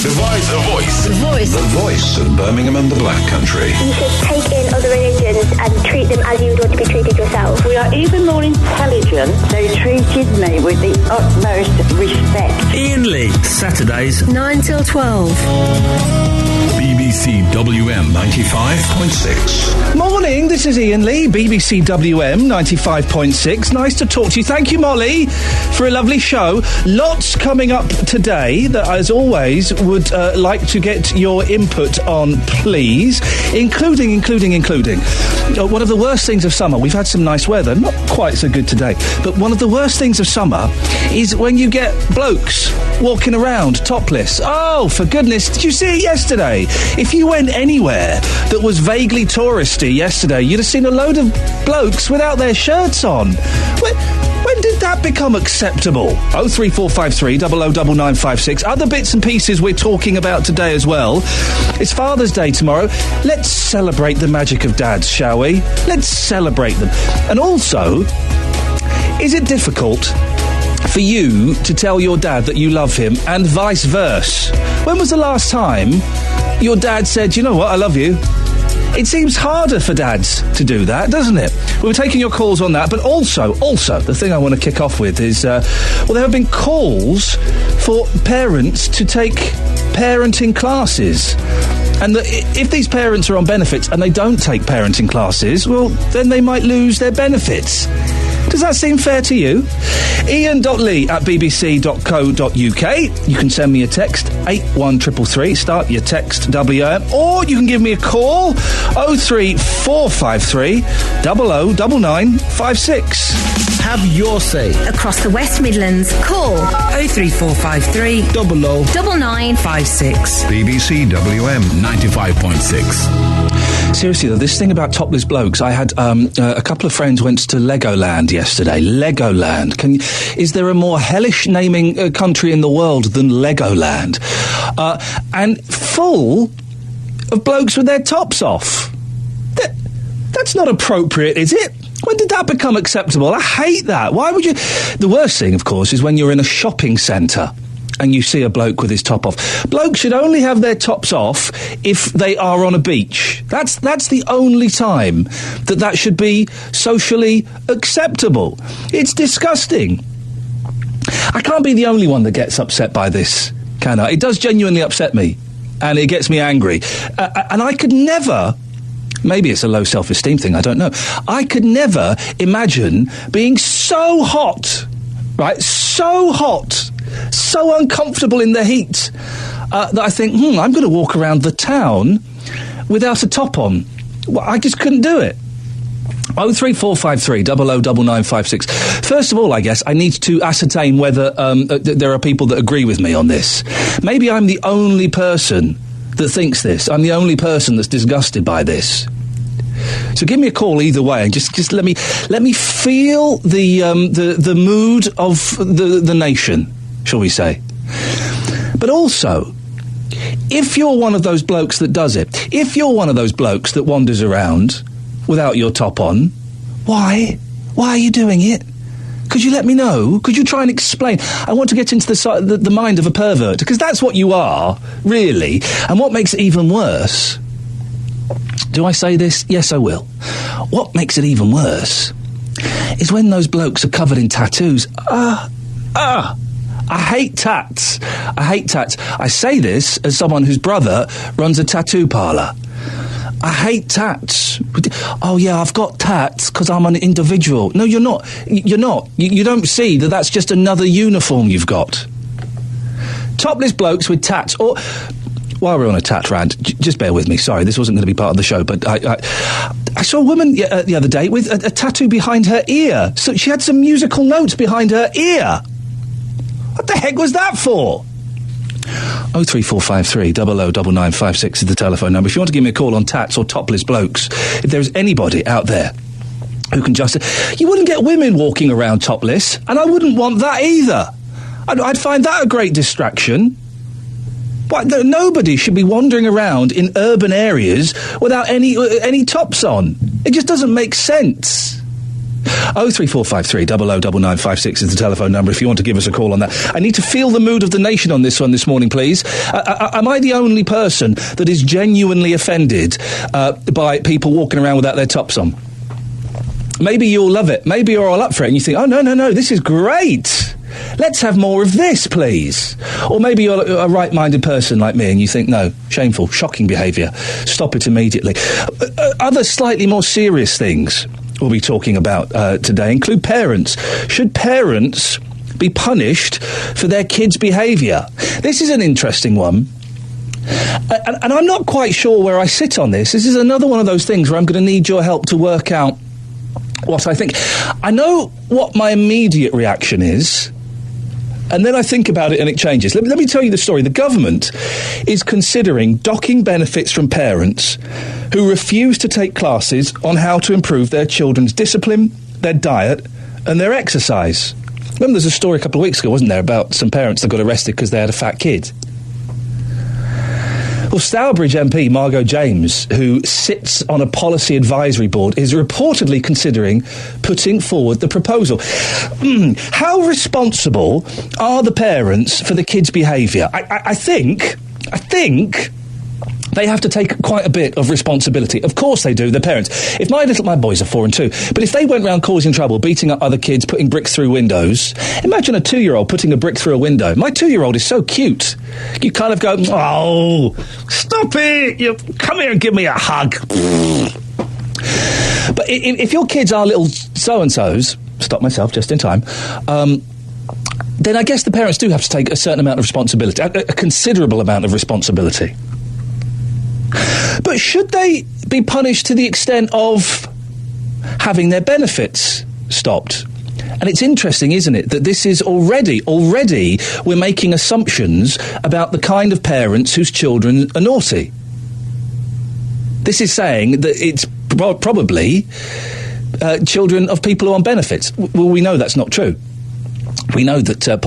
The Voice. The Voice. The Voice. The voice of Birmingham and the Black Country. You should take in other religions and treat them as you would want to be treated yourself. We are even more intelligent. They treated me with the utmost respect. Iain Lee, Saturdays 9 till 12. BBC WM 95.6. Morning, this is Iain Lee, BBC WM 95.6. Nice to talk to you. Thank you, Molly, for a lovely show. Lots coming up today that, as always, would like to get your input on, please. Including one of the worst things of summer. We've had some nice weather, not quite so good today, but one of the worst things of summer is when you get blokes walking around topless. Oh, for goodness, did you see it yesterday? If you went anywhere that was vaguely touristy yesterday, you'd have seen a load of blokes without their shirts on. When did that become acceptable? 03453 009956. Other bits and pieces we're talking about today as well. It's Father's Day tomorrow. Let's celebrate the magic of dads, shall we? Let's celebrate them. And also, is it difficult for you to tell your dad that you love him and vice versa? When was the last time your dad said, you know what, I love you? It seems harder for dads to do that, doesn't it? We were taking your calls on that, but also, the thing I want to kick off with is, there have been calls for parents to take parenting classes. And that if these parents are on benefits and they don't take parenting classes, well, then they might lose their benefits. Does that seem fair to you? iain.lee@bbc.co.uk. You can send me a text, 81333, start your text WM, or you can give me a call, 03453 009956. Have your say. Across the West Midlands, call 03453 009956. BBC WM 95.6. Seriously though, this thing about topless blokes, I had a couple of friends went to Legoland yesterday. Legoland. Is there a more hellish naming country in the world than Legoland? And full of blokes with their tops off. That's not appropriate, is it? When did that become acceptable? I hate that. Why would you... The worst thing, of course, is when you're in a shopping centre and you see a bloke with his top off. Blokes should only have their tops off if they are on a beach. That's the only time that should be socially acceptable. It's disgusting. I can't be the only one that gets upset by this, can I? It does genuinely upset me, and it gets me angry. And I could never... Maybe it's a low self-esteem thing, I don't know. I could never imagine being so hot, right, so hot, so uncomfortable in the heat, that I think, I'm going to walk around the town without a top on. Well, I just couldn't do it. 03453 009956. First of all, I guess, I need to ascertain whether there are people that agree with me on this. Maybe I'm the only person that thinks this. I'm the only person that's disgusted by this. So give me a call either way, and just let me feel the mood of the nation, shall we say? But also, if you're one of those blokes that does it, if you're one of those blokes that wanders around without your top on, why are you doing it? Could you let me know? Could you try and explain? I want to get into the mind of a pervert, because that's what you are, really. And what makes it even worse... Do I say this? Yes, I will. What makes it even worse is when those blokes are covered in tattoos. I hate tats. I hate tats. I say this as someone whose brother runs a tattoo parlour. I hate tats. Oh, yeah, I've got tats because I'm an individual. No, you're not. You're not. You don't see that that's just another uniform you've got. Topless blokes with tats. Or, while we're on a tat rant, just bear with me. Sorry, this wasn't going to be part of the show, but I saw a woman the other day with a tattoo behind her ear. So she had some musical notes behind her ear. What the heck was that for? 03453 009956 is the telephone number. If you want to give me a call on tats or topless blokes, if there's anybody out there who can just... You wouldn't get women walking around topless, and I wouldn't want that either. I'd find that a great distraction. But nobody should be wandering around in urban areas without any tops on. It just doesn't make sense. 03453 009956 is the telephone number if you want to give us a call on that. I need to feel the mood of the nation on this one this morning, please. Am I the only person that is genuinely offended by people walking around without their tops on? Maybe you'll love it. Maybe you're all up for it and you think, oh, no, this is great. Let's have more of this, please. Or maybe you're a right-minded person like me and you think, no, shameful, shocking behaviour. Stop it immediately. Other slightly more serious things we'll be talking about today include parents. Should parents be punished for their kids' behaviour? This is an interesting one. And I'm not quite sure where I sit on this. This is another one of those things where I'm going to need your help to work out what I think. I know what my immediate reaction is, and then I think about it and it changes. Let me tell you the story. The government is considering docking benefits from parents who refuse to take classes on how to improve their children's discipline, their diet, and their exercise. Remember, there's a story a couple of weeks ago, wasn't there, about some parents that got arrested because they had a fat kid? Well, Stourbridge MP Margot James, who sits on a policy advisory board, is reportedly considering putting forward the proposal. How responsible are the parents for the kids' behaviour? I think they have to take quite a bit of responsibility. Of course they do, the parents. If my boys are 4 and 2, but if they went round causing trouble, beating up other kids, putting bricks through windows, imagine a 2-year-old putting a brick through a window. My 2-year-old is so cute. You kind of go, oh, stop it! You come here and give me a hug. But if your kids are little so-and-sos, stop myself just in time, then I guess the parents do have to take a certain amount of responsibility, a considerable amount of responsibility. But should they be punished to the extent of having their benefits stopped? And it's interesting, isn't it, that this is already we're making assumptions about the kind of parents whose children are naughty. This is saying that it's probably children of people who are on benefits. Well, we know that's not true. We know that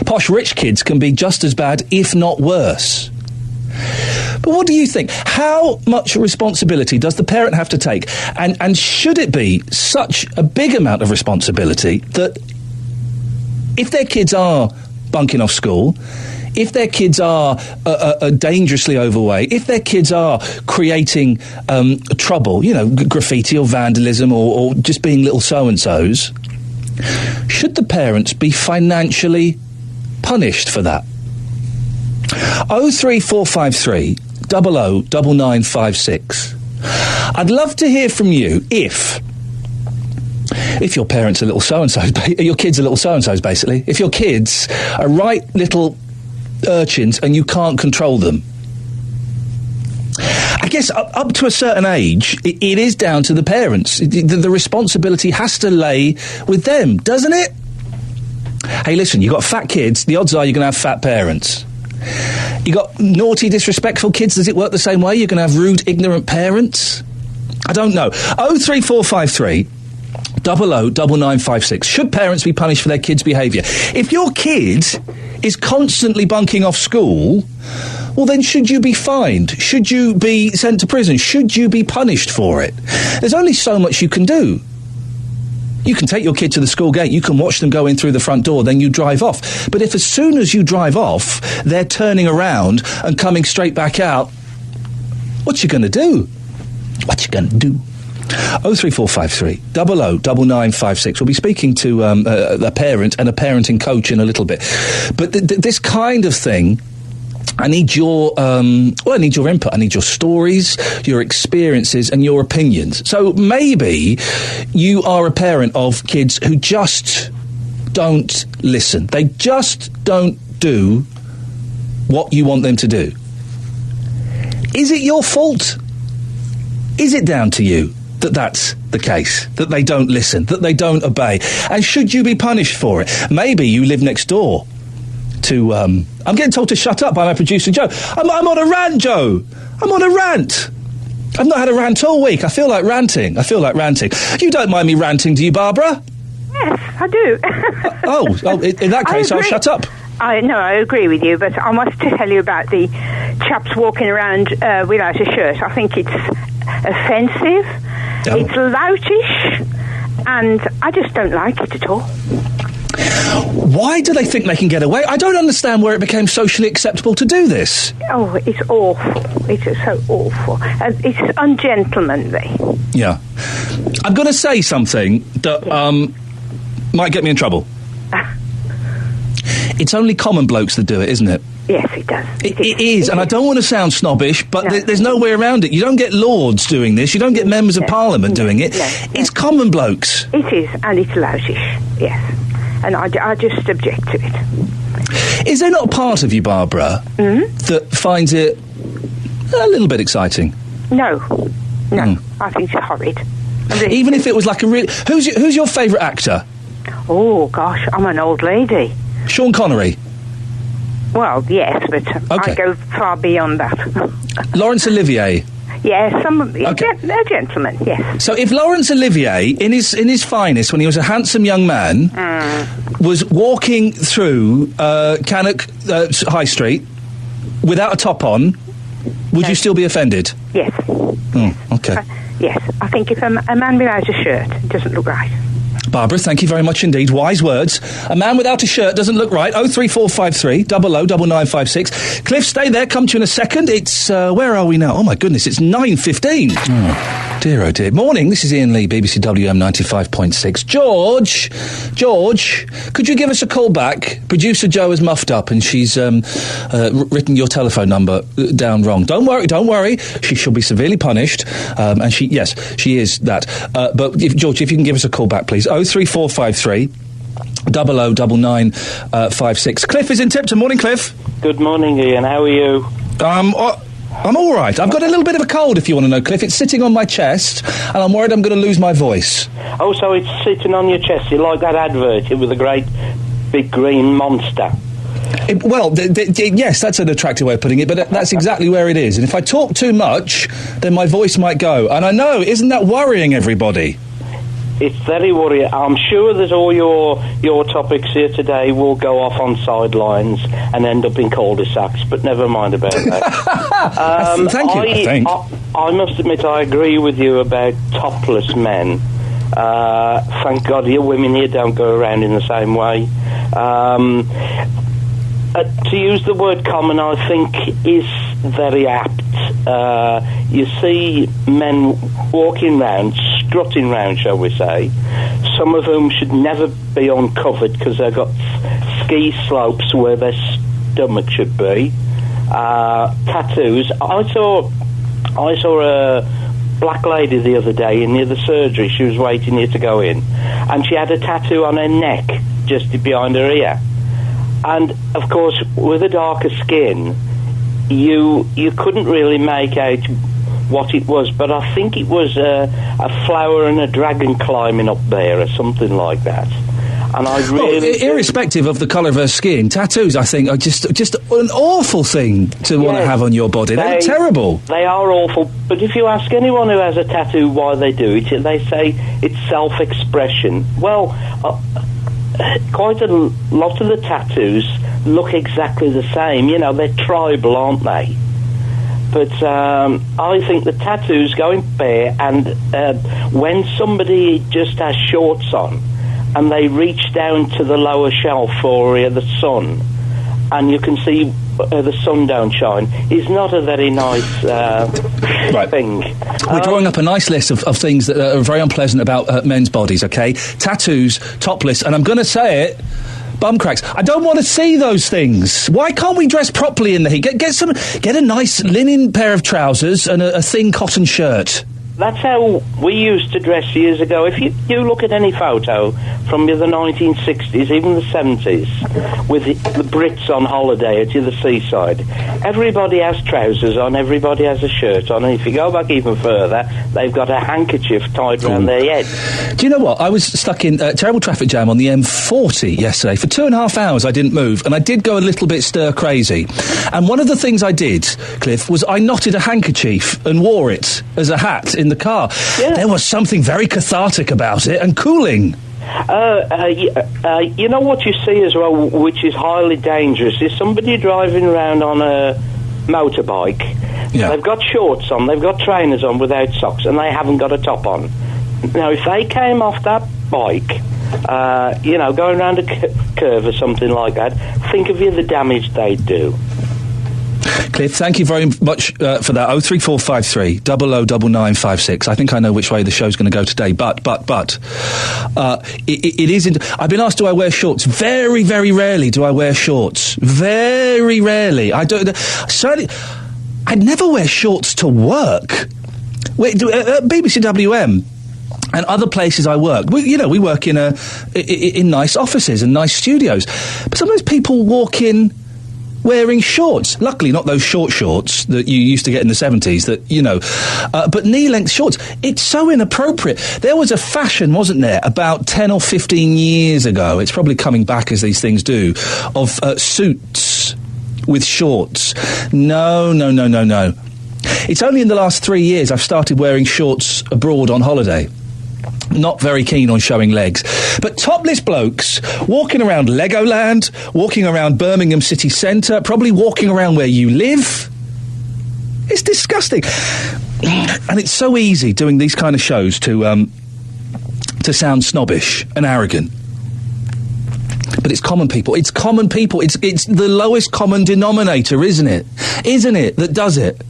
posh rich kids can be just as bad, if not worse. But what do you think? How much responsibility does the parent have to take? And should it be such a big amount of responsibility that if their kids are bunking off school, if their kids are dangerously overweight, if their kids are creating trouble, graffiti or vandalism or just being little so-and-sos, should the parents be financially punished for that? 03453 009956. I'd love to hear from you if your parents are little so-and-sos, your kids are little so-and-sos, basically. If your kids are right little urchins and you can't control them. I guess up to a certain age, it is down to the parents. The responsibility has to lay with them, doesn't it? Hey, listen, you've got fat kids, the odds are you're going to have fat parents. You got naughty, disrespectful kids, does it work the same way? You're going to have rude, ignorant parents? I don't know. 03453 009956. Should parents be punished for their kids' behaviour? If your kid is constantly bunking off school, well then should you be fined? Should you be sent to prison? Should you be punished for it? There's only so much you can do. You can take your kid to the school gate, you can watch them go in through the front door, then you drive off. But if as soon as you drive off, they're turning around and coming straight back out, what you going to do? What you going to do? 03453 009956. We'll be speaking to a parent and a parenting coach in a little bit. But this kind of thing, I need your input. I need your stories, your experiences, and your opinions. So maybe you are a parent of kids who just don't listen. They just don't do what you want them to do. Is it your fault? Is it down to you that that's the case, that they don't listen, that they don't obey? And should you be punished for it? Maybe you live next door to... I'm getting told to shut up by my producer, Joe. I'm on a rant, Joe. I'm on a rant. I've not had a rant all week. I feel like ranting. You don't mind me ranting, do you, Barbara? Yes, I do. In that case, I'll shut up. I agree with you, but I must tell you about the chaps walking around without a shirt. I think it's offensive, It's loutish, and I just don't like it at all. Why do they think they can get away? I don't understand where it became socially acceptable to do this. Oh, it's awful. It's so awful. It's ungentlemanly. Yeah. I'm going to say something that might get me in trouble. It's only common blokes that do it, isn't it? Yes, it does. It is, and I don't want to sound snobbish, but there's no way around it. You don't get lords doing this. You don't get members of parliament doing it. It's common blokes. It is, and it's loutish, yes. And I just object to it. Is there not a part of you, Barbara, that finds it a little bit exciting? No. I think it's horrid. Even if it was like a real... Who's your favourite actor? Oh, gosh, I'm an old lady. Sean Connery? Well, yes, but I go far beyond that. Laurence Olivier? Yes, a gentleman, yes. So if Laurence Olivier, in his finest, when he was a handsome young man, was walking through Cannock High Street without a top on, would you still be offended? Yes. Okay. Yes, I think if a man without a shirt, it doesn't look right. Barbara, thank you very much indeed. Wise words. A man without a shirt doesn't look right. 03453 009956. Cliff, stay there. Come to you in a second. It's, where are we now? Oh, my goodness, it's 9:15. Oh, dear. Morning, this is Iain Lee, BBC WM 95.6. George, could you give us a call back? Producer Jo has muffed up and she's written your telephone number down wrong. Don't worry. She shall be severely punished. And she is that. But George, if you can give us a call back, please. 03453 009956. Cliff is in Tipton. Morning, Cliff. Good morning, Ian. How are you? I'm all right. I've got a little bit of a cold, if you want to know, Cliff. It's sitting on my chest, and I'm worried I'm going to lose my voice. Oh, so it's sitting on your chest. You like that advert with a great big green monster? Yes, that's an attractive way of putting it, but that's exactly where it is. And if I talk too much, then my voice might go. And I know, isn't that worrying everybody? It's very worrying. I'm sure that all your topics here today will go off on sidelines and end up in cul-de-sacs, but never mind about that. Thank you. I must admit I agree with you about topless men. Thank God you women here don't go around in the same way. To use the word common, I think, is very apt. You see men walking round, strutting round, shall we say, some of whom should never be uncovered because they've got ski slopes where their stomach should be. Tattoos. I saw a black lady the other day near the surgery. She was waiting here to go in, and she had a tattoo on her neck, just behind her ear. And, of course, with a darker skin, you couldn't really make out what it was, but I think it was a flower and a dragon climbing up there or something like that. And I really... irrespective of the colour of her skin, tattoos, I think, are just an awful thing to want to have on your body. They're terrible. They are awful, but if you ask anyone who has a tattoo why they do it, they say it's self-expression. Well... quite a lot of the tattoos look exactly the same. You know, they're tribal, aren't they? But I think the tattoos going bare, and when somebody just has shorts on and they reach down to the lower shelf for the sun, and you can see the sun don't shine, is not a very nice thing. We're drawing up a nice list of things that are very unpleasant about men's bodies, okay? Tattoos, topless, and I'm going to say it, bum cracks. I don't want to see those things. Why can't we dress properly in the heat? Get a nice linen pair of trousers and a thin cotton shirt. That's how we used to dress years ago. If you look at any photo from the 1960s, even the 70s, with the Brits on holiday at the seaside, everybody has trousers on, everybody has a shirt on, and if you go back even further, they've got a handkerchief tied around their head. Do you know what? I was stuck in a terrible traffic jam on the M40 yesterday. For 2.5 hours I didn't move, and I did go a little bit stir-crazy. And one of the things I did, Cliff, was I knotted a handkerchief and wore it as a hat in the car. Yeah. There was something very cathartic about it and cooling. You know what you see as well, which is highly dangerous, is somebody driving around on a motorbike. Yeah. They've got shorts on, they've got trainers on without socks, and they haven't got a top on. Now, if they came off that bike, going around a curve or something like that, think of the other damage they'd do. Cliff, thank you very much for that. 03453 009956. I think I know which way the show's going to go today, but it isn't. I've been asked, do I wear shorts? Very, very rarely do I wear shorts. Very rarely. I don't. Certainly, I never wear shorts to work. BBC WM. And other places I work, we work in nice offices and nice studios. But sometimes people walk in wearing shorts. Luckily, not those short shorts that you used to get in the 70s, but knee-length shorts. It's so inappropriate. There was a fashion, wasn't there, about 10 or 15 years ago, it's probably coming back as these things do, of suits with shorts. No. It's only in the last 3 years I've started wearing shorts abroad on holiday. Not very keen on showing legs. But topless blokes walking around Legoland, walking around Birmingham city centre, probably walking around where you live. It's disgusting. And it's so easy doing these kind of shows to sound snobbish and arrogant. But it's common people. It's common people. It's the lowest common denominator, isn't it? That does it.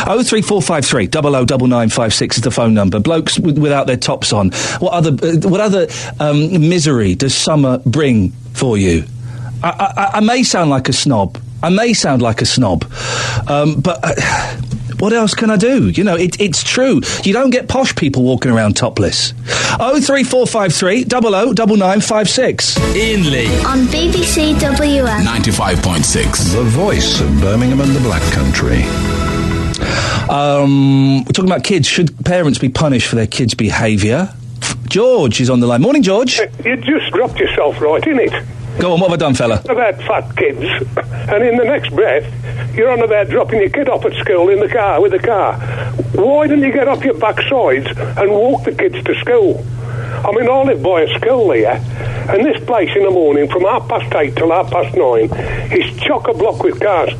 03453 009956 is the phone number. Blokes without their tops on. What other misery does summer bring for you? I may sound like a snob. But what else can I do? It's true. You don't get posh people walking around topless. 03453 009956. Iain Lee. On BBC WM. 95.6. The voice of Birmingham and the Black Country. We're talking about kids. Should parents be punished for their kids' behaviour? George is on the line. Morning, George. You just dropped yourself right in it. Go on, what have I done, fella? About fat kids, and in the next breath, you're on about dropping your kid off at school in the car, with the car. Why don't you get off your backsides and walk the kids to school? I mean, I live by a school here, and this place in the morning from 8:30 till 9:30 is chock-a-block with cars.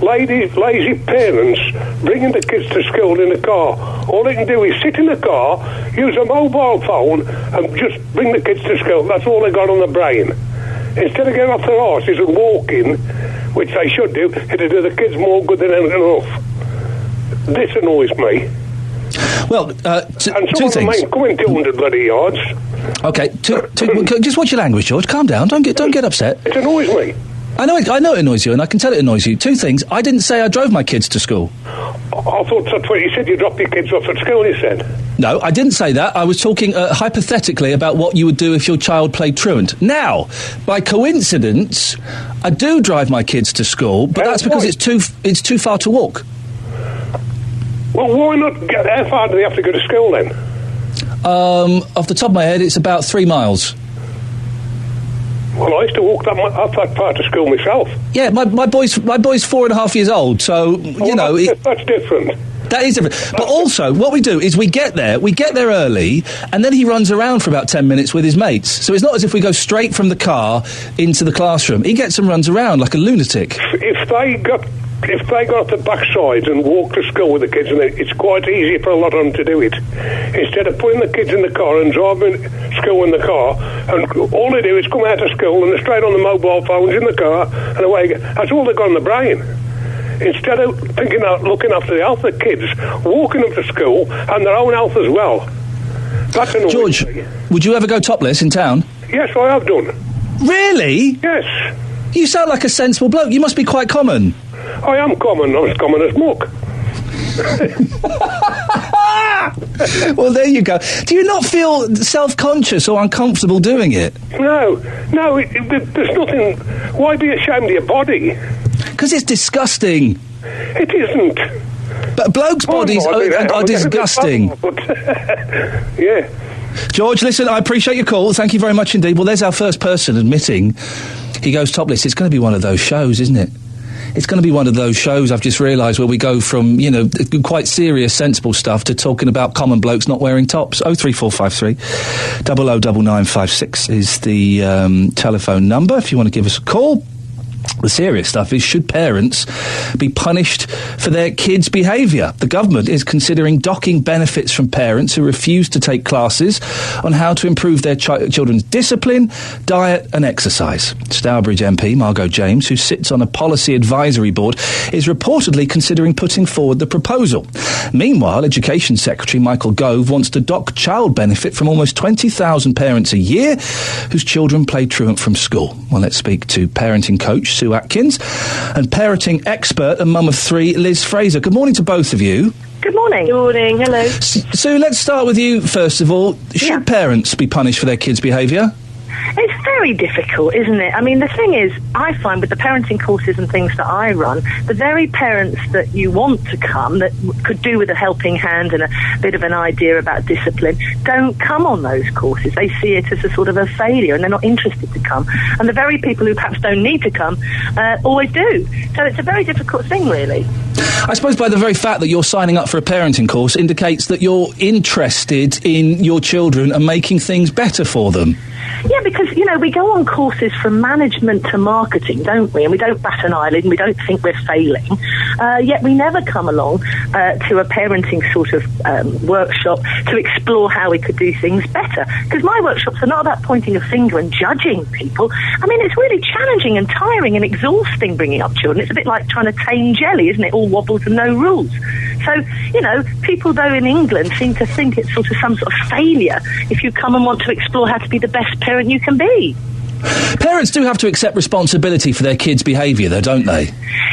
Lazy parents bringing the kids to school in the car. All they can do is sit in the car, use a mobile phone, and just bring the kids to school. That's all they got on the brain. Instead of getting off their arses and walking, which they should do, it'll do the kids more good than anything else. This annoys me. Well, two things. Coming 200 bloody yards. Okay, just watch your language, George. Calm down. Don't get upset. It annoys me. I know it annoys you, and I can tell it annoys you. Two things. I didn't say I drove my kids to school. I thought that's what you said. You dropped your kids off at school, you said. No, I didn't say that. I was talking hypothetically about what you would do if your child played truant. Now, by coincidence, I do drive my kids to school, but that's because it's too far to walk. Well, why not? How far do they have to go to school then? Off the top of my head, it's about 3 miles. Well, I used to walk that far to school myself. Yeah, my boy's 4.5 years old, so that's different. That is different. But also, what we do is we get there early, and then he runs around for about 10 minutes with his mates. So it's not as if we go straight from the car into the classroom. He gets and runs around like a lunatic. If they got the backsides and walked to school with the kids, and it's quite easy for a lot of them to do it. Instead of putting the kids in the car and driving school in the car, and all they do is come out of school and they're straight on the mobile phones in the car, and away. That's all they've got on the brain. Instead of looking after the health of the kids, walking them to school and their own health as well. That's annoying. George, would you ever go topless in town? Yes, I have done. Really? Yes. You sound like a sensible bloke. You must be quite common. I am common. I'm as common as muck. Well, there you go. Do you not feel self-conscious or uncomfortable doing it? No. There's nothing. Why be ashamed of your body? Because it's disgusting. It isn't. But blokes' bodies are disgusting. Yeah. George, listen, I appreciate your call. Thank you very much indeed. Well, there's our first person admitting he goes topless. It's going to be one of those shows, isn't it? It's going to be one of those shows, I've just realised, where we go from, quite serious, sensible stuff to talking about common blokes not wearing tops. 03453 009956 is the telephone number if you want to give us a call. The serious stuff is, should parents be punished for their kids' behaviour? The government is considering docking benefits from parents who refuse to take classes on how to improve their children's discipline, diet and exercise. Stourbridge MP Margot James, who sits on a policy advisory board, is reportedly considering putting forward the proposal. Meanwhile, Education Secretary Michael Gove wants to dock child benefit from almost 20,000 parents a year whose children play truant from school. Well, let's speak to parenting coach Sue Atkins and parenting expert and mum of three Liz Fraser. Good morning to both of you. Good morning. Good morning. Hello. Sue, let's start with you first of all. Should parents be punished for their kids' behaviour? It's very difficult, isn't it? I mean, the thing is, I find with the parenting courses and things that I run, the very parents that you want to come, that could do with a helping hand and a bit of an idea about discipline, don't come on those courses. They see it as a sort of a failure and they're not interested to come. And the very people who perhaps don't need to come always do. So it's a very difficult thing, really. I suppose by the very fact that you're signing up for a parenting course indicates that you're interested in your children and making things better for them. Yeah, because, you know, we go on courses from management to marketing, don't we? And we don't bat an eyelid and we don't think we're failing. Yet we never come along to a parenting sort of workshop to explore how we could do things better. Because my workshops are not about pointing a finger and judging people. I mean, it's really challenging and tiring and exhausting bringing up children. It's a bit like trying to tame jelly, isn't it? All wobbles and no rules. So, you know, people, though, in England seem to think it's sort of some sort of failure if you come and want to explore how to be the best parent you can be. Parents do have to accept responsibility for their kids' behaviour, though, don't they?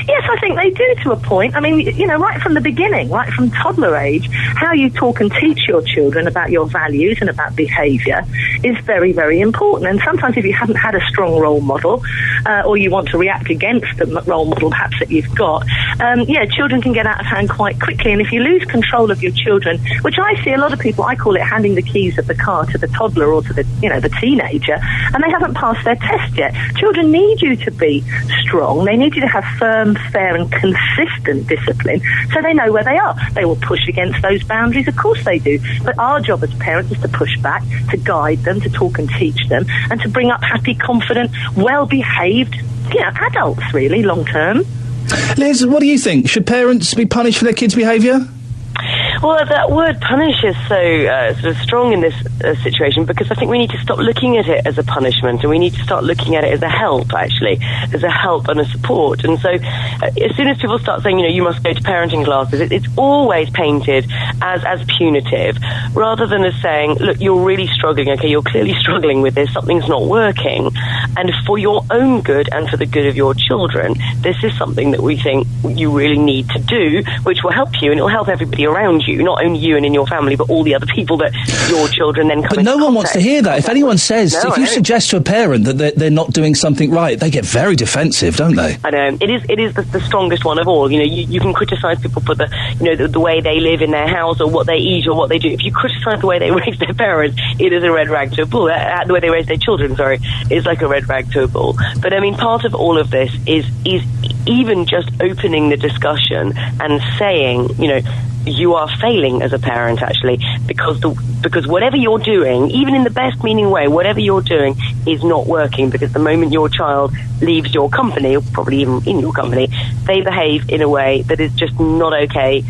Yes, I think they do to a point. I mean, you know, right from the beginning, right from toddler age, how you talk and teach your children about your values and about behaviour is very, very important. And sometimes if you haven't had a strong role model or you want to react against the role model perhaps that you've got, children can get out of hand quite quickly. And if you lose control of your children, which I see a lot of people, I call it handing the keys of the car to the toddler or to the, you know, the teenager, and they haven't passed their test yet. Children need you to be strong. They need you to have firm, fair and consistent discipline so they know where they are. They will push against those boundaries, of course they do. But our job as parents is to push back, to guide them, to talk and teach them, and to bring up happy, confident, well-behaved, you know, adults, really, long term. Liz, what do you think? Should parents be punished for their kids' behaviour? Well, that word punish is so sort of strong in this situation because I think we need to stop looking at it as a punishment and we need to start looking at it as a help, actually, as a help and a support. And so as soon as people start saying, you know, you must go to parenting classes, it's always painted as punitive rather than as saying, look, you're really struggling, okay, you're clearly struggling with this, something's not working. And for your own good and for the good of your children, this is something that we think you really need to do, which will help you and it will help everybody around you, not only you and in your family, but all the other people that your children then come But into no one wants to hear that. If anyone says, if you I know. suggest to a parent that they're not doing something right, they get very defensive, don't they? I know. It is the strongest one of all. You know, you can criticise people for the way they live in their house or what they eat or what they do. If you criticise the way they raise their parents, it is a red rag to a bull. The way they raise their children, is like a red rag to a bull. But I mean, part of all of this is even just opening the discussion and saying, you know, you are failing as a parent, actually, because whatever you're doing, even in the best meaning way, whatever you're doing is not working, because the moment your child leaves your company, or probably even in your company, they behave in a way that is just not okay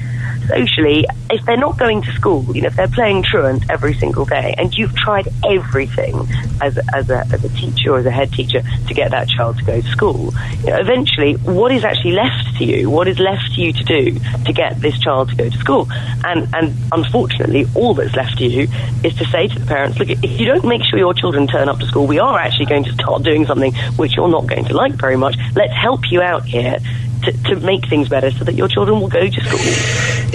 socially. If they're not going to school, you know, if they're playing truant every single day, and you've tried everything as a teacher or as a head teacher to get that child to go to school, you know, eventually, what is actually left to you? What is left to you to do to get this child to go to school? And unfortunately, all that's left to you is to say to the parents, look, if you don't make sure your children turn up to school, we are actually going to start doing something which you're not going to like very much. Let's help you out here to make things better so that your children will go to school.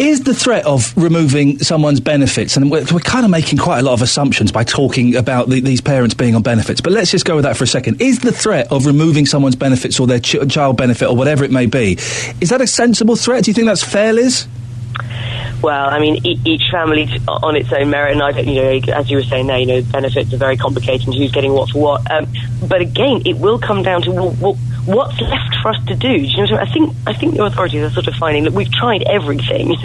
Is the threat of removing someone's benefits, and we're kind of making quite a lot of assumptions by talking about these parents being on benefits, but let's just go with that for a second. Is the threat of removing someone's benefits or their child benefit or whatever it may be, is that a sensible threat? Do you think that's fair, Liz? Well, I mean, each family on its own merit, and I don't, you know, as you were saying there, you know, benefits are very complicated and who's getting what for what. But again, it will come down to, well, what's left for us to do? Do you know what I mean? I think the authorities are sort of finding that we've tried everything.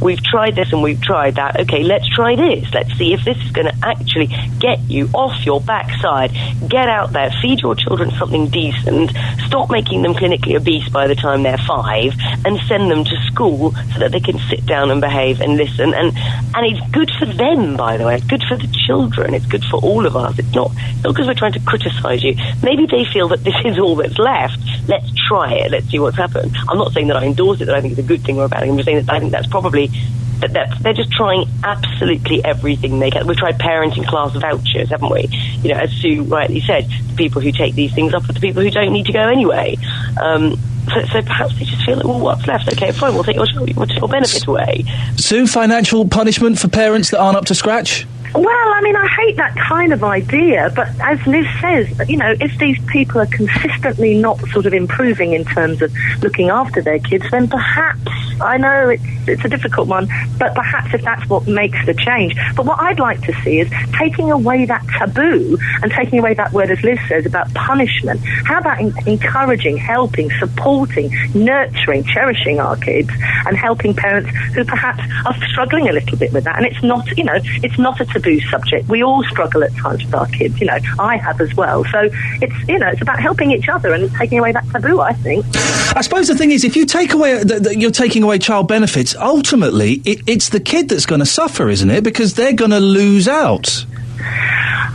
We've tried this and we've tried that. Okay, let's try this. Let's see if this is going to actually get you off your backside. Get out there, feed your children something decent, stop making them clinically obese by the time they're 5, and send them to school so that they can sit down and behave and listen. And it's good for them, by the way. It's good for the children. It's good for all of us. It's not because we're trying to criticise you. Maybe they feel that this is all that's left. Let's try it. Let's see what's happened. I'm not saying that I endorse it, that I think it's a good thing or a bad thing. I'm just saying that I think that's probably... they're just trying absolutely everything they can. We've tried parenting class vouchers, haven't we? As Sue rightly said, the people who take these things up are the people who don't need to go anyway. So perhaps they just feel like, well, what's left? Okay, fine, we'll take your benefit away. Sue, financial punishment for parents that aren't up to scratch? Well, I mean, I hate that kind of idea, but as Liz says, if these people are consistently not sort of improving in terms of looking after their kids, then perhaps, I know it's a difficult one, but perhaps if that's what makes the change. But what I'd like to see is taking away that taboo and taking away that word, as Liz says, about punishment. How about encouraging, helping, supporting, nurturing, cherishing our kids and helping parents who perhaps are struggling a little bit with that? And it's not, it's not a taboo subject. We all struggle at times with our kids. I have as well. So it's about helping each other and taking away that taboo, I think. I suppose the thing is, if you take away you're taking away child benefits, ultimately it's the kid that's going to suffer, isn't it? Because they're going to lose out.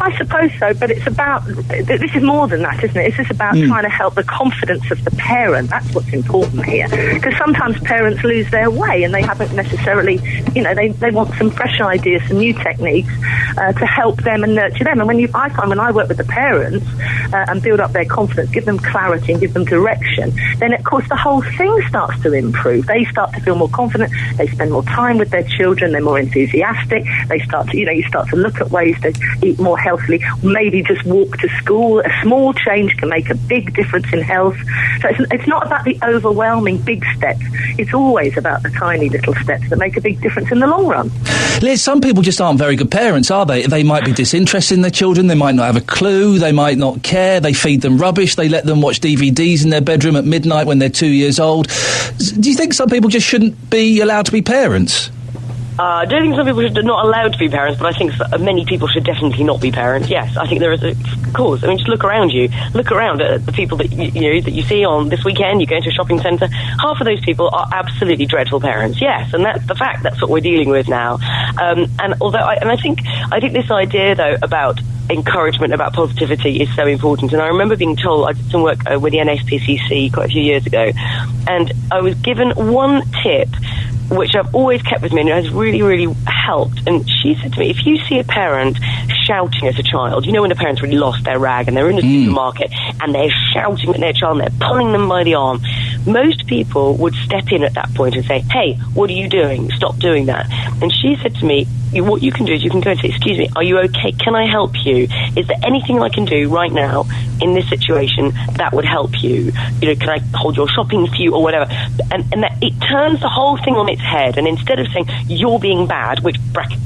I suppose so, but it's about, this is more than that, isn't it? It's just about trying to help the confidence of the parent. That's what's important here. Because sometimes parents lose their way and they haven't necessarily, they want some fresh ideas, some new techniques to help them and nurture them. And I find when I work with the parents and build up their confidence, give them clarity and give them direction, then of course the whole thing starts to improve. They start to feel more confident, they spend more time with their children, they're more enthusiastic, they start to, you start to look at ways to eat more healthily, maybe just walk to school. A small change can make a big difference in health. So it's not about the overwhelming big steps. It's always about the tiny little steps that make a big difference in the long run. Liz, some people just aren't very good parents, are they? They might be disinterested in their children, they might not have a clue, they might not care, they feed them rubbish, they let them watch DVDs in their bedroom at midnight when they're 2 years old. Do you think some people just shouldn't be allowed to be parents? I don't think some people are not allowed to be parents, but I think many people should definitely not be parents. Yes, I think there is a cause. I mean, just look around you. Look around at the people that that you see on this weekend. You go into a shopping centre. Half of those people are absolutely dreadful parents. Yes, and that's the fact. That's what we're dealing with now. And although I think this idea though about encouragement, about positivity is so important. And I remember being told, I did some work with the NSPCC quite a few years ago, and I was given one tip which I've always kept with me and it has really, really helped. And she said to me, if you see a parent shouting at a child, when a parent's really lost their rag and they're in the supermarket and they're shouting at their child and they're pulling them by the arm, most people would step in at that point and say, hey, what are you doing? Stop doing that. And she said to me, what you can do is you can go and say, excuse me, are you okay? Can I help you? Is there anything I can do right now in this situation that would help you? Can I hold your shopping for you or whatever? And that it turns the whole thing on its head. And instead of saying you're being bad, which,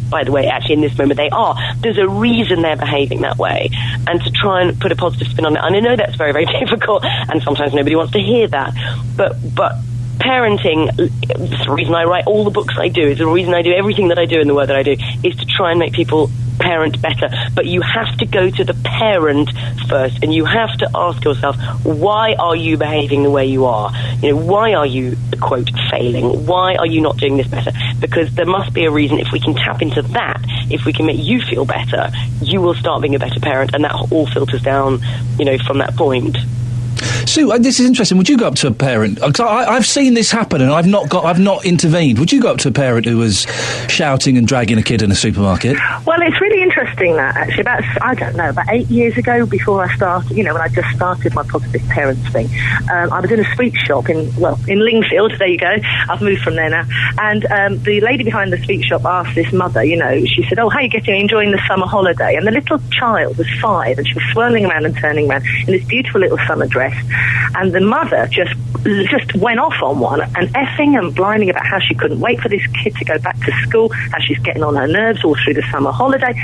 by the way, actually in this moment they are, there's a reason they're behaving that way. And to try and put a positive spin on it. And I know that's very, very difficult and sometimes nobody wants to hear that. But parenting, it's the reason I write all the books I do, it's the reason I do everything that I do in the work that I do, is to try and make people parent better. But you have to go to the parent first and you have to ask yourself, why are you behaving the way you are? Why are you, quote, failing? Why are you not doing this better? Because there must be a reason. If we can tap into that, if we can make you feel better, you will start being a better parent, and that all filters down, from that point. Sue, this is interesting. Would you go up to a parent? Because I've seen this happen, and I've not intervened. Would you go up to a parent who was shouting and dragging a kid in a supermarket? Well, it's really interesting that actually. About 8 years ago, before I started, when I just started my positive parents thing, I was in a sweet shop in Lingfield. There you go. I've moved from there now. And the lady behind the sweet shop asked this mother, she said, "Oh, how are you enjoying the summer holiday?" And the little child was 5, and she was swirling around and turning around in this beautiful little summer dress. And the mother just went off on one and effing and blinding about how she couldn't wait for this kid to go back to school, how she's getting on her nerves all through the summer holiday.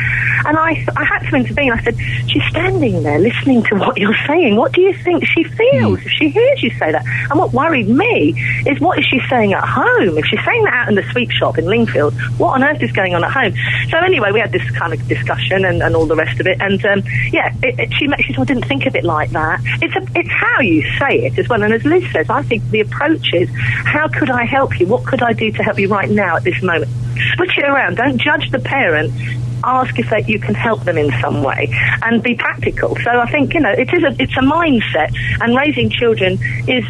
And I had to intervene. I said, she's standing there listening to what you're saying. What do you think she feels if she hears you say that? And what worried me is, what is she saying at home? If she's saying that out in the sweet shop in Lingfield, what on earth is going on at home? So anyway, we had this kind of discussion and all the rest of it. And she said, I didn't think of it like that. It's how you say it as well. And as Liz says, I think the approach is, how could I help you? What could I do to help you right now at this moment? Switch it around. Don't judge the parent. Ask if you can help them in some way, and be practical. So I think, it's a mindset, and raising children is,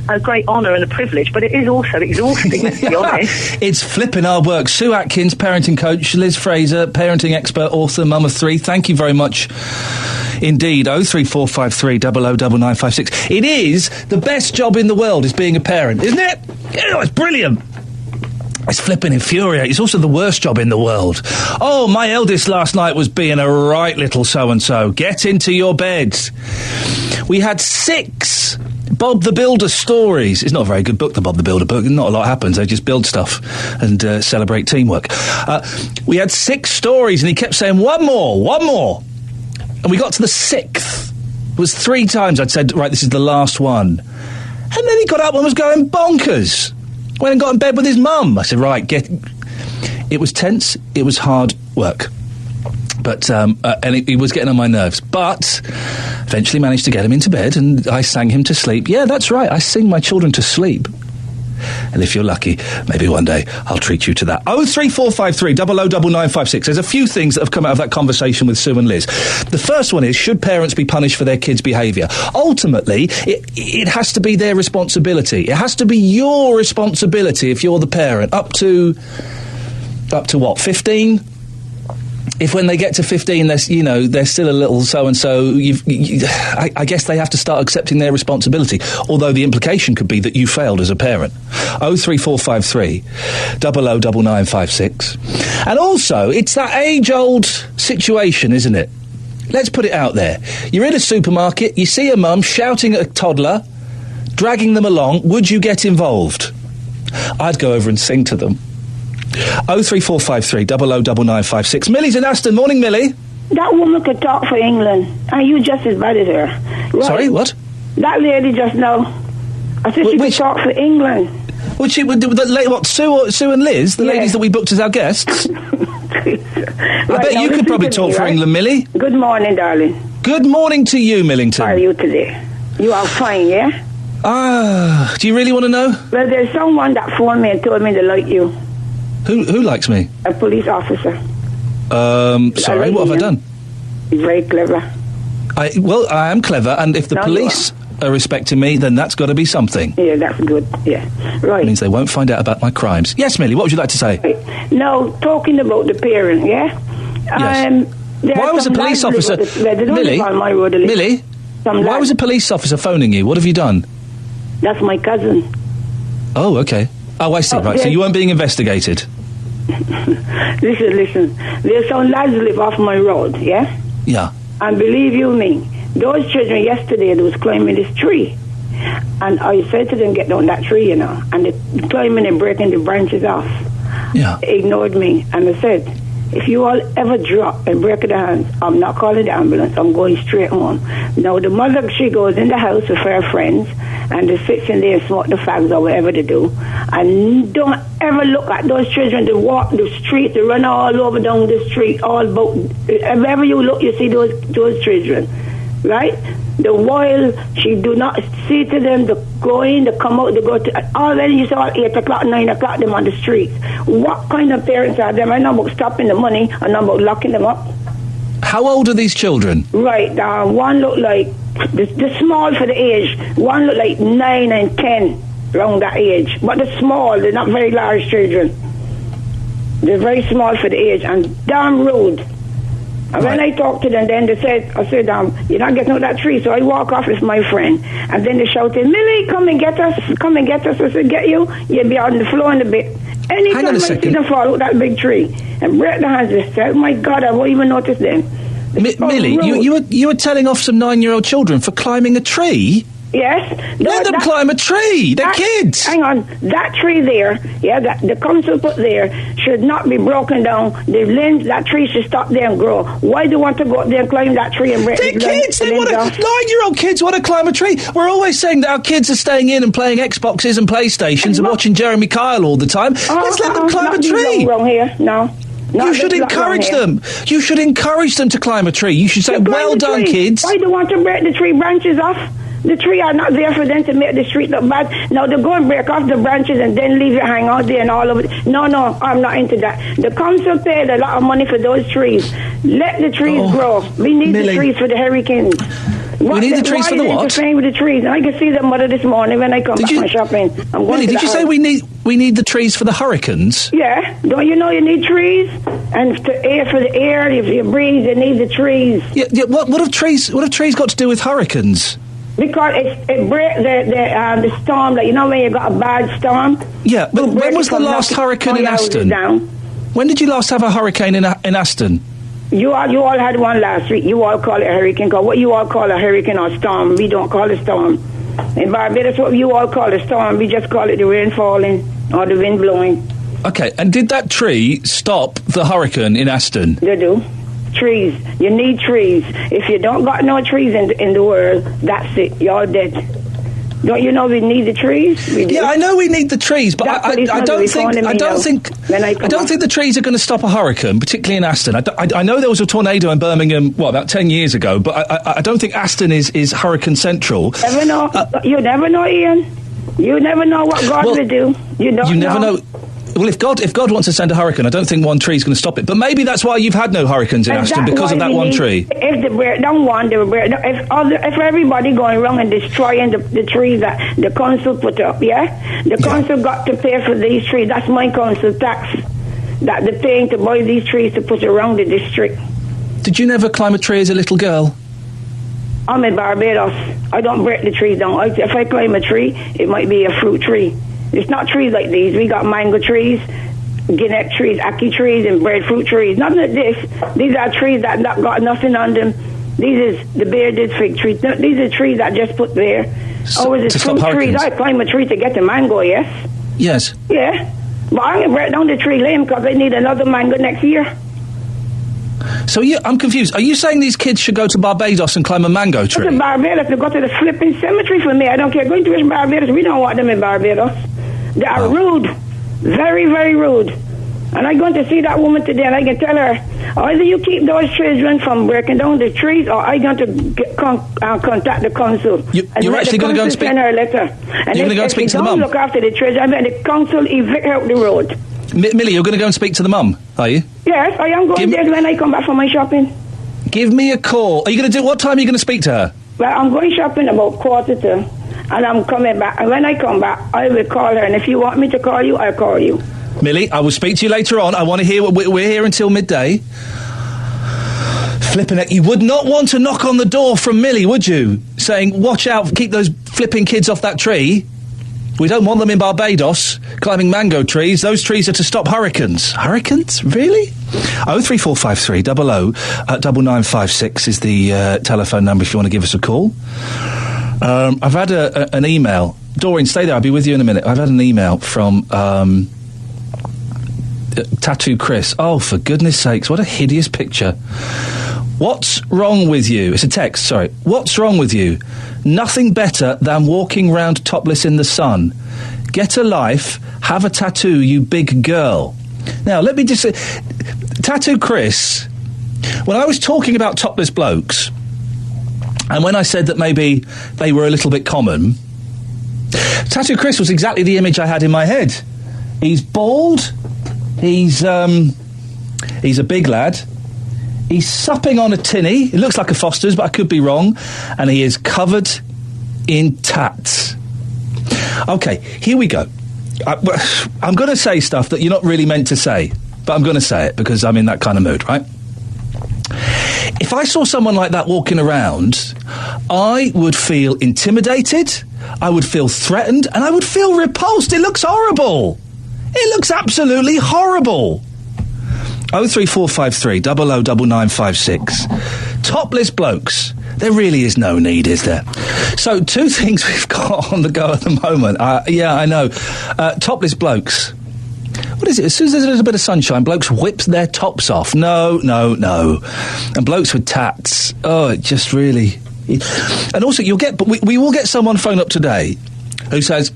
a great honour and a privilege, but it is also exhausting, let's be honest. It's flipping hard work. Sue Atkins, parenting coach, Liz Fraser, parenting expert, author, mum of 3. Thank you very much indeed. 03453 009956. It is the best job in the world, is being a parent, isn't it? It's brilliant. It's flipping infuriating. It's also the worst job in the world. Oh, my eldest last night was being a right little so-and-so. Get into your bed. We had 6 Bob the Builder stories. It's not a very good book, the Bob the Builder book. Not a lot happens. They just build stuff and celebrate teamwork. We had 6 stories, and he kept saying, one more. And we got to the 6th. It was 3 times I'd said, right, this is the last one. And then he got up and was going bonkers. Went and got in bed with his mum. I said, right, It was tense. It was hard work. But, and it was getting on my nerves. But eventually managed to get him into bed, and I sang him to sleep. Yeah, that's right. I sing my children to sleep. And if you're lucky, maybe one day I'll treat you to that. 03453 009956. There's a few things that have come out of that conversation with Sue and Liz. The first one is, should parents be punished for their kids' behaviour? Ultimately, it has to be their responsibility. It has to be your responsibility if you're the parent. Up to what, 15? If when they get to 15, they're still a little so-and-so, I guess they have to start accepting their responsibility, although the implication could be that you failed as a parent. 03453 009956. And also, it's that age-old situation, isn't it? Let's put it out there. You're in a supermarket, you see a mum shouting at a toddler, dragging them along. Would you get involved? I'd go over and sing to them. 03453 009956. Millie's in Aston. Morning, Millie. That woman could talk for England, and you just as bad as her. Right? Sorry, what? That lady just now. I said she could talk for England. Well, she would. What? Sue and Liz, the ladies that we booked as our guests. I bet you could probably talk for England, Millie. Good morning, darling. Good morning to you, Millington. How are you today? You are fine, yeah? Do you really want to know? Well, there's someone that phoned me and told me they like you. Who likes me? A police officer. Sorry, what have I done? He's very clever. I am clever, and if the police are respecting me, then that's got to be something. Yeah, that's good, yeah. Right. It means they won't find out about my crimes. Yes, Millie, what would you like to say? Right. No, talking about the parent, yeah? Yes. Why was a police officer... Millie, why was a police officer phoning you? What have you done? That's my cousin. Oh, okay. Oh, I see, right. So you weren't being investigated? Listen. There's some lads live off my road, yeah? Yeah. And believe you me, those children yesterday, they was climbing this tree. And I said to them, get down that tree, and they're climbing and breaking the branches off. Yeah. They ignored me. And I said, if you all ever drop and break their hands, I'm not calling the ambulance. I'm going straight home. Now, the mother, she goes in the house with her friends, and they sit in there and smoke the fags or whatever they do. And don't ever look at those children. They walk the street, they run all over down the street, all about. Wherever you look, you see those children, right? The while she do not see to them, they go in, they come out, they go to, already you saw 8 o'clock, 9 o'clock, them on the streets. What kind of parents are them? I know about stopping the money, I know about locking them up. How old are these children? Right, one look like, they're small for the age. One look like 9 and 10, around that age. But they're small, they're not very large children. They're very small for the age, and damn rude. And when I talked to them, then I said, you're not getting out that tree. So I walk off with my friend. And then they shouted, Millie, come and get us. I said, get you? You'll be on the floor in a bit. Anytime I see them fall out that big tree and break the hands, I said, oh my God, I won't even notice them. Millie, you were telling off some 9-year-old children for climbing a tree? Yes. Let them climb a tree. They're kids. Hang on. That tree there, that the council put there, should not be broken down. The limbs, that tree should stop there and grow. Why do you want to go up there and climb that tree and break They're kids. They want to. 9-year-old kids want to climb a tree. We're always saying that our kids are staying in and playing Xboxes and PlayStations and watching Jeremy Kyle all the time. Let's let them climb a tree. Wrong here. No. You should encourage them. You should encourage them to climb a tree. You should say, well done, kids. Why do you want to break the tree branches off? The tree are not there for them to make the street look bad. Now, they go and break off the branches and then leave it hang out there and all of it. No, I'm not into that. The council paid a lot of money for those trees. Let the trees grow. We need the trees for the hurricanes. We need the trees for the what? Interfering with the trees. I can see the mother this morning when I come back from shopping. Millie, did you say we need the trees for the hurricanes? Yeah. Don't you know you need trees? And for the air, if you breathe, you need the trees. Yeah. What have trees got to do with hurricanes? Because it breaks the storm. Like, you know when you got a bad storm? Yeah, but when was the last hurricane in Aston? When did you last have a hurricane in Aston? You all had one last week. You all call it a hurricane. Cause what you all call a hurricane or storm, we don't call it storm. In Barbados, what you all call a storm, we just call it the rain falling or the wind blowing. Okay, and did that tree stop the hurricane in Aston? They do. Trees. You need trees. If you don't got no trees in the world, that's it. You're dead. Don't you know we need the trees? We do. Yeah, I know we need the trees, but I don't think the trees are going to stop a hurricane, particularly in Aston. I know there was a tornado in Birmingham, about 10 years ago, but I don't think Aston is hurricane central. Never know. You never know, Ian. You never know what God will do. You never know. Well, if God wants to send a hurricane, I don't think one tree is going to stop it. But maybe that's why you've had no hurricanes in Aston, because of that one tree. If they break down one, they will break down. If everybody going wrong and destroying the trees that the council put up, the council got to pay for these trees. That's my council tax that they're paying to buy these trees to put around the district. Did you never climb a tree as a little girl? I'm in Barbados. I don't break the trees down. If I climb a tree, it might be a fruit tree. It's not trees like these. We got mango trees, guinea trees, ackee trees, and breadfruit trees. Nothing like this. These are trees that not got nothing on them. These is the bearded fig tree. These are trees that just put there. It's fruit trees. I climb a tree to get the mango, yes? Yes. Yeah. But I'm going to break down the tree limb because they need another mango next year. So I'm confused. Are you saying these kids should go to Barbados and climb a mango tree? Go to Barbados to go to the flipping cemetery for me. I don't care. Going to Barbados, we don't want them in Barbados. They are rude. Very, very rude. And I'm going to see that woman today and I can tell her, either you keep those children from breaking down the trees or I'm going to contact the council. You're actually going to go and speak? Send her a letter. And you're going to go and speak to the mum? Don't look after the children. I mean, the council evict her up the road. Millie, you're going to go and speak to the mum, are you? Yes, I am going there when I come back from my shopping. Give me a call. Are you going to what time are you going to speak to her? Well, I'm going shopping about 1:45. And I'm coming back. And when I come back, I will call her. And if you want me to call you, I'll call you. Millie, I will speak to you later on. I want to hear what we're here until midday. Flipping it. You would not want to knock on the door from Millie, would you? Saying, watch out, keep those flipping kids off that tree. We don't want them in Barbados, climbing mango trees. Those trees are to stop hurricanes. Hurricanes? Really? 03453 00 9956 is the telephone number if you want to give us a call. I've had an email. Doreen, stay there. I'll be with you in a minute. I've had an email from Tattoo Chris. Oh, for goodness sakes, what a hideous picture. What's wrong with you? It's a text, sorry. What's wrong with you? Nothing better than walking round topless in the sun. Get a life. Have a tattoo, you big girl. Now, let me just say, Tattoo Chris, when I was talking about topless blokes, and when I said that maybe they were a little bit common, Tattoo Chris was exactly the image I had in my head. He's bald. He's a big lad. He's supping on a tinny. It looks like a Foster's, but I could be wrong. And he is covered in tats. Okay, here we go. I'm going to say stuff that you're not really meant to say, but I'm going to say it because I'm in that kind of mood, right? If I saw someone like that walking around, I would feel intimidated, I would feel threatened, and I would feel repulsed. It looks horrible. It looks absolutely horrible. 03453 00 9956. Topless blokes. There really is no need, is there? So, two things we've got on the go at the moment. Yeah, I know. Topless blokes. What is it? As soon as there's a little bit of sunshine, blokes whip their tops off. No. And blokes with tats. Oh, it just really... And also, we will get someone phone up today who says,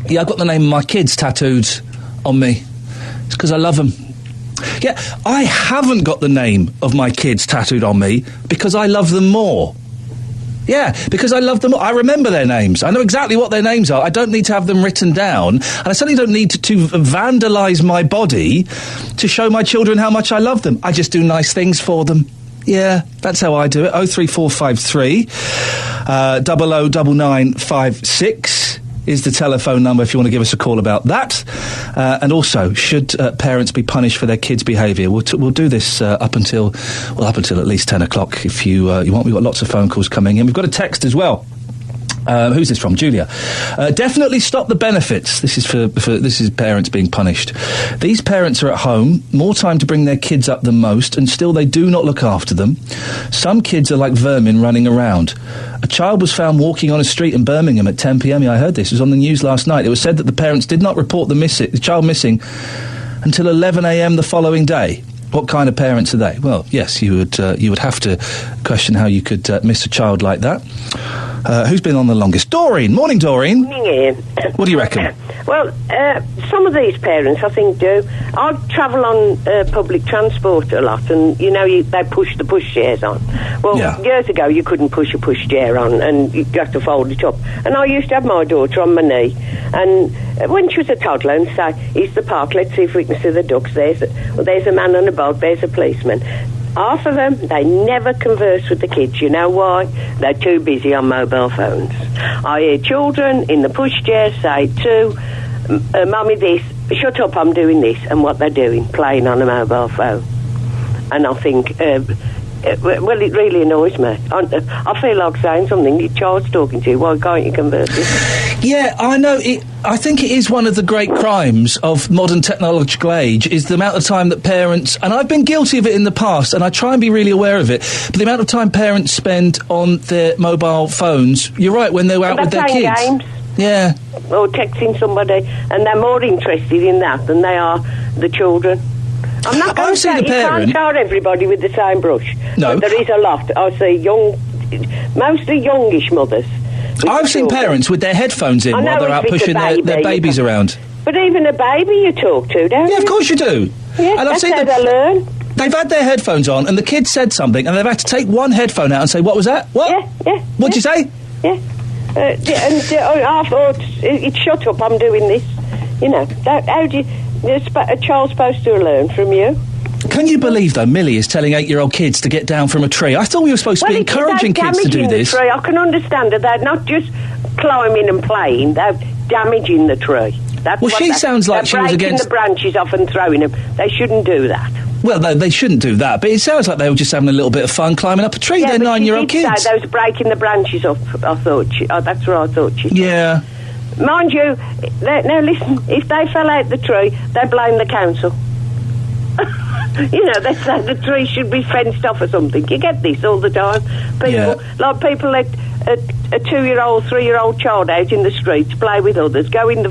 yeah, I've got the name of my kids tattooed on me. It's because I love them. Yeah, I haven't got the name of my kids tattooed on me because I love them more. Yeah, because I love them more. I remember their names. I know exactly what their names are. I don't need to have them written down. And I certainly don't need to vandalise my body to show my children how much I love them. I just do nice things for them. Yeah, that's how I do it. 03453 009956 is the telephone number if you want to give us a call about that. And also, should parents be punished for their kids' behaviour? We'll do this up until at least 10 o'clock if you want. We've got lots of phone calls coming in. We've got a text as well. Who's this from? Julia. Definitely stop the benefits. This is this is parents being punished. These parents are at home, more time to bring their kids up than most, and still they do not look after them. Some kids are like vermin running around. A child was found walking on a street in Birmingham at 10 p.m. Yeah, I heard this. It was on the news last night. It was said that the parents did not report the child missing until 11 a.m. the following day. What kind of parents are they? Well, yes, you would have to question how you could miss a child like that. Who's been on the longest? Doreen. Morning, Doreen. Morning, Ian. What do you reckon? Well, some of these parents, I think, do. I travel on public transport a lot, and, they push the pushchairs on. Well, years ago, you couldn't push a pushchair on, and you had to fold it up. And I used to have my daughter on my knee, and when she was a toddler, and say, "Here's the park, let's see if we can see the ducks. There's a man on a boat, there's a policeman." Half of them, they never converse with the kids. You know why? They're too busy on mobile phones. I hear children in the pushchair say to Mummy this, shut up, I'm doing this, and what they're doing, playing on a mobile phone. And I think, it really annoys me. I feel like saying something. Your child's talking to you, why can't you converse with them? Yeah, I know. I think it is one of the great crimes of modern technological age is the amount of time that parents, and I've been guilty of it in the past, and I try and be really aware of it, but the amount of time parents spend on their mobile phones, you're right, when they're out with their kids. Games. Yeah. Or texting somebody, and they're more interested in that than they are the children. I'm not going to say you can't tar everybody with the same brush. No. But there is a lot. I see mostly youngish mothers. I've seen parents with their headphones in while they're out pushing their babies around. But even a baby you talk to, don't you? Yeah, of course you do. Yeah, and I've seen how they learn. They've had their headphones on, and the kid said something, and they've had to take one headphone out and say, "What was that? What? Yeah. What'd you say?" Yeah. I thought, shut up, I'm doing this. How do you... a child's supposed to learn from you. Can you believe, though, Millie is telling 8-year-old kids to get down from a tree? I thought we were supposed to be encouraging kids to do this. The tree, I can understand that they're not just climbing and playing, they're damaging the tree. She sounds like she was against... the branches off and throwing them. They shouldn't do that. Well, they shouldn't do that, but it sounds like they were just having a little bit of fun climbing up a tree. They're 9-year-old kids. They was breaking the branches up, I thought. That's what I thought she said. Yeah. Mind you, now listen, if they fell out the tree, they blame the council. They say the tree should be fenced off or something. You get this all the time. People let a 2-year-old, 3-year-old child out in the streets, play with others, go in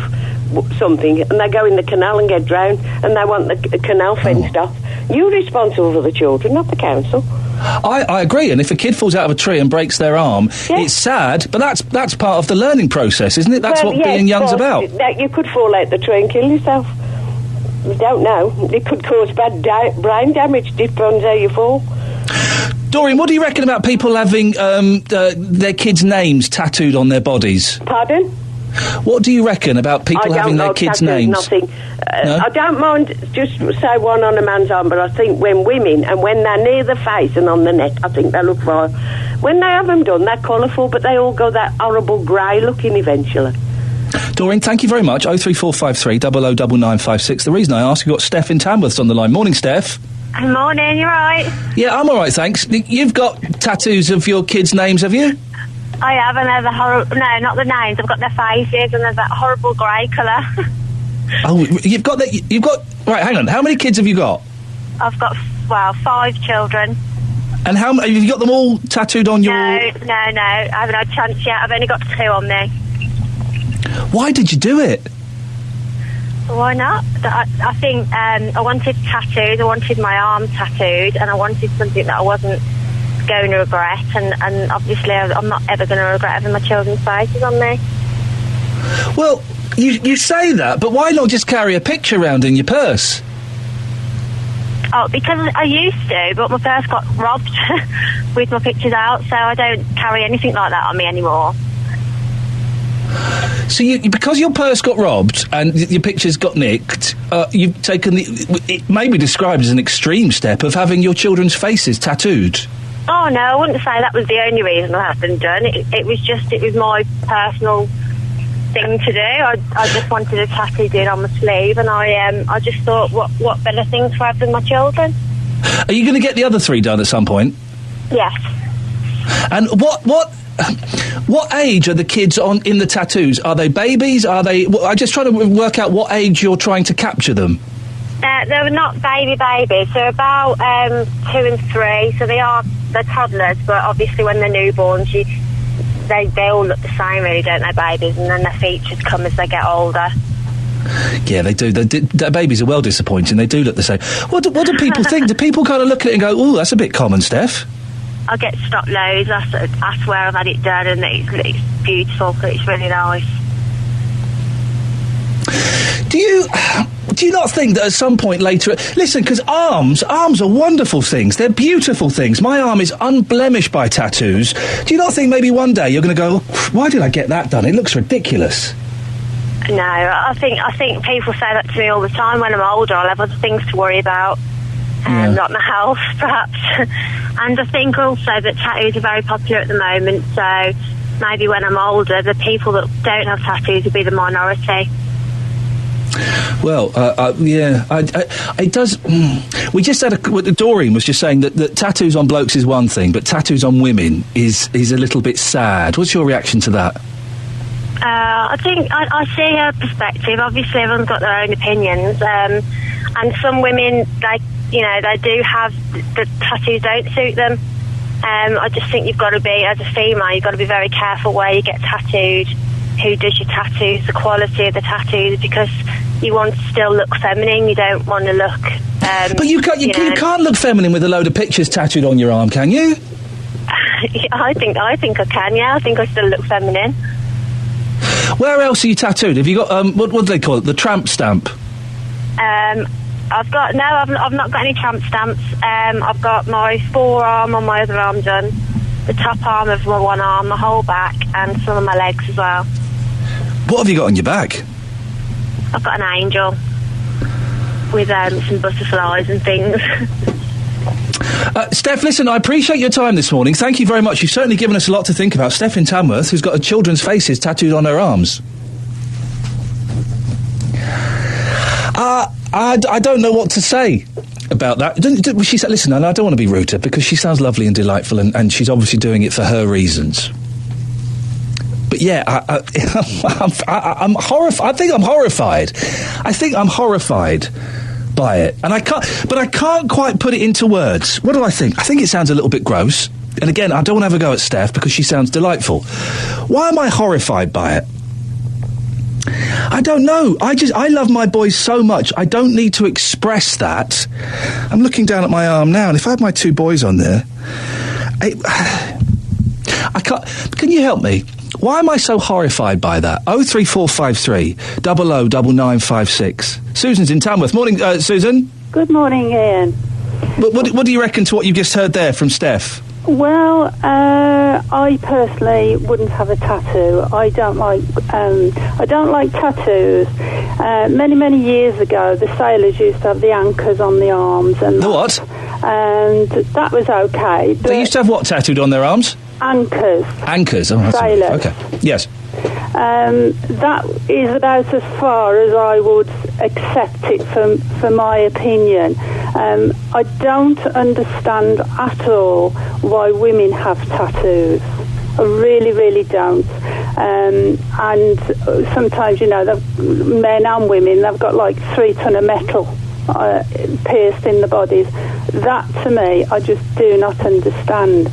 something, and they go in the canal and get drowned, and they want the canal fenced off. You're responsible for the children, not the council. I agree, and if a kid falls out of a tree and breaks their arm, it's sad, but that's part of the learning process, isn't it? That's what being young's about. You could fall out the tree and kill yourself. You don't know. It could cause bad brain damage, depends how you fall. Doreen, what do you reckon about people having their kids' names tattooed on their bodies? Pardon? What do you reckon about people having their kids' names? Nothing. No? I don't mind just say one on a man's arm, but I think when women, and when they're near the face and on the neck, I think they look vile. When they have them done, they're colourful, but they all go that horrible grey looking eventually. Doreen, thank you very much. 03453 009956. The reason I ask, we've got Steph in Tamworth on the line. Morning, Steph. Morning, you're right. Yeah, I'm all right, thanks. You've got tattoos of your kids' names, have you? I have, and they're the horrible... No, not the names. I've got their faces, and there's that horrible grey colour. Oh, you've got that... Right, hang on. How many kids have you got? I've got, 5 children. And have you got them all tattooed on your... No, I haven't had a chance yet. I've only got 2 on me. Why did you do it? Why not? I think I wanted tattoos, I wanted my arm tattooed, and I wanted something that I wasn't going to regret, and obviously I'm not ever going to regret having my children's faces on me. Well, you say that, but why not just carry a picture around in your purse? Oh, because I used to, but my purse got robbed with my pictures out, so I don't carry anything like that on me anymore. So because your purse got robbed and your pictures got nicked, you've taken it may be described as an extreme step of having your children's faces tattooed. Oh no, I wouldn't say that was the only reason I had them done. It was my personal thing to do. I just wanted a tattoo done on my sleeve, and I just thought, what better thing to have than my children? Are you going to get the other 3 done at some point? Yes. And what age are the kids in the tattoos? Are they babies? Are they... I just try to work out what age you're trying to capture them. They were not babies. They're about 2 and 3, so they're toddlers, but obviously when they're newborns, they all look the same, really, don't they, babies? And then their features come as they get older. Yeah, they do. The babies are well disappointing. They do look the same. What do people think? Do people kind of look at it and go, "Oh, that's a bit common, Steph"? I get stopped loads. I swear I've had it done, and it's beautiful. It's really nice. Do you not think that at some point later... Listen, because arms are wonderful things. They're beautiful things. My arm is unblemished by tattoos. Do you not think maybe one day you're going to go, why did I get that done? It looks ridiculous. No, I think people say that to me all the time. When I'm older, I'll have other things to worry about. Like my health, perhaps. And I think also that tattoos are very popular at the moment, so maybe when I'm older, the people that don't have tattoos will be the minority. Well, yeah, it does... We just had Doreen was just saying that tattoos on blokes is one thing, but tattoos on women is a little bit sad. What's your reaction to that? I think I see her perspective. Obviously, everyone's got their own opinions, and some women, they do have... The tattoos don't suit them. I just think you've got to be, as a female, you've got to be very careful where you get tattooed, who does your tattoos, the quality of the tattoos, because you want to still look feminine. You don't want to look... but you can't look feminine with a load of pictures tattooed on your arm, can you? I think I can, yeah. I think I still look feminine. Where else are you tattooed? Have you got, what do they call it, the tramp stamp? I've not got any tramp stamps. I've got my forearm on my other arm done, the top arm of my one arm, my whole back, and some of my legs as well. What have you got on your back? I've got an angel with some butterflies and things. Steph, listen, I appreciate your time this morning. Thank you very much. You've certainly given us a lot to think about. Steph in Tamworth, who's got her children's faces tattooed on her arms. I don't know what to say about that. She said, listen, and I don't want to be rude to her because she sounds lovely and delightful, and she's obviously doing it for her reasons. But yeah, I'm horrified. I think I'm horrified. I think I'm horrified by it, and I can't quite put it into words. What do I think? I think it sounds a little bit gross. And again, I don't want to have a go at Steph because she sounds delightful. Why am I horrified by it? I don't know. I love my boys so much. I don't need to express that. I'm looking down at my arm now, and if I had my 2 boys on there, I can't. Can you help me? Why am I so horrified by that? 03453 009956. Susan's in Tamworth. Morning, Susan. Good morning, Ian. What do you reckon to what you've just heard there from Steph? Well, I personally wouldn't have a tattoo. I don't like tattoos. Many years ago, the sailors used to have the anchors on the arms and the what? And that was okay. But they used to have what tattooed on their arms? Anchors. Anchors. Oh, that's sailors. Okay. Yes. That is about as far as I would accept it for my opinion. I don't understand at all why women have tattoos. I really don't. And sometimes, men and women, they've got like 3 ton of metal pierced in the bodies. That, to me, I just do not understand.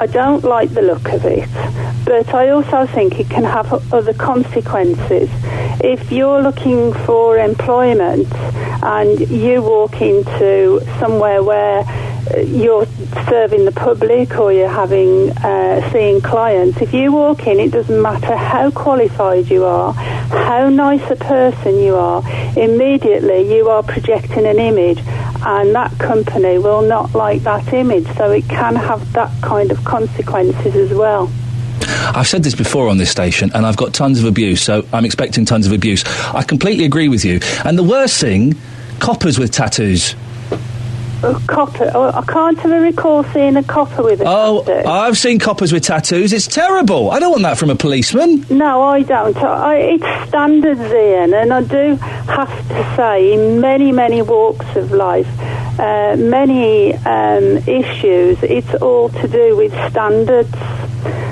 I don't like the look of it, but I also think it can have other consequences. If you're looking for employment and you walk into somewhere where you're serving the public or you're having seeing clients, if you walk in, it doesn't matter how qualified you are, how nice a person you are, immediately you are projecting an image, and that company will not like that image, so it can have that kind of consequences as well. I've said this before on this station, and I've got tons of abuse, so I'm expecting tons of abuse. I completely agree with you. And the worst thing, coppers with tattoos. Copper? Oh, I can't ever recall seeing a copper with a tattoo. I've seen coppers with tattoos. It's terrible. I don't want that from a policeman. No, I don't. It's standards, Ian, and I do have to say, in many, many walks of life, many issues, it's all to do with standards.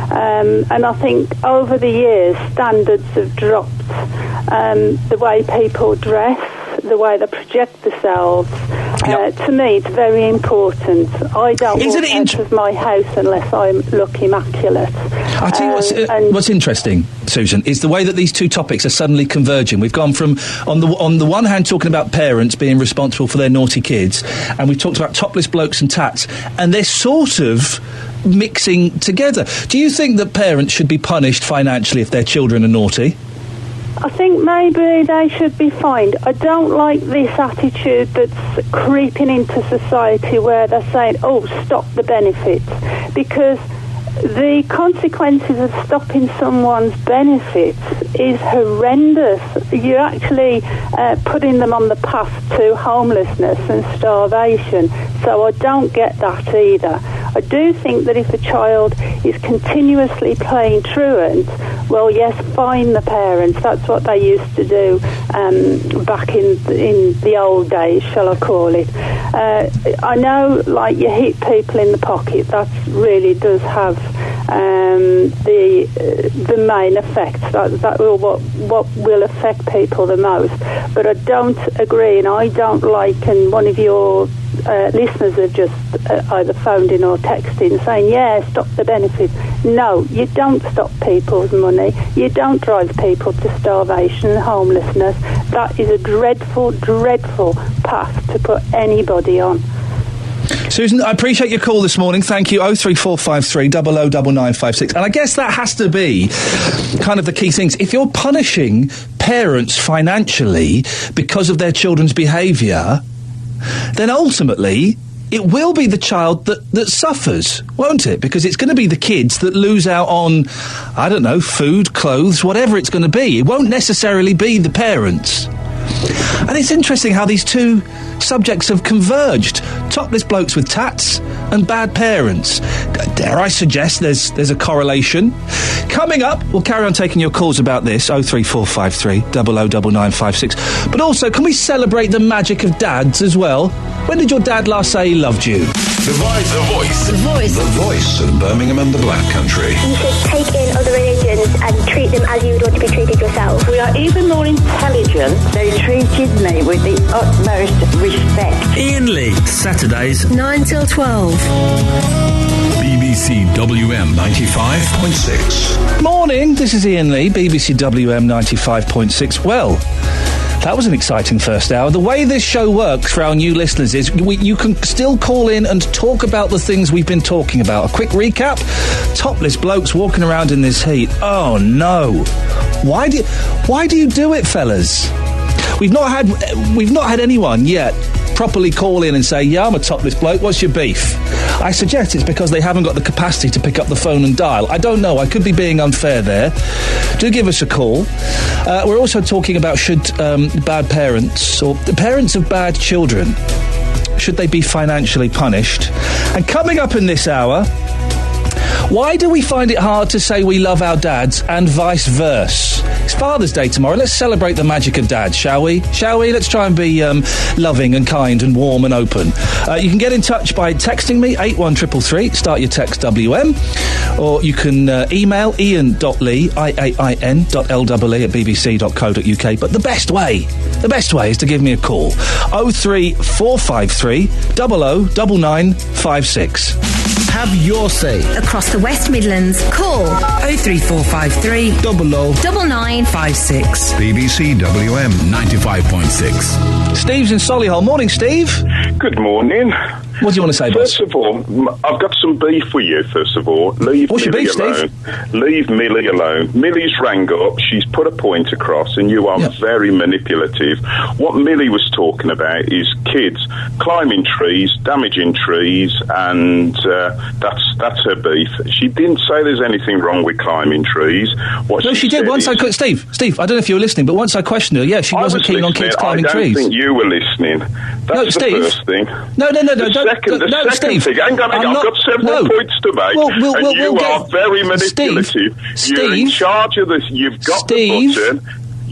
And I think over the years, standards have dropped. The way people dress, the way they project themselves. To me, it's very important. I don't walk out of my house unless I look immaculate. I tell you what's interesting, Susan, is the way that these two topics are suddenly converging. We've gone from, on the one hand, talking about parents being responsible for their naughty kids, and we've talked about topless blokes and tats, and they're sort of mixing together. Do you think that parents should be punished financially if their children are naughty? I think maybe they should be fined. I don't like this attitude that's creeping into society where they're saying, oh, stop the benefits, because the consequences of stopping someone's benefits is horrendous. You're actually putting them on the path to homelessness and starvation. So I don't get that either. I do think that if a child is continuously playing truant, well, yes, fine the parents. That's what they used to do back in the old days, shall I call it. I know, like, you hit people in the pocket. That really does have the main effect. That will what will affect people the most. But I don't agree, and I don't like. And one of your listeners have just either phoned in or texted saying, yeah, stop the benefits. No, you don't stop people's money. You don't drive people to starvation and homelessness. That is a dreadful, dreadful path to put anybody on. Susan, I appreciate your call this morning. Thank you. 03453 009956. And I guess that has to be kind of the key things. If you're punishing parents financially because of their children's behaviour, then ultimately it will be the child that suffers, won't it? Because it's going to be the kids that lose out on, I don't know, food, clothes, whatever it's going to be. It won't necessarily be the parents. And it's interesting how these two subjects have converged. Topless blokes with tats and bad parents. Dare I suggest there's a correlation? Coming up, we'll carry on taking your calls about this, 03453 009956. But also, can we celebrate the magic of dads as well? When did your dad last say he loved you? The voice of Birmingham and the Black Country. You should take in other religions and treat them as you would want to be treated yourself. We are even more intelligent. They treated me with the utmost respect. Iain Lee, Saturdays 9 till 12. BBC WM 95.6. Morning, this is Iain Lee, BBC WM 95.6. Well, that was an exciting first hour. The way this show works for our new listeners is you can still call in and talk about the things we've been talking about. A quick recap: topless blokes walking around in this heat. Oh no! Why do you do it, fellas? We've not had anyone yet properly call in and say, yeah, I'm a topless bloke, what's your beef? I suggest it's because they haven't got the capacity to pick up the phone and dial. I don't know, I could be being unfair there. Do give us a call. We're also talking about should bad parents, or the parents of bad children, should they be financially punished? And coming up in this hour, why do we find it hard to say we love our dads and vice versa? It's Father's Day tomorrow. Let's celebrate the magic of Dad, shall we? Shall we? Let's try and be loving and kind and warm and open. You can get in touch by texting me, 81333, start your text WM, or you can email iain.lee, iain.lee at bbc.co.uk. But the best way is to give me a call. 03453 009956. Have your say. Across the West Midlands, call 03453 009956. BBC WM 95.6. Steve's in Solihull. Morning, Steve. Good morning. What do you want to say, boss? First of all, I've got some beef with you, first of all. What's your beef, alone. Steve? Leave Millie alone. Millie's rang up, she's put a point across, and you are very manipulative. What Millie was talking about is kids climbing trees, damaging trees, and that's her beef. She didn't say there's anything wrong with climbing trees. No, she did. Once Steve, I don't know if you were listening, but once I questioned her, she wasn't keen on kids climbing trees. I don't think you were listening. That's the first thing. No, The second thing, hang on, I've got several points to make, you are very manipulative. You're in charge of this, you've got the button.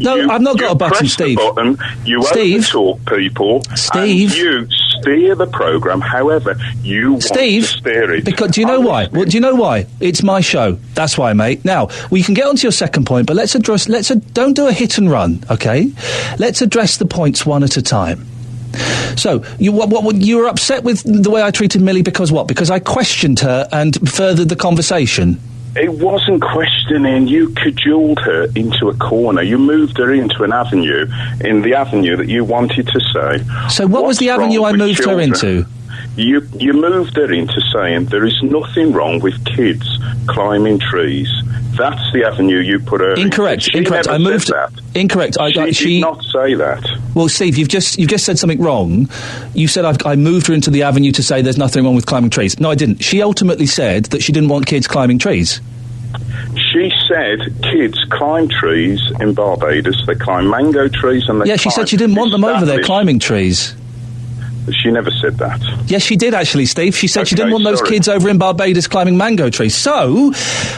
No, I've not got a button, Steve. Button, you talk people, and you steer the programme however you want to steer it. Because, do you know why? Well, do you know why? It's my show. That's why, mate. Now, we can get on to your second point, but don't do a hit and run, okay? Let's address the points one at a time. So, you were upset with the way I treated Millie because what? Because I questioned her and furthered the conversation? It wasn't questioning. You cajoled her into a corner. You moved her into an avenue, in the avenue that you wanted to say. So what was the avenue I moved her into? You moved her into saying there is nothing wrong with kids climbing trees. That's the avenue you put her Incorrect. into. Incorrect. I moved that. Incorrect. She did not say that. Well, Steve, you've just said something wrong. You said I moved her into the avenue to say there's nothing wrong with climbing trees. No, I didn't. She ultimately said that she didn't want kids climbing trees. She said kids climb trees in Barbados. They climb mango trees and they she said she didn't want them over there climbing trees. She never said that. Yes, she did, actually, Steve. She said she didn't want those kids over in Barbados climbing mango trees. So,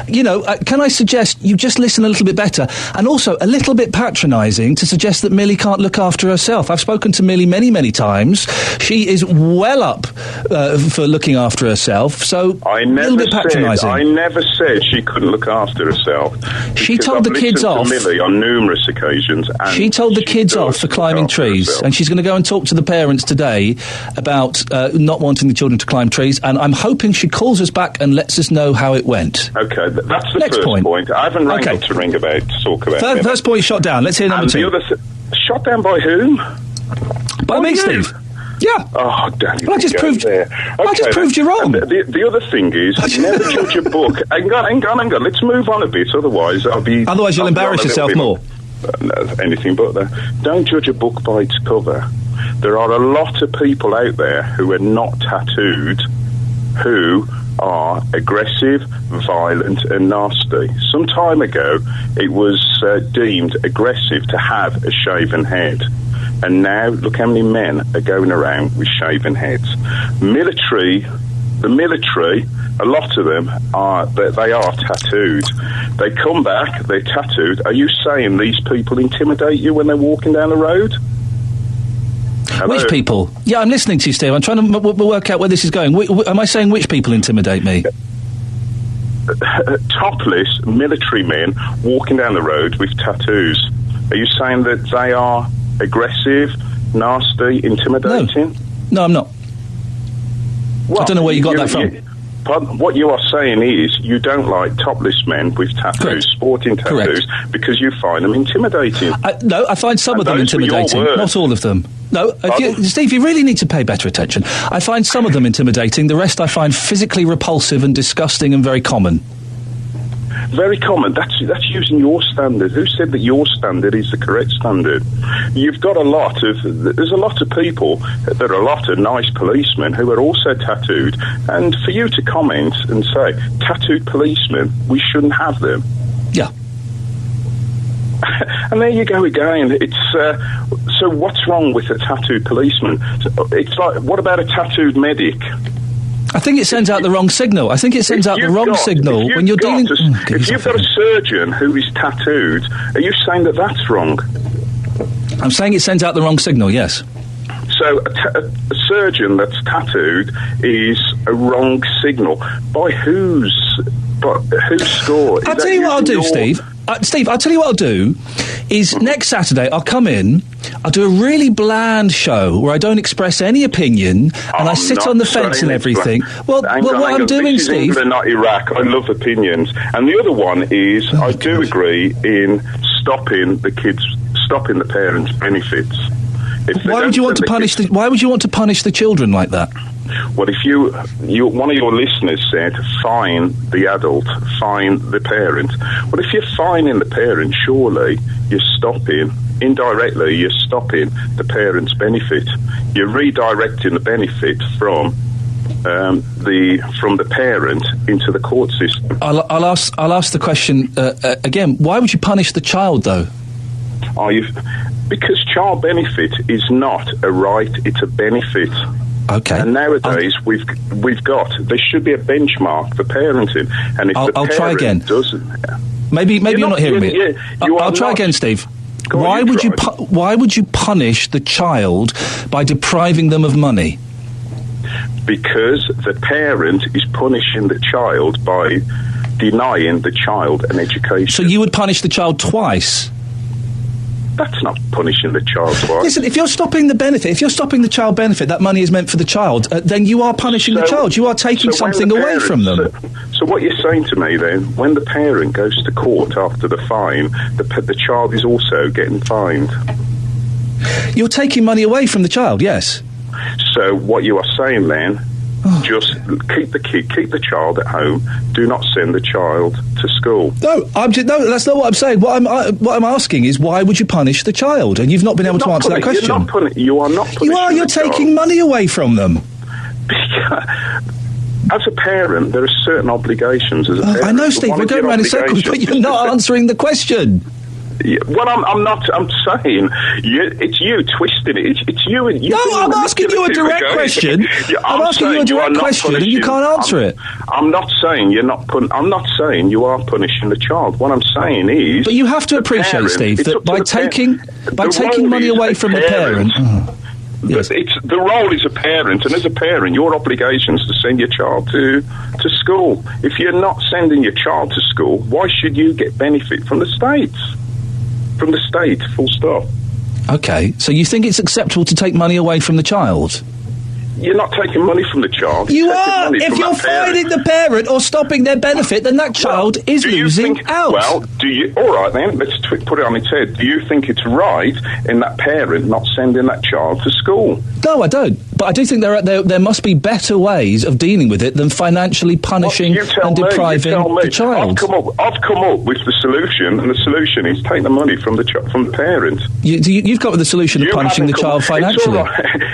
can I suggest you just listen a little bit better, and also a little bit patronising to suggest that Millie can't look after herself. I've spoken to Millie many, many times. She is well up for looking after herself, so a little bit patronising. I never said she couldn't look after herself. She told the kids off. To Millie on numerous occasions. And she told the kids off for climbing trees, and she's going to go and talk to the parents today about not wanting the children to climb trees, and I'm hoping she calls us back and lets us know how it went. Okay, that's the Next first point. I haven't rang Okay. up to talk about First point shot down. Let's hear number two. Shot down by whom? By me, Steve. Yeah. Oh, damn! I just proved you wrong. The other thing is, never judge a book. Hang on. Let's move on a bit. Otherwise, you'll embarrass yourself more. No, anything but that. Don't judge a book by its cover. There are a lot of people out there who are not tattooed, who are aggressive, violent and nasty. Some time ago, it was deemed aggressive to have a shaven head. And now, look how many men are going around with shaven heads. The military, a lot of them they are tattooed. They come back, they're tattooed. Are you saying these people intimidate you when they're walking down the road? Hello? Which people? Yeah, I'm listening to you, Steve. I'm trying to work out where this is going. Am I saying which people intimidate me? Topless military men walking down the road with tattoos. Are you saying that they are aggressive, nasty, intimidating? No, I'm not. Well, I don't know where you got that from. What you are saying is you don't like topless men with tattoos, Correct. sporting tattoos, because you find them intimidating. No, I find some of them intimidating, not all of them. No, Steve, you really need to pay better attention. I find some of them intimidating, the rest I find physically repulsive and disgusting and very common. Very common. That's using your standard. Who said that your standard is the correct standard? There's a lot of people, there are a lot of nice policemen who are also tattooed, and for you to comment and say, tattooed policemen, we shouldn't have them. Yeah. And there you go again. It's so what's wrong with a tattooed policeman? It's like, what about a tattooed medic? I think it sends out the wrong signal. I think it sends out the wrong signal when you're dealing... If you've got a surgeon who is tattooed, are you saying that that's wrong? I'm saying it sends out the wrong signal, yes. So a surgeon that's tattooed is a wrong signal. By whose score? I'll tell you what I'll do, Steve. Steve, I'll tell you what I'll do is next Saturday I'll come in, I'll do a really bland show where I don't express any opinion and I sit on the fence and everything. Well, what I'm doing, Steve... This is England, not Iraq. I love opinions. And the other one is I do agree in stopping the parents' benefits. Why would you want to punish the children like that? Well, if you one of your listeners said, fine the adult, fine the parent. Well, if you're fining the parent, surely you're stopping, indirectly, you're stopping the parent's benefit. You're redirecting the benefit from the parent into the court system. I'll ask the question again. Why would you punish the child, though? Because child benefit is not a right; it's a benefit. Okay. And nowadays we've got there should be a benchmark for parenting, and if I'll try again. Doesn't, maybe you're not hearing me. I'll try again, Steve. Why would you punish the child by depriving them of money? Because the parent is punishing the child by denying the child an education. So you would punish the child twice? That's not punishing the child twice. Listen, if you're stopping the child benefit, that money is meant for the child, then you are punishing the child. You are taking something away from them. So what you're saying to me then, when the parent goes to court after the fine, the child is also getting fined? You're taking money away from the child, yes. So what you are saying then, just keep the child at home. Do not send the child to school. No, that's not what I'm saying. What I'm asking is, why would you punish the child? And you've not been able to answer that question. You are not punishing. You're taking money away from them. As a parent, there are certain obligations. As a parent, I know, Steve. We're going around in circles, but you're not answering the question. Yeah, well, I'm not. I'm saying it's you twisting it. It's you. No, I'm asking you a direct question. I'm asking you a direct question, and you can't answer it. I'm not saying you're not. I'm not saying you are punishing the child. What I'm saying is, but you have to appreciate, Steve, that by taking money away from the parent. Yes. The role is a parent, and as a parent, your obligation is to send your child to school. If you're not sending your child to school, why should you get benefit from the state? From the state, full stop. Okay, so you think it's acceptable to take money away from the child? You're not taking money from the child. You are! If you're fining the parent or stopping their benefit, then that child is losing out. Well, do you... All right, then, let's put it on its head. Do you think it's right in that parent not sending that child to school? No, I don't. But I do think there must be better ways of dealing with it than financially punishing and depriving the child. I've come up with the solution, and the solution is take the money from the parent. You've come up with the solution of punishing the child financially.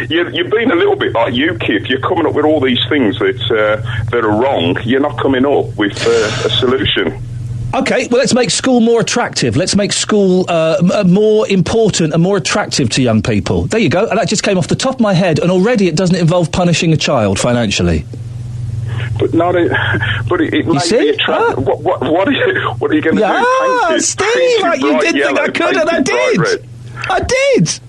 You've been a little bit like UKIP. You're coming up with all these things that are wrong. You're not coming up with a solution. Okay, well, let's make school more attractive. Let's make school more important and more attractive to young people. There you go. And that just came off the top of my head, and already it doesn't involve punishing a child financially. But not it. But it might be attractive. What are you going to do? Yeah, Steve, you did think I could, and I did. I did.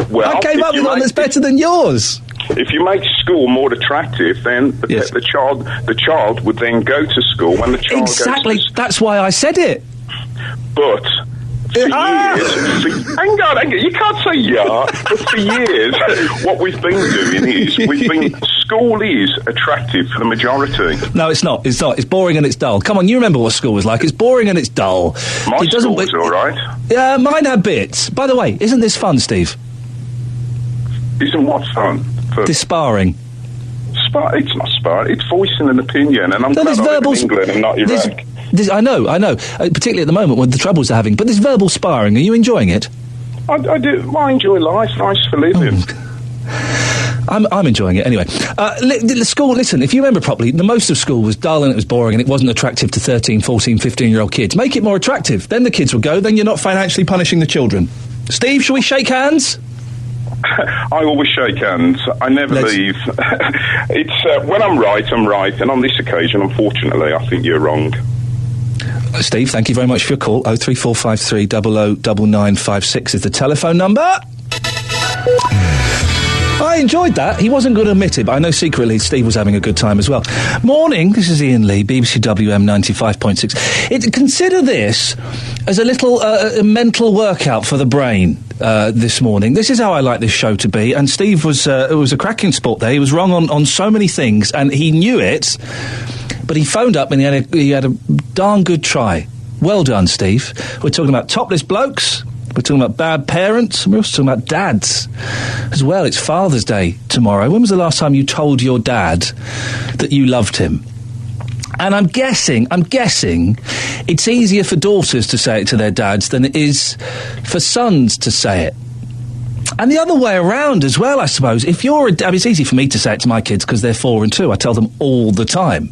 Well, I came up with one that's better than yours. If you make school more attractive, then the child would then go to school when the child exactly. goes to That's why I said it. But for years, hang on, you can't say yeah. But for years, what we've been doing is school is attractive for the majority. No, it's not. It's not. It's boring and it's dull. Come on, you remember what school was like. It's boring and it's dull. My school was all right. Yeah, mine had bits. By the way, isn't this fun, Steve? Isn't what fun? This sparring. It's not sparring. It's voicing an opinion, and I'm glad I live in England and not Iraq. I know. Particularly at the moment with the troubles they're having. But this verbal sparring, are you enjoying it? I do. I enjoy life. Nice for living. I'm enjoying it anyway. School, listen, if you remember properly, the most of school was dull and it was boring and it wasn't attractive to 13, 14, 15-year-old kids. Make it more attractive. Then the kids will go. Then you're not financially punishing the children. Steve, shall we shake hands? I always shake hands. I never leave. It's when I'm right, and on this occasion, unfortunately, I think you're wrong. Steve, thank you very much for your call. 03453 009956 is the telephone number. I enjoyed that. He wasn't going to admit it, but I know secretly Steve was having a good time as well. Morning, this is Iain Lee, BBC WM 95.6. Consider this as a little mental workout for the brain this morning. This is how I like this show to be, and Steve was a cracking sport there. He was wrong on so many things, and he knew it, but he phoned up and he had a darn good try. Well done, Steve. We're talking about topless blokes. We're talking about bad parents. We're also talking about dads as well. It's Father's Day tomorrow. When was the last time you told your dad that you loved him? And I'm guessing it's easier for daughters to say it to their dads than it is for sons to say it. And the other way around as well, I suppose. If you're it's easy for me to say it to my kids because they're 4 and 2. I tell them all the time.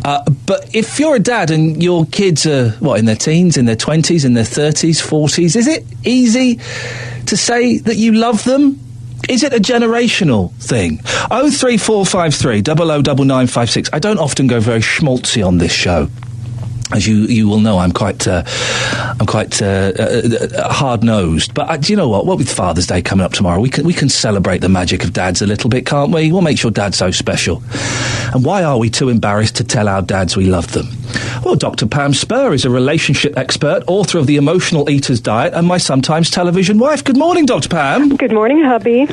But if you're a dad and your kids are, in their teens, in their 20s, in their 30s, 40s, is it easy to say that you love them? Is it a generational thing? 03453 009956. I don't often go very schmaltzy on this show. As you will know, I'm quite hard-nosed. But do you know what? What with Father's Day coming up tomorrow, we can celebrate the magic of dads a little bit, can't we? What makes your dad so special? And why are we too embarrassed to tell our dads we love them? Well, Dr. Pam Spur is a relationship expert, author of The Emotional Eater's Diet, and my sometimes television wife. Good morning, Dr. Pam. Good morning, hubby.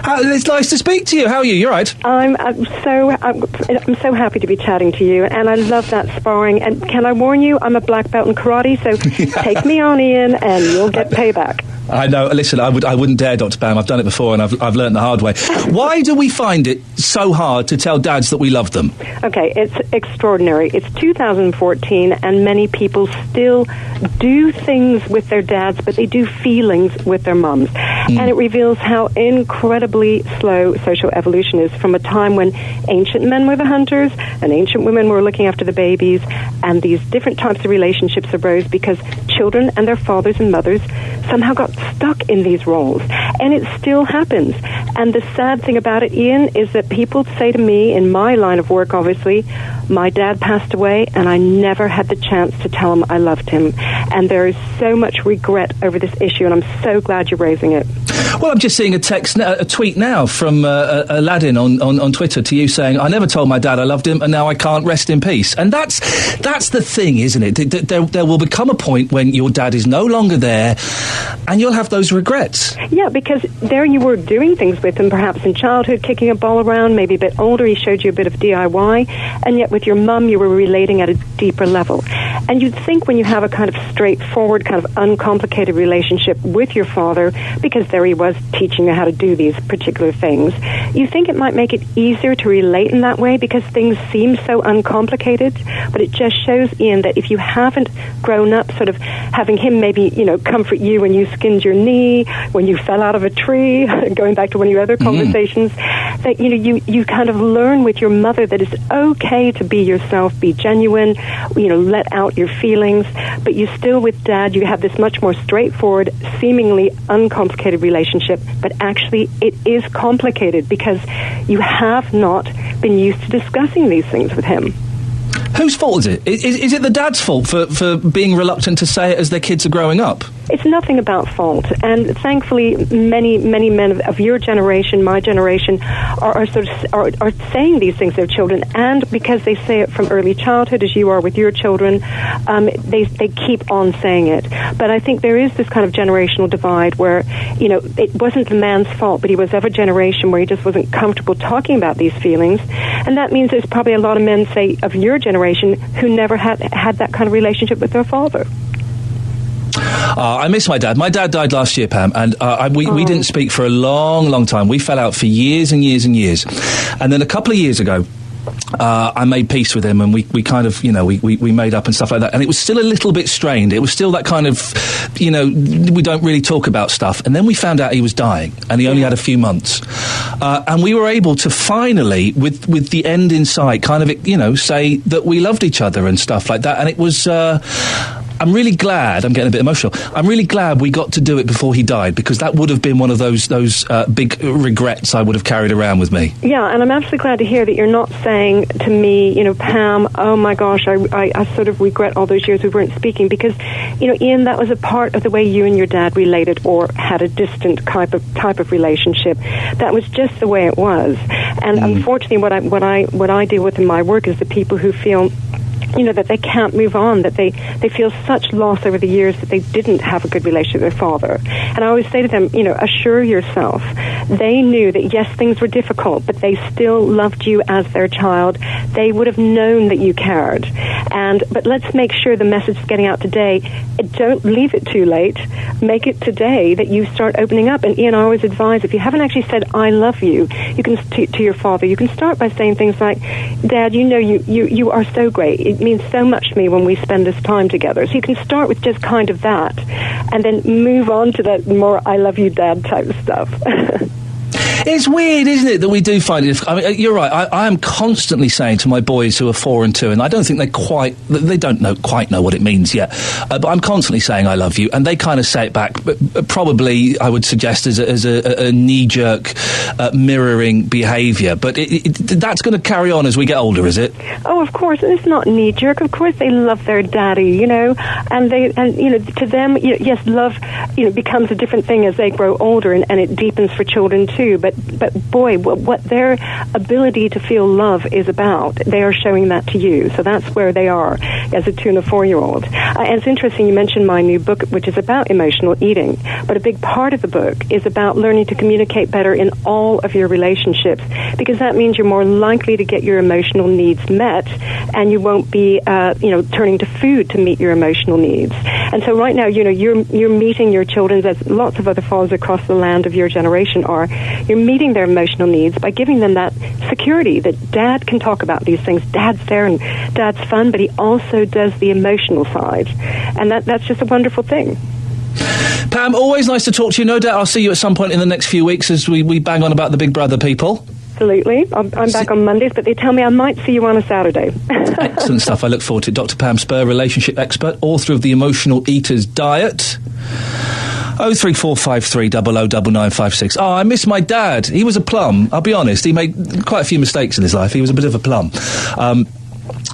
It's nice to speak to you. How are you? You all right? I'm so happy to be chatting to you, and I love that sparring. And can I warn you, I'm a black belt in karate, so take me on, Iain, and you'll get payback. I know. Listen, I wouldn't dare, Dr. Pam. I've done it before, and I've learned the hard way. Why do we find it so hard to tell dads that we love them? Okay, it's extraordinary. It's 2014, and many people still do things with their dads, but they do feelings with their mums. And it reveals how incredibly slow social evolution is, from a time when ancient men were the hunters and ancient women were looking after the babies, and these different types of relationships arose because children and their fathers and mothers somehow got stuck in these roles. And it still happens. And the sad thing about it, Iain, is that people say to me, in my line of work, obviously, my dad passed away and I never had the chance to tell him I loved him. And there is so much regret over this issue, and I'm so glad you're raising it. Well, I'm just seeing a tweet now from Aladdin on Twitter to you saying, I never told my dad I loved him, and now I can't rest in peace. And that's the thing, isn't it? There will become a point when your dad is no longer there, and you'll have those regrets. Yeah, because there you were doing things with him, perhaps in childhood, kicking a ball around, maybe a bit older, he showed you a bit of DIY, and yet with your mum you were relating at a deeper level. And you'd think when you have a kind of straightforward, kind of uncomplicated relationship with your father, because there he was teaching you how to do these particular things, you think it might make it easier to relate in that way because things seem so uncomplicated. But it just shows, Iain, that if you haven't grown up sort of having him maybe, comfort you when you skinned your knee, when you fell out of a tree, going back to one of your other conversations, that, you kind of learn with your mother that it's okay to be yourself, be genuine, let out your feelings, but you still, with Dad, you have this much more straightforward, seemingly uncomplicated relationship, but actually it is complicated because you have not been used to discussing these things with him. Whose fault is it? Is it the dad's fault for being reluctant to say it as their kids are growing up? It's nothing about fault, and thankfully many men of your generation, my generation, are saying these things to their children, and because they say it from early childhood, as you are with your children, they keep on saying it. But I think there is this kind of generational divide where, it wasn't the man's fault, but he was of a generation where he just wasn't comfortable talking about these feelings, and that means there's probably a lot of men, say, of your generation who never had that kind of relationship with their father. I miss my dad. My dad died last year, Pam, and we didn't speak for a long, long time. We fell out for years and years and years. And then a couple of years ago, I made peace with him, and we kind of, we made up and stuff like that. And it was still a little bit strained. It was still that kind of, we don't really talk about stuff. And then we found out he was dying, and he only had a few months. And we were able to finally, with the end in sight, kind of, say that we loved each other and stuff like that. And it was... I'm really glad, I'm getting a bit emotional, I'm really glad we got to do it before he died, because that would have been one of those big regrets I would have carried around with me. Yeah, and I'm absolutely glad to hear that you're not saying to me, Pam, oh my gosh, I sort of regret all those years we weren't speaking, because, Iain, that was a part of the way you and your dad related or had a distant type of relationship. That was just the way it was. And unfortunately, what I deal with in my work is the people who feel that they can't move on, that they feel such loss over the years that they didn't have a good relationship with their father. And I always say to them, assure yourself. They knew that, yes, things were difficult, but they still loved you as their child. They would have known that you cared. But let's make sure the message is getting out today. Don't leave it too late. Make it today that you start opening up. And Iain, I always advise, if you haven't actually said, I love you, you can to your father, you can start by saying things like, Dad, you are so great. It means so much to me when we spend this time together. So you can start with just kind of that, and then move on to that more I love you, Dad type stuff. It's weird, isn't it, that we do find it. I mean, you're right. I am constantly saying to my boys who are 4 and 2, and I don't think they don't quite know what it means yet. But I'm constantly saying I love you, and they kind of say it back. But probably, I would suggest, as a knee-jerk mirroring behaviour. But that's going to carry on as we get older, is it? Oh, of course. It's not knee-jerk. Of course, they love their daddy, and to them, yes, love, becomes a different thing as they grow older, and it deepens for children too. But boy, what their ability to feel love is about, they are showing that to you. So that's where they are as a 2 and a 4-year-old. And it's interesting you mentioned my new book, which is about emotional eating. But a big part of the book is about learning to communicate better in all of your relationships, because that means you're more likely to get your emotional needs met, and you won't be, turning to food to meet your emotional needs. And so right now, you're meeting your children, as lots of other fathers across the land of your generation are. You're meeting their emotional needs by giving them that security that Dad can talk about these things. Dad's there and Dad's fun, but he also does the emotional side. And that's just a wonderful thing. Pam, always nice to talk to you. No doubt I'll see you at some point in the next few weeks as we bang on about the Big Brother people. Absolutely. I'm back on Mondays, but they tell me I might see you on a Saturday. Excellent stuff. I look forward to it. Dr. Pam Spur, relationship expert, author of The Emotional Eater's Diet. 03453 009956. Oh, I miss my dad. He was a plum. I'll be honest. He made quite a few mistakes in his life. He was a bit of a plum.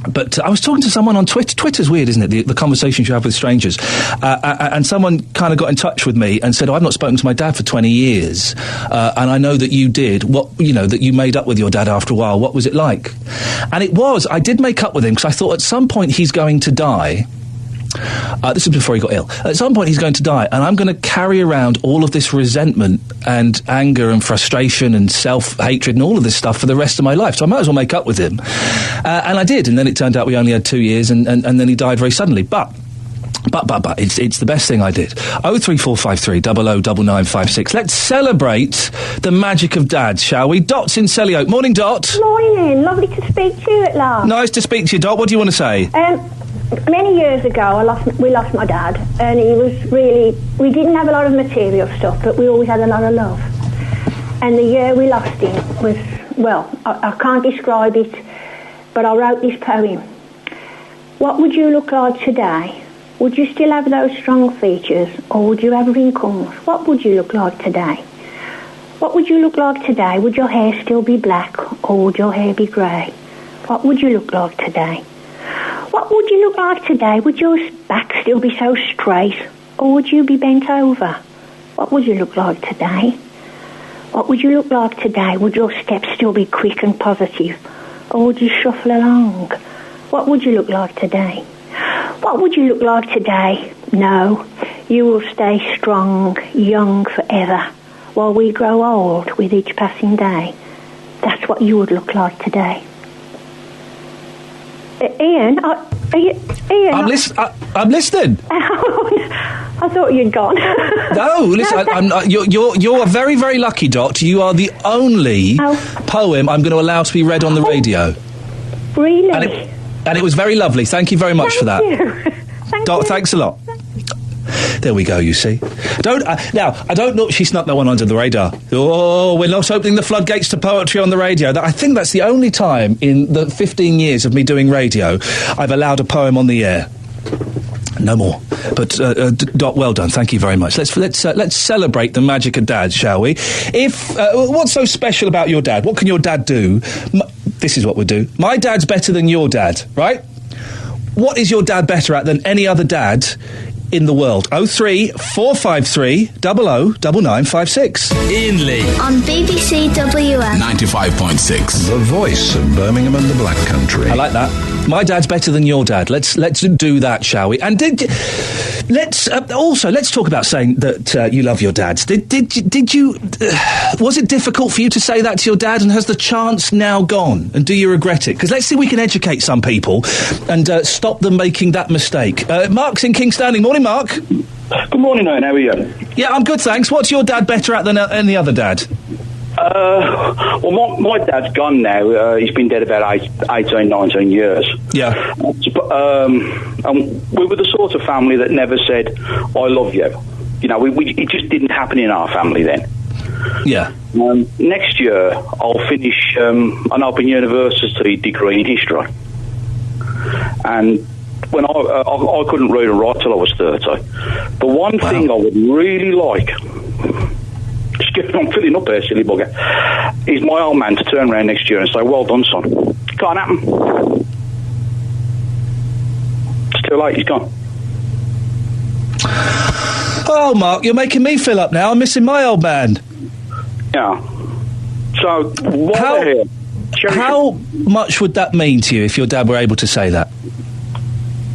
But I was talking to someone on Twitter. Twitter's weird, isn't it? The conversations you have with strangers. And someone kind of got in touch with me and said, I've not spoken to my dad for 20 years. And I know that you did. That you made up with your dad after a while. What was it like? And I did make up with him because I thought at some point he's going to die. This is before he got ill. At some point he's going to die, and I'm going to carry around all of this resentment and anger and frustration and self-hatred and all of this stuff for the rest of my life. So I might as well make up with him. And I did, and then it turned out we only had 2 years, and then he died very suddenly. But it's the best thing I did. 03453 009956. Let's celebrate the magic of dads, shall we? Dot's in Selly Oak. Morning, Dot. Morning. Lovely to speak to you at last. Nice to speak to you, Dot. What do you want to say? Many years ago, we lost my dad, and he was we didn't have a lot of material stuff, but we always had a lot of love. And the year we lost him was, I can't describe it, but I wrote this poem. What would you look like today? Would you still have those strong features, or would you have wrinkles? What would you look like today? What would you look like today? Would your hair still be black, or would your hair be grey? What would you look like today? What would you look like today? Would your back still be so straight, or would you be bent over? What would you look like today? What would you look like today? Would your steps still be quick and positive, or would you shuffle along? What would you look like today? What would you look like today? No, you will stay strong, young forever, while we grow old with each passing day. That's what you would look like today. Iain, Iain, I'm listening. I thought you'd gone. No, listen. You're very, very lucky, Dot. You are the only poem I'm going to allow to be read on the radio. Really? And it was very lovely. Thank you very much for that. Dot, thanks a lot. There we go, you see. I don't know. She snuck that one under the radar. Oh, we're not opening the floodgates to poetry on the radio. I think that's the only time in the 15 years of me doing radio I've allowed a poem on the air. No more. But Doc, well done. Thank you very much. Let's celebrate the magic of Dad, shall we? What's so special about your dad? What can your dad do? This is what we'll do. My dad's better than your dad, right? What is your dad better at than any other dad in the world? 03453 009956. Iain Lee On BBC WM. 95.6. The voice of Birmingham and the Black Country. I like that. My dad's better than your dad. Let's do that, shall we? And let's talk about saying that you love your dads. Did you? Was it difficult for you to say that to your dad? And has the chance now gone? And do you regret it? Because let's see if we can educate some people and stop them making that mistake. Mark's in King's Standing. Morning, Mark. Good morning, Iain. How are you? Yeah, I'm good, thanks. What's your dad better at than any other dad? Well, my dad's gone now. He's been dead about 18, 19 years. Yeah. And we were the sort of family that never said, I love you. You know, it just didn't happen in our family then. Yeah. Next year, I'll finish an Open University degree in history. And when I couldn't read and write till I was 30. The one thing I would really like... I'm filling up here, silly bugger. Is my old man to turn around next year and say, well done, son. Can't happen. It's too late, he's gone. Oh, Mark, you're making me fill up now. I'm missing my old man. Yeah. So, how much would that mean to you if your dad were able to say that?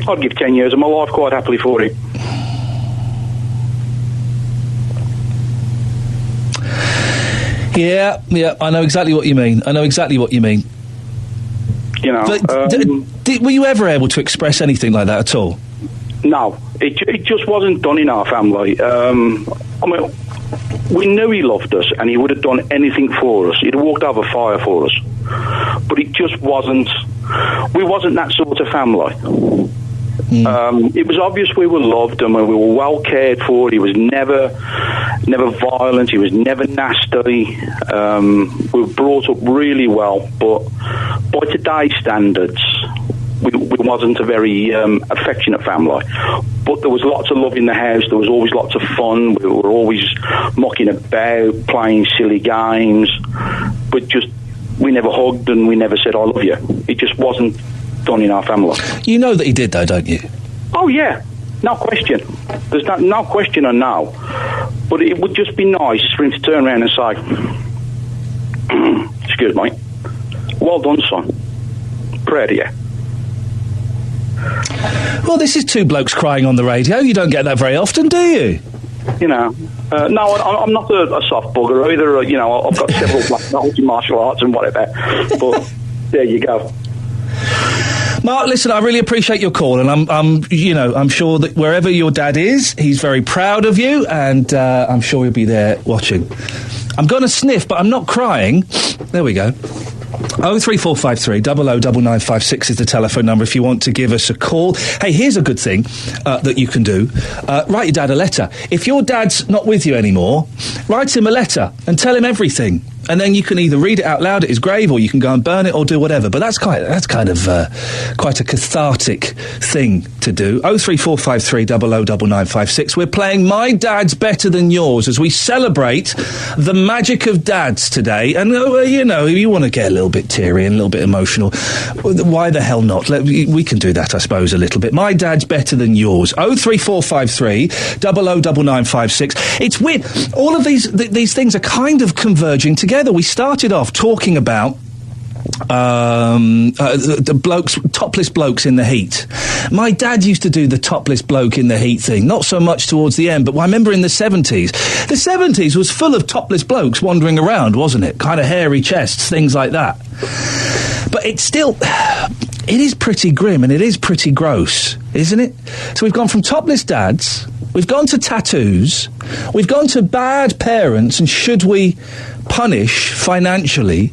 I'd give 10 years of my life quite happily for it. Yeah, I know exactly what you mean. You know, but were you ever able to express anything like that at all? No, it just wasn't done in our family. I mean, we knew he loved us and he would have done anything for us. He'd have walked over fire for us. But it just wasn't... We wasn't that sort of family. It was obvious we were loved and we were well cared for. He was never violent. He was never nasty. We were brought up really well, but by today's standards, we wasn't a very affectionate family. But there was lots of love in the house. There was always lots of fun. We were always mucking about, playing silly games, but we never hugged and we never said I love you. It just wasn't done in our family. You know that he did, though, don't you? Oh, yeah. No question. There's no question on now. But it would just be nice for him to turn around and say, excuse me, well done, son. Proud of you. Well, this is two blokes crying on the radio. You don't get that very often, do you? You know, no, I'm not a soft bugger either. You know, I've got several black belts in martial arts and whatever. But there you go. Mark, listen, I really appreciate your call, and I'm sure that wherever your dad is, he's very proud of you, and I'm sure he'll be there watching. I'm going to sniff, but I'm not crying. There we go. 03453 009956 is the telephone number if you want to give us a call. Hey, here's a good thing that you can do. Write your dad a letter. If your dad's not with you anymore, write him a letter and tell him everything. And then you can either read it out loud at his grave, or you can go and burn it, or do whatever. But that's kind of quite a cathartic thing to do. 03453 009956. We're playing My Dad's Better Than Yours as we celebrate the magic of dads today. And you want to get a little bit teary and a little bit emotional. Why the hell not? We can do that, I suppose, a little bit. My Dad's Better Than Yours. 03453 009956. It's weird. All of these things are kind of converging together. We started off talking about the blokes, topless blokes in the heat. My dad used to do the topless bloke in the heat thing, not so much towards the end, but I remember in the 70s. The 70s was full of topless blokes wandering around, wasn't it? Kind of hairy chests, things like that. But it is pretty grim and it is pretty gross, isn't it? So we've gone from topless dads, we've gone to tattoos, we've gone to bad parents, and should we punish financially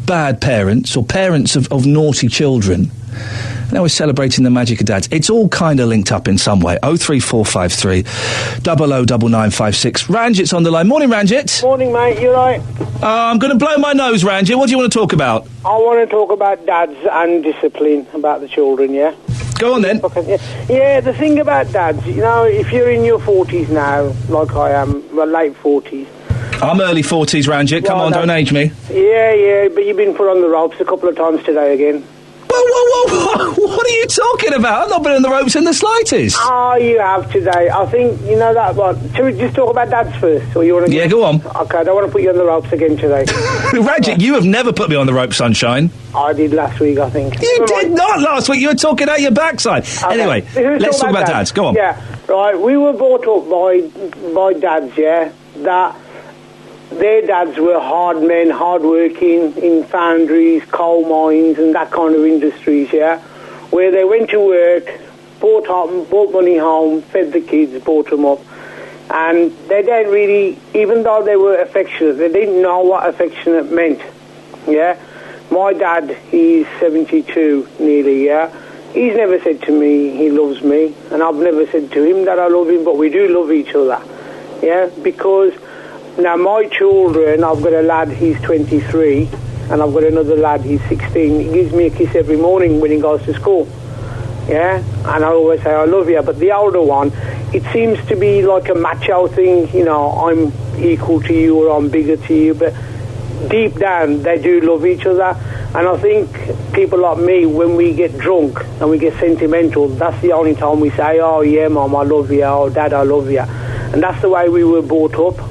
bad parents or parents of naughty children? Now we're celebrating the magic of dads. It's all kind of linked up in some way. 03453 009956. Ranjit's on the line. Morning, Ranjit. Morning, mate. You right? I'm going to blow my nose, Ranjit. What do you want to talk about? I want to talk about dads and discipline, about the children, yeah? Go on then. Yeah, the thing about dads, you know, if you're in your 40s now, like I am, well, late 40s. I'm early 40s round you. Come on, don't age me. Yeah, but you've been put on the ropes a couple of times today again. Whoa, what are you talking about? I've not been on the ropes in the slightest. Oh, you have today. I think, you know that one. Should we just talk about dads first? Or you want to? Yeah, go on. Okay, I don't want to put you on the ropes again today. Radjic, you have never put me on the ropes, sunshine. I did last week, I think. You did not last week. You were talking out your backside. Okay. Anyway, let's talk about dads. Go on. Yeah, right. We were brought up by dads, yeah, that their dads were hard men, hard-working in foundries, coal mines and that kind of industries, yeah, where they went to work, brought money home, fed the kids, brought them up. And they didn't really, even though they were affectionate, they didn't know what affectionate meant, yeah. My dad, he's 72 nearly, yeah. He's never said to me he loves me, and I've never said to him that I love him, but we do love each other, yeah, because now my children, I've got a lad, he's 23, and I've got another lad, he's 16. He gives me a kiss every morning when he goes to school, yeah, and I always say I love you. But the older one, it seems to be like a macho thing, you know, I'm equal to you or I'm bigger to you, but deep down they do love each other. And I think people like me, when we get drunk and we get sentimental, that's the only time we say, oh yeah, Mum, I love you, oh Dad, I love you. And that's the way we were brought up.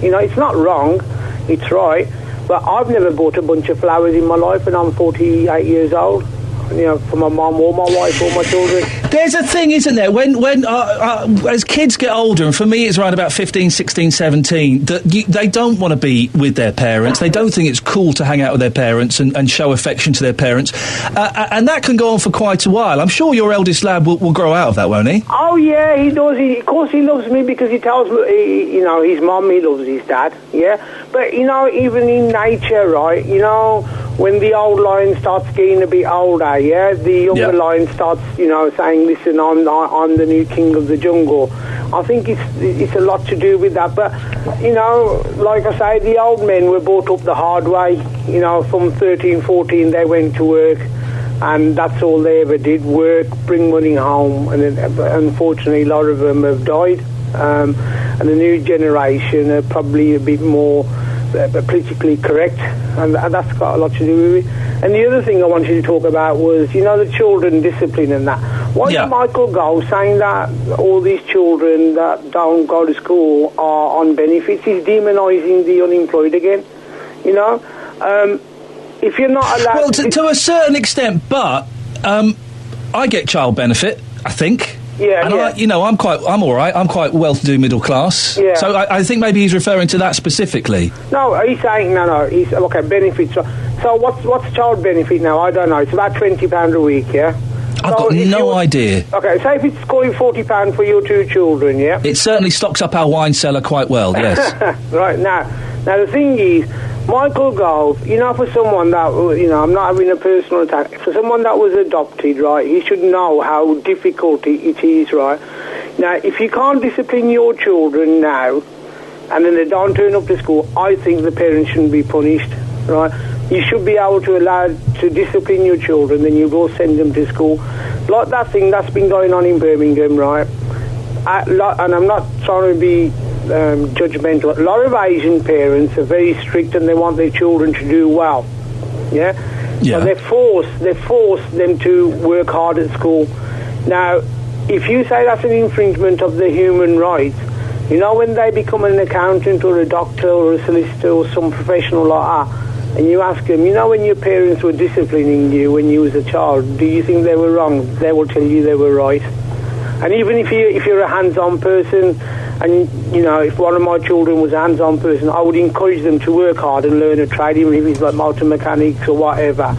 You know, it's not wrong, it's right, but I've never bought a bunch of flowers in my life, and I'm 48 years old, you know, for my mum or my wife or my children. There's a thing, isn't there, when as kids get older, and for me it's around about 15, 16, 17, that they don't want to be with their parents. They don't think it's cool to hang out with their parents and show affection to their parents. And that can go on for quite a while. I'm sure your eldest lad will grow out of that, won't he? Oh, yeah, he does. Of course he loves me because he tells me, you know, his mum, he loves his dad, yeah? But, you know, even in nature, right, you know, when the old lion starts getting a bit older, yeah, the younger lion starts, you know, saying, listen, I'm the new king of the jungle. I think it's a lot to do with that. But, you know, like I say, the old men were brought up the hard way. You know, from 13, 14, they went to work, and that's all they ever did, work, bring money home. And then, unfortunately, a lot of them have died. And the new generation are probably a bit more politically correct, and that's got a lot to do with it. And the other thing I wanted to talk about was, you know, the children discipline and that. Why did Michael Gove saying that all these children that don't go to school are on benefits? He's demonising the unemployed again, you know? If you're not allowed... Well, to a certain extent, but I get child benefit, I think. Yeah, and I, you know, I'm all right. I'm quite well-to-do middle class. Yeah. So I think maybe he's referring to that specifically. No, he's saying no. He's okay. Benefits. So what's child benefit now? I don't know. It's about £20 a week. Yeah. I've got no idea. Okay, say if it's calling £40 for your two children. Yeah. It certainly stocks up our wine cellar quite well. Yes. Right now the thing is, Michael Gove, you know, for someone that, you know, I'm not having a personal attack, for someone that was adopted, right, he should know how difficult it is, right? Now, if you can't discipline your children now, and then they don't turn up to school, I think the parents shouldn't be punished, right? You should be able to allow to discipline your children, then you go send them to school. Like that thing that's been going on in Birmingham, right? And I'm not trying to be judgmental. A lot of Asian parents are very strict and they want their children to do well. Yeah. So they force them to work hard at school. Now, if you say that's an infringement of the human rights, you know, when they become an accountant or a doctor or a solicitor or some professional like that, and you ask them, you know, when your parents were disciplining you when you was a child, do you think they were wrong? They will tell you they were right. And even if you're a hands-on person, and, you know, if one of my children was a hands-on person, I would encourage them to work hard and learn a trade, even if it's like motor mechanics or whatever.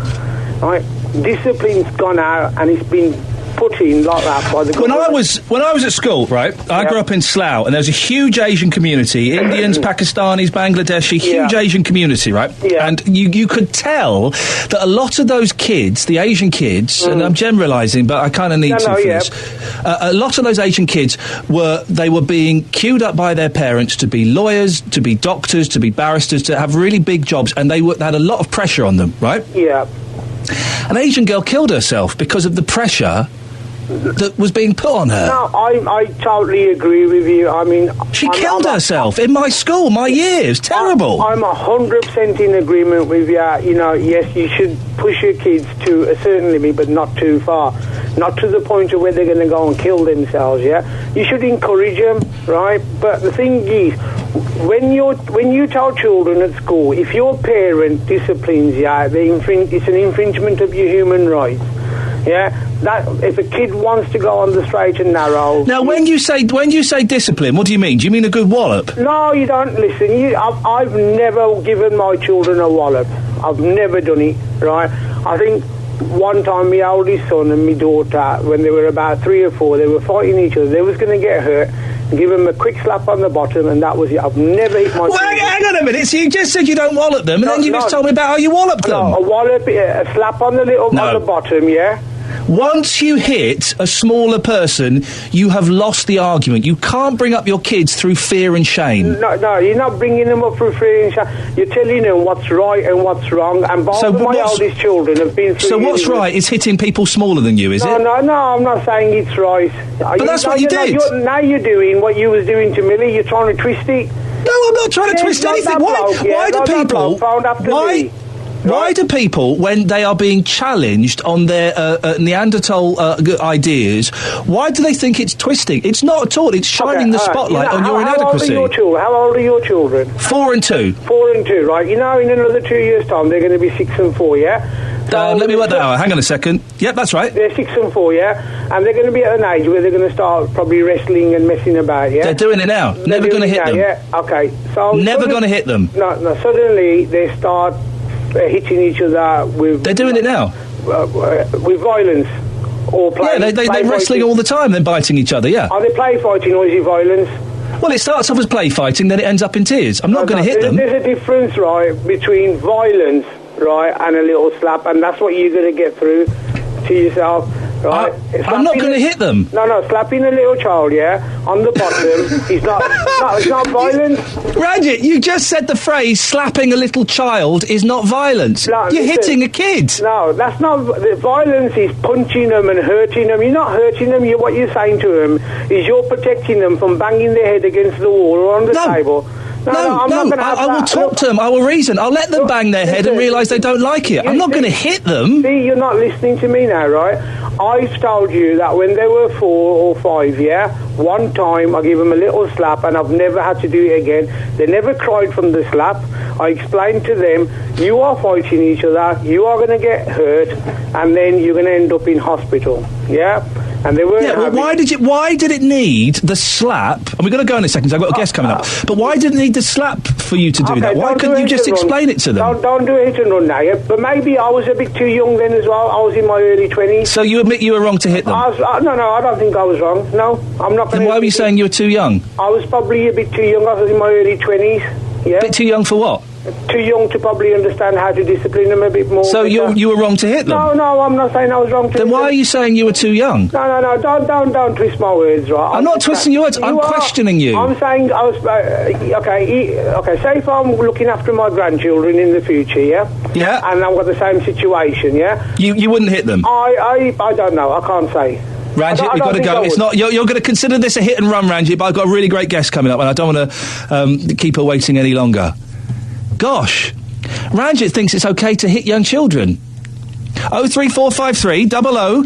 Right? Discipline's gone out, and it's been put in like that by the government. When I was at school, right, I grew up in Slough, and there was a huge Asian community, Indians, Pakistanis, Bangladeshi, huge Asian community, right? Yeah. And you could tell that a lot of those kids, the Asian kids, and I'm generalising, but I kind of need to for this, a lot of those Asian kids were being queued up by their parents to be lawyers, to be doctors, to be barristers, to have really big jobs, and they had a lot of pressure on them, right? Yeah. An Asian girl killed herself because of the pressure that was being put on her. No, I totally agree with you. I mean... She killed herself in my school, my year. It was terrible. I'm 100% in agreement with you. You know, yes, you should push your kids to a certain limit, but not too far. Not to the point of where they're going to go and kill themselves, yeah? You should encourage them, right? But the thing is, when you tell children at school, if your parent disciplines you, it's an infringement of your human rights. Yeah, that if a kid wants to go on the straight and narrow. Now, when you say discipline, what do you mean? Do you mean a good wallop? No, you don't. Listen, I've never given my children a wallop. I've never done it. Right? I think one time my oldest son and my daughter, when they were about 3 or 4, they were fighting each other. They was going to get hurt. Give them a quick slap on the bottom, and that was it. I've never hit my... Well, hang on a minute. So you just said you don't wallop them, and then you just told me about how you wallop them. No, a wallop, a slap on the on the bottom, yeah? Once you hit a smaller person, you have lost the argument. You can't bring up your kids through fear and shame. No, you're not bringing them up through fear and shame. You're telling them what's right and what's wrong, and both of my oldest children have been through... So what's right is hitting people smaller than you, is it? No, I'm not saying it's right. But that's what you did. Now you're doing what you was doing to Millie. You're trying to twist it. No, I'm not trying to twist anything. Why do people... Why do people, when they are being challenged on their Neanderthal ideas, why do they think it's twisting? It's not at all. It's shining the spotlight on your inadequacy. How old are your children? 4 and 2. 4 and 2, right? You know, in another 2 years' time, they're going to be 6 and 4, yeah? So let me work that out. Hang on a second. Yep, that's right. They're 6 and 4, yeah? And they're going to be at an age where they're going to start probably wrestling and messing about, yeah? They're doing it now. Never going to hit them. Yeah, okay. So never going to hit them. No, suddenly they start... hitting each other with... They're doing it now? With violence. Or play... Yeah, they're wrestling all the time, then biting each other, yeah. Are they play fighting or is it violence? Well, it starts off as play fighting, then it ends up in tears. I'm not going to hit them. There's a difference, right, between violence, right, and a little slap, and that's what you're going to get through to yourself. Right. I'm not going to hit them. No, slapping a little child, yeah, on the bottom is it's not violence. Ranjit, you just said the phrase slapping a little child is not violence. No, you're hitting a kid. No, that's not... The violence is punching them and hurting them. You're not hurting them. What you're saying to them is you're protecting them from banging their head against the wall or on the table. No, I'm not going to have I will talk to them. I will reason. I'll let them bang their head and realise they don't like it. I'm not going to hit them. See, you're not listening to me now, right? I've told you that when they were 4 or 5, yeah, one time I gave them a little slap and I've never had to do it again. They never cried from the slap. I explained to them, you are fighting each other, you are going to get hurt, and then you're going to end up in hospital, yeah? And they weren't. Yeah, well, why did it need the slap? And we're going to go in a second, so I've got a guest coming up. But why did it need the slap for you to do that? Why couldn't you just explain it to them? Don't do it and run now, yeah? But maybe I was a bit too young then as well. I was in my early 20s. So you admit you were wrong to hit them? No, I don't think I was wrong. No, I'm not going to... Then why were you saying you were too young? I was probably a bit too young. I was in my early 20s, yeah? A bit too young for what? Too young to probably understand how to discipline them a bit more. So you were wrong to hit them? No, I'm not saying I was wrong to hit them. Then why are you saying you were too young? No, don't twist my words, right? I'm not twisting your words, I'm questioning you. I'm saying I was... okay, say if I'm looking after my grandchildren in the future, yeah? Yeah. And I've got the same situation, yeah? You wouldn't hit them? I don't know, I can't say. Ranjit, we've got to go. It's not. You're going to consider this a hit and run, Ranjit, but I've got a really great guest coming up and I don't want to keep her waiting any longer. Gosh. Ranjit thinks it's okay to hit young children. 03453 00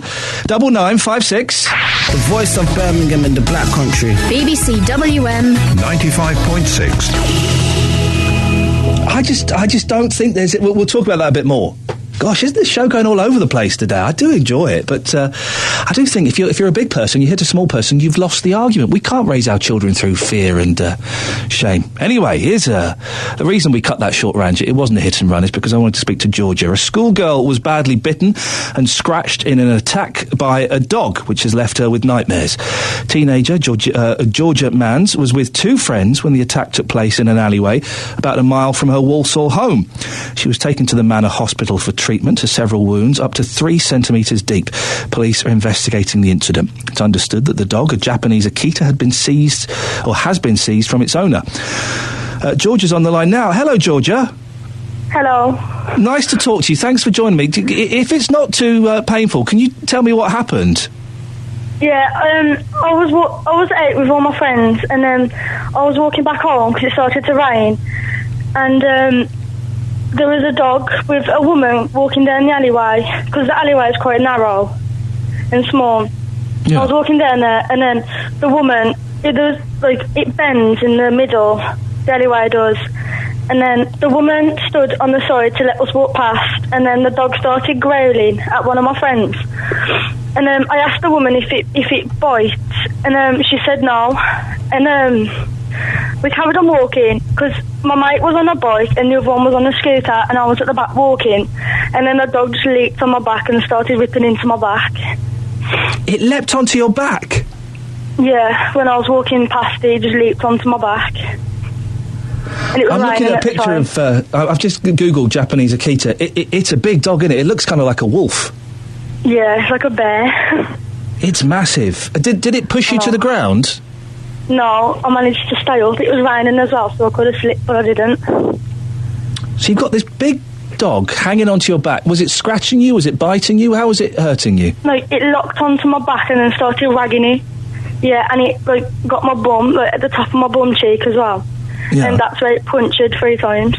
9956. The voice of Birmingham in the Black Country. BBC WM 95.6. I just don't think there's... We'll talk about that a bit more. Gosh, isn't this show going all over the place today? I do enjoy it, but I do think if you're a big person, you hit a small person, you've lost the argument. We can't raise our children through fear and shame. Anyway, here's the reason we cut that short, Ranjit. It wasn't a hit and run. It's because I wanted to speak to Georgia. A schoolgirl was badly bitten and scratched in an attack by a dog, which has left her with nightmares. Teenager Georgia Mans was with 2 friends when the attack took place in an alleyway about a mile from her Walsall home. She was taken to the Manor Hospital for treatment to several wounds up to 3 centimetres deep. Police are investigating the incident. It's understood that the dog, a Japanese Akita, has been seized from its owner. Georgia's on the line now. Hello, Georgia. Hello. Nice to talk to you. Thanks for joining me. If it's not too painful, can you tell me what happened? Yeah, I was out with all my friends, and then I was walking back home because it started to rain, and there was a dog with a woman walking down the alleyway, because the alleyway is quite narrow and small. Yeah. I was walking down there, and then the woman, it bends in the middle, the alleyway does, and then the woman stood on the side to let us walk past, and then the dog started growling at one of my friends. And I asked the woman if it bites, and she said no. And we carried on walking, because my mate was on a bike and the other one was on a scooter, and I was at the back walking. And then the dog just leaped on my back and started ripping into my back. It leapt onto your back? Yeah, when I was walking past it just leaped onto my back. And it was I'm looking at a picture of... I've just Googled Japanese Akita. It's a big dog, isn't it? It looks kind of like a wolf. Yeah, it's like a bear. It's massive. Did it push you to the ground? No, I managed to stay up. It was raining as well, so I could have slipped, but I didn't. So you've got this big dog hanging onto your back. Was it scratching you? Was it biting you? How was it hurting you? No, it locked onto my back and then started wagging it. Yeah, and it got my bum, at the top of my bum cheek as well. Yeah. And that's where it punctured 3 times.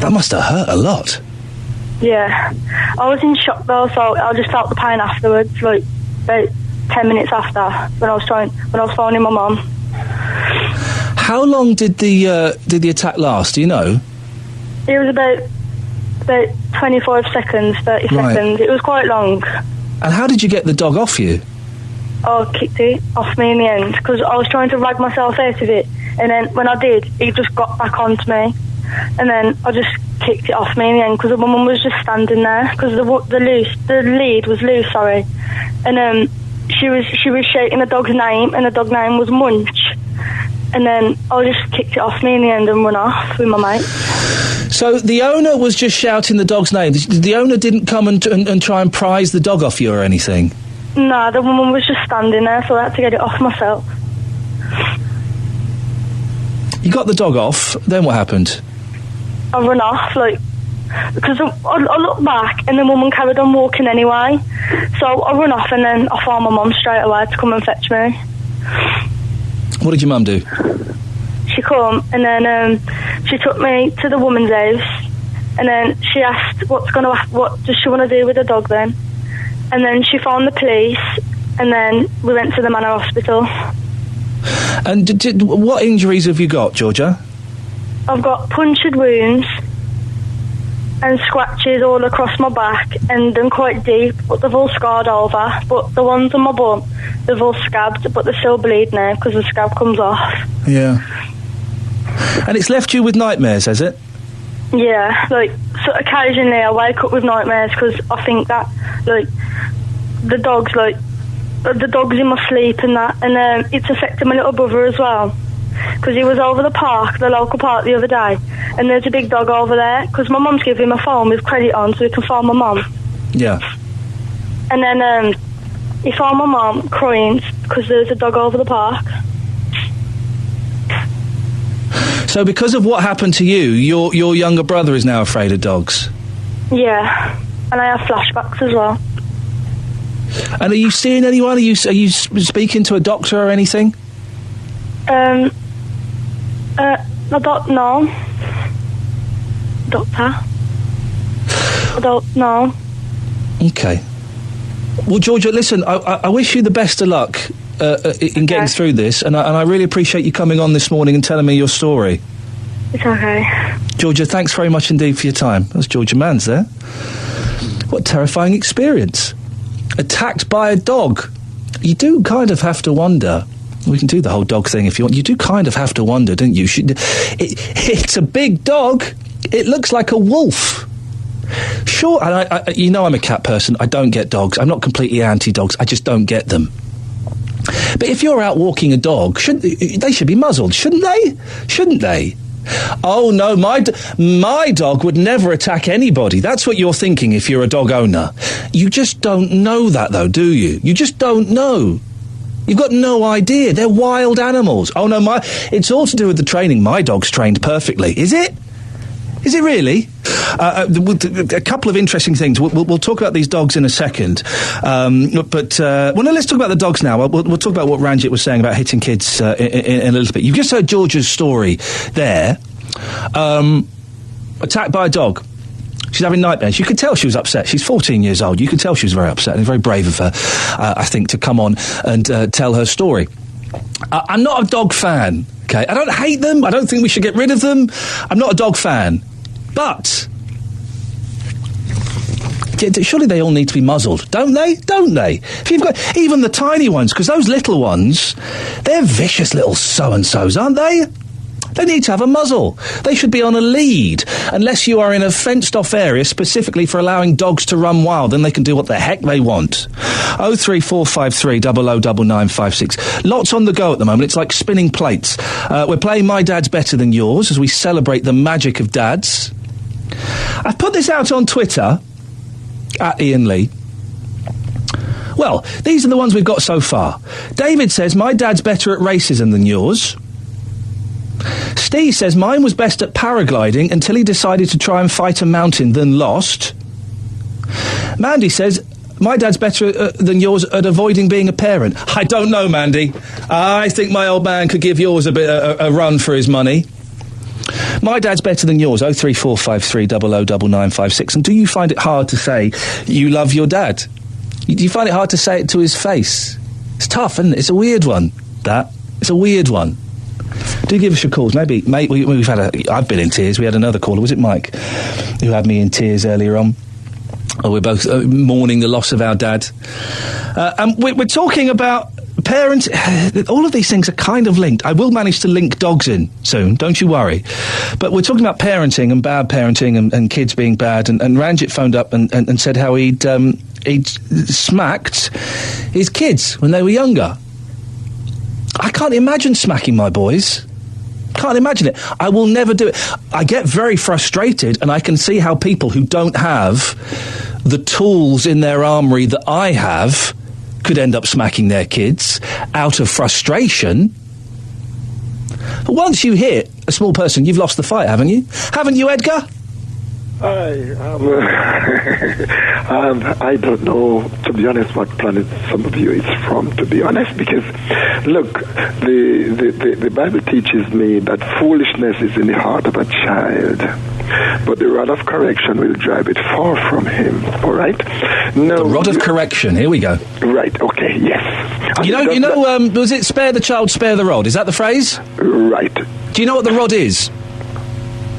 That must have hurt a lot. Yeah. I was in shock though, so I just felt the pain afterwards, about 10 minutes after, when I was phoning my mum. How long did the attack last, do you know? It was about 25 seconds, 30 seconds. It was quite long. And how did you get the dog off you? I kicked it off me in the end, because I was trying to rag myself out of it, and then when I did, it just got back onto me, and then I just kicked it off me in the end, because the woman was just standing there, because the lead was loose, sorry, and she was shouting the dog's name, and the dog name was Munch, and then I just kicked it off me in the end and run off with my mate. So the owner was just shouting the dog's name. The owner didn't come and try and prise the dog off you or anything? No, the woman was just standing there, so I had to get it off myself. You got the dog off, then what happened? I run off, because I looked back and the woman carried on walking anyway. So I run off and then I phoned my mum straight away to come and fetch me. What did your mum do? She come and then she took me to the woman's house, and then she asked what does she want to do with the dog then? And then she phoned the police, and then we went to the Manor Hospital. And what injuries have you got, Georgia? I've got punctured wounds and scratches all across my back, and they're quite deep, but they've all scarred over. But the ones on my bum, they've all scabbed, but they still bleed now because the scab comes off. Yeah. And it's left you with nightmares, has it? Yeah, so occasionally I wake up with nightmares because I think that, the dog's in my sleep and that, and it's affected my little brother as well, because he was over the local park the other day, and there's a big dog over there, because my mum's giving him a phone with credit on so he can phone my mum. Yeah. And then he phoned my mum crying because there's a dog over the park. So because of what happened to you, your younger brother is now afraid of dogs? Yeah, and I have flashbacks as well. And are you seeing anyone? Are you speaking to a doctor or anything? I don't know. Doctor? I don't know. Okay. Well, Georgia, listen, I wish you the best of luck in getting through this, and I really appreciate you coming on this morning and telling me your story. It's okay. Georgia, thanks very much indeed for your time. That's Georgia Manns there. What a terrifying experience. Attacked by a dog. You do kind of have to wonder. We can do the whole dog thing if you want. You do kind of have to wonder, don't you? It's a big dog. It looks like a wolf. Sure, and I'm a cat person. I don't get dogs. I'm not completely anti-dogs. I just don't get them. But if you're out walking a dog, they should be muzzled, shouldn't they? Shouldn't they? Oh, no, my dog would never attack anybody. That's what you're thinking if you're a dog owner. You just don't know that, though, do you? You just don't know. You've got no idea. They're wild animals. Oh, no, it's all to do with the training. My dog's trained perfectly. Is it? Is it really? A couple of interesting things. We'll talk about these dogs in a second. Let's talk about the dogs now. We'll talk about what Ranjit was saying about hitting kids in a little bit. You've just heard George's story there. Attacked by a dog. She's having nightmares. You could tell she was upset. She's 14 years old. You could tell she was very upset, and very brave of her, I think, to come on and tell her story. I'm not a dog fan, okay? I don't hate them. I don't think we should get rid of them. I'm not a dog fan. But surely they all need to be muzzled, don't they? Don't they? If you've got even the tiny ones, because those little ones, they're vicious little so-and-sos, aren't they? They need to have a muzzle. They should be on a lead, unless you are in a fenced-off area specifically for allowing dogs to run wild. Then they can do what the heck they want. 03453 009956. Lots on the go at the moment. It's like spinning plates. We're playing My Dad's Better Than Yours as we celebrate the magic of dads. I've put this out on Twitter, at Iain Lee. Well, these are the ones we've got so far. David says, my dad's better at racism than yours. Steve says, mine was best at paragliding until he decided to try and fight a mountain, then lost. Mandy says, my dad's better than yours at avoiding being a parent. I don't know, Mandy. I think my old man could give yours a bit a run for his money. My dad's better than yours, 03453 009956. And do you find it hard to say you love your dad? Do you find it hard to say it to his face? It's tough, isn't it? It's a weird one, that. It's a weird one. Do give us your calls. Maybe, mate, we've had I've been in tears. We had another caller, was it Mike, who had me in tears earlier on. We're both mourning the loss of our dad. And we're talking about parents. All of these things are kind of linked. I will manage to link dogs in soon, don't you worry. But we're talking about parenting and bad parenting and kids being bad. And Ranjit phoned up and said how he'd smacked his kids when they were younger. I can't imagine smacking my boys. Can't imagine it. I will never do it. I get very frustrated, and I can see how people who don't have the tools in their armoury that I have could end up smacking their kids out of frustration. But once you hit a small person, you've lost the fight, haven't you? Haven't you, Edgar? I don't know, to be honest, what planet some of you is from, to be honest, because, look, the Bible teaches me that foolishness is in the heart of a child, but the rod of correction will drive it far from him, all right? No, the rod of correction, here we go. Right, okay, yes. Was it spare the child, spare the rod? Is that the phrase? Right. Do you know what the rod is?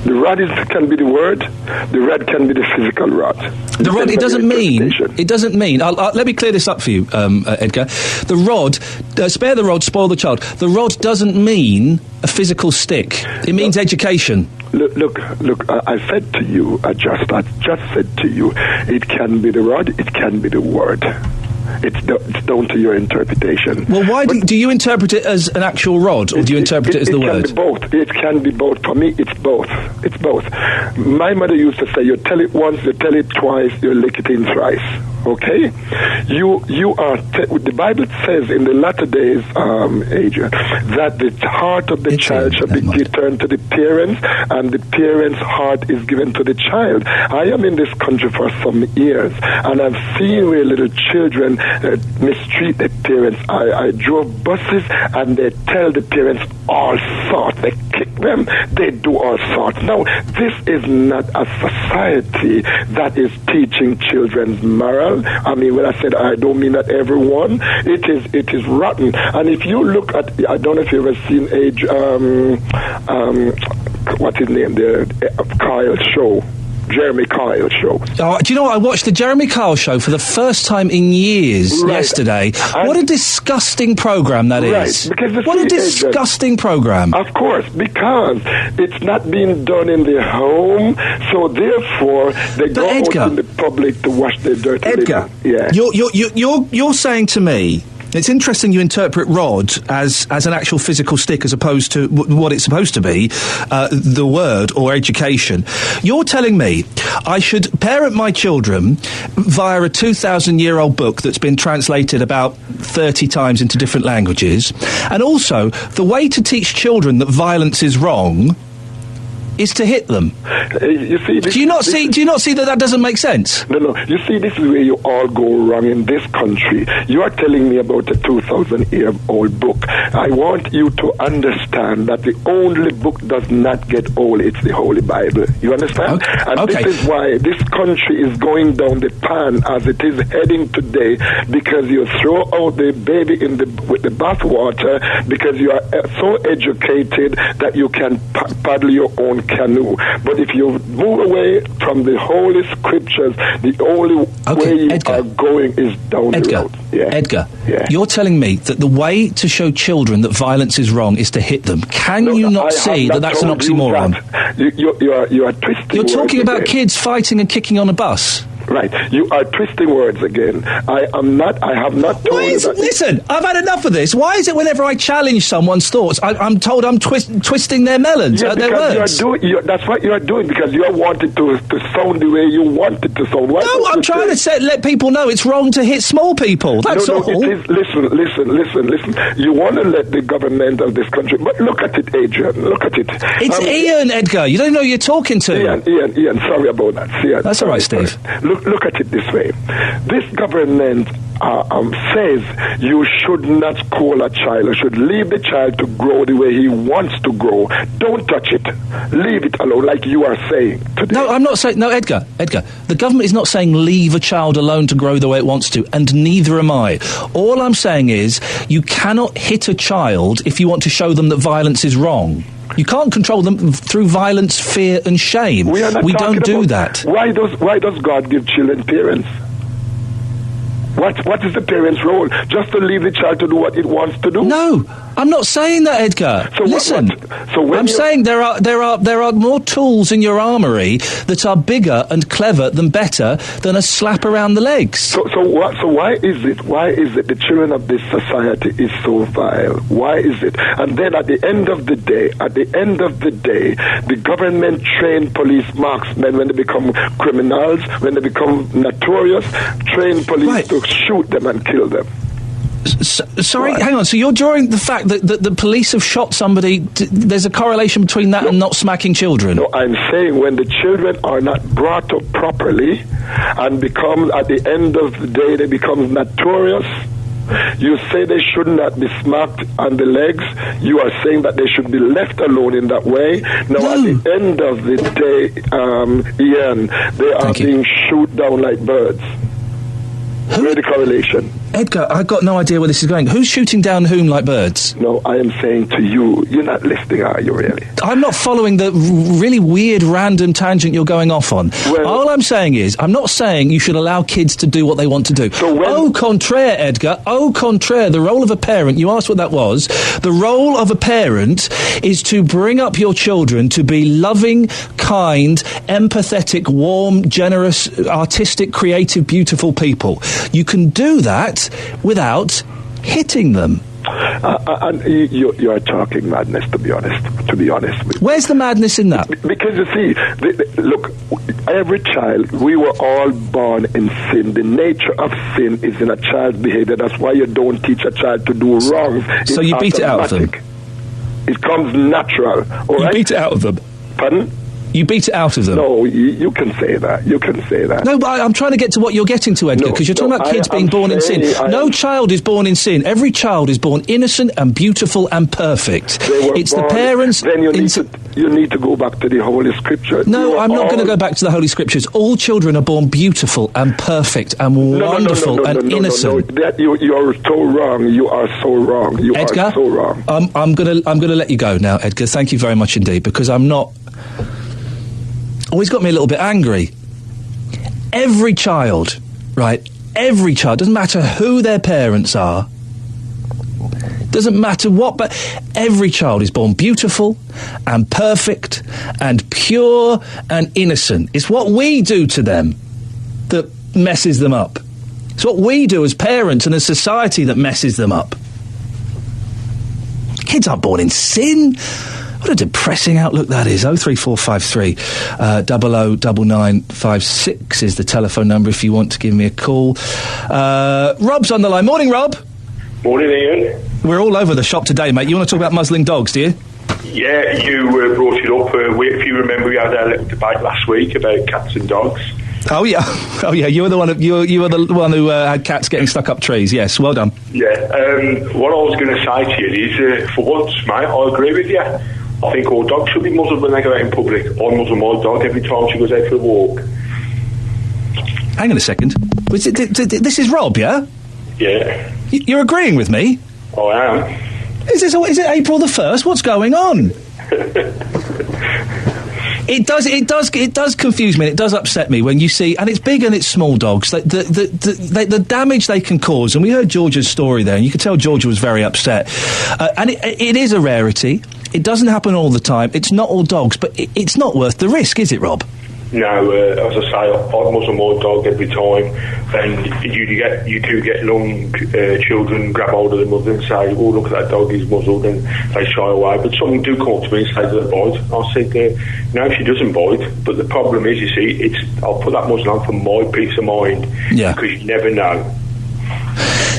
The rod can be the word. The rod can be the physical rod. The rod. It doesn't mean. It doesn't mean. Let me clear this up for you, Edgar. The rod. Spare the rod, spoil the child. The rod doesn't mean a physical stick. It means education. Look. I said to you. I just said to you. It can be the rod. It can be the word. It's down to your interpretation. Well, why do you interpret it as an actual rod, or do you interpret it as the word? It can be both. It can be both. For me, it's both. It's both. My mother used to say, you tell it once, you tell it twice, you lick it in thrice. Okay? You are... the Bible says in the latter days, Adrian, that the heart of the child shall be returned to the parents, and the parents' heart is given to the child. I am in this country for some years, and I've seen where little children mistreat their parents. I drove buses, and they tell the parents all sorts. They kick them, they do all sorts. Now, this is not a society that is teaching children's moral. I mean, when I said I don't mean that everyone, it is rotten. And if you look at, I don't know if you've ever seen what's his name, the Kyle show. Jeremy Kyle show. Oh, do you know what? I watched the Jeremy Kyle show for the first time in years yesterday. What a disgusting programme that is. What a disgusting programme. Of course, because it's not being done in their home, so therefore they go out in the public to wash their dirty Edgar, yeah. You're saying to me, it's interesting you interpret rod as an actual physical stick as opposed to what it's supposed to be, the word or education. You're telling me I should parent my children via a 2,000-year-old book that's been translated about 30 times into different languages, and also the way to teach children that violence is wrong is to hit them. You see, do you not see that doesn't make sense? No. You see, this is where you all go wrong in this country. You are telling me about a 2,000-year-old book. I want you to understand that the only book does not get old. It's the Holy Bible. You understand? Okay. And this is why this country is going down the pan as it is heading today, because you throw out the baby with the bathwater, because you are so educated that you can paddle your own canoe. But if you move away from the holy scriptures, the only way you are going is down the road. Yeah. Edgar, you're telling me that the way to show children that violence is wrong is to hit them. Can you not see that that's an oxymoron? You are twisting. You're talking about again. kids fighting and kicking on a bus. Right, you are twisting words again. I have not told you that. Listen, I've had enough of this. Why is it whenever I challenge someone's thoughts, I'm told I'm twisting their melons, their words? That's what you are doing, because you are wanting to sound the way you want it to sound. No, I'm trying to let people know it's wrong to hit small people. That's all. It is. Listen. You want to let the government of this country, but look at it, Adrian. Look at it. It's Ian, Edgar. You don't know who you're talking to. Ian. Sorry about that. That's all right, Steve. Look at it this way. This government says you should not call a child. You should leave the child to grow the way he wants to grow. Don't touch it. Leave it alone, like you are saying today. No, I'm not saying... No, Edgar, the government is not saying leave a child alone to grow the way it wants to, and neither am I. All I'm saying is you cannot hit a child if you want to show them that violence is wrong. You can't control them through violence, fear and shame. We don't do that. Why does God give children parents? What is the parent's role? Just to leave the child to do what it wants to do? No, I'm not saying that, Edgar. So listen, I'm saying there are more tools in your armoury that are bigger and clever than better than a slap around the legs. So why is it the children of this society is so vile? Why is it? And then at the end of the day, the government train police marksmen, when they become criminals, when they become notorious, train police to shoot them and kill them. Sorry, hang on. So you're drawing the fact that the police have shot somebody. There's a correlation between that and not smacking children. No, I'm saying when the children are not brought up properly and become, at the end of the day, they become notorious. You say they should not be smacked on the legs. You are saying that they should be left alone in that way. Now, at the end of the day, Ian, they are being shot down like birds. Where's the correlation? Edgar, I've got no idea where this is going. Who's shooting down whom like birds? No, I am saying to you, you're not listening, are you really? I'm not following the really weird random tangent you're going off on. All I'm saying is, I'm not saying you should allow kids to do what they want to do. Au contraire, Edgar, au contraire, the role of a parent, you asked what that was, the role of a parent is to bring up your children to be loving, kind, empathetic, warm, generous, artistic, creative, beautiful people. You can do that without hitting them. And you are talking madness, to be honest with you. Where's the madness in that? Because you see, look, every child, we were all born in sin. The nature of sin is in a child's behavior. That's why you don't teach a child to do wrongs. So you beat it out of them? It comes natural. You beat it out of them? Pardon? You beat it out of them? No, you can say that. You can say that. No, but I'm trying to get to what you're getting to, Edgar, because you're talking about kids being born in sin. No child is born in sin. Every child is born innocent and beautiful and perfect. It's the parents... Then you need to go back to the Holy Scriptures. No, I'm not going to go back to the Holy Scriptures. All children are born beautiful and perfect and wonderful and innocent. You are so wrong. You are so wrong. You Edgar, are so wrong. I'm going to let you go now, Edgar. Thank you very much indeed, because I'm not... Always got me a little bit angry. Every child, right? Every child, doesn't matter who their parents are, doesn't matter what, but every child is born beautiful and perfect and pure and innocent. It's what we do to them that messes them up. It's what we do as parents and as society that messes them up. Kids aren't born in sin. What a depressing outlook that is. 03453 009956 is the telephone number if you want to give me a call. Rob's on the line. Morning, Rob. Morning, Ian. We're all over the shop today, mate. You want to talk about muzzling dogs, do you? Yeah, you brought it up. If you remember, we had a little debate last week about cats and dogs. Oh yeah, You were the one. You were the one who had cats getting stuck up trees. Yes, well done. Yeah. What I was going to say to you is, for once, mate, I agree with you. I think all dogs should be muzzled when they go out in public. I muzzle my dog every time she goes out for a walk. Hang on a second. This is Rob, yeah? Yeah. You're agreeing with me? I am. Is it April the 1st? What's going on? It does confuse me and it does upset me when you see, and it's big and it's small dogs, the damage they can cause. And we heard Georgia's story there, and you could tell Georgia was very upset. And it is a rarity. It doesn't happen all the time. It's not all dogs, but it's not worth the risk, is it, Rob? No, as I say, I muzzle my dog every time, and you do get young children grab hold of the mother and say, "Oh, look at that dog, he's muzzled," and they shy away. But some do come up to me and say they bite. I said, "No, she doesn't bite." But the problem is, you see, I'll put that muzzle on for my peace of mind, because you never know.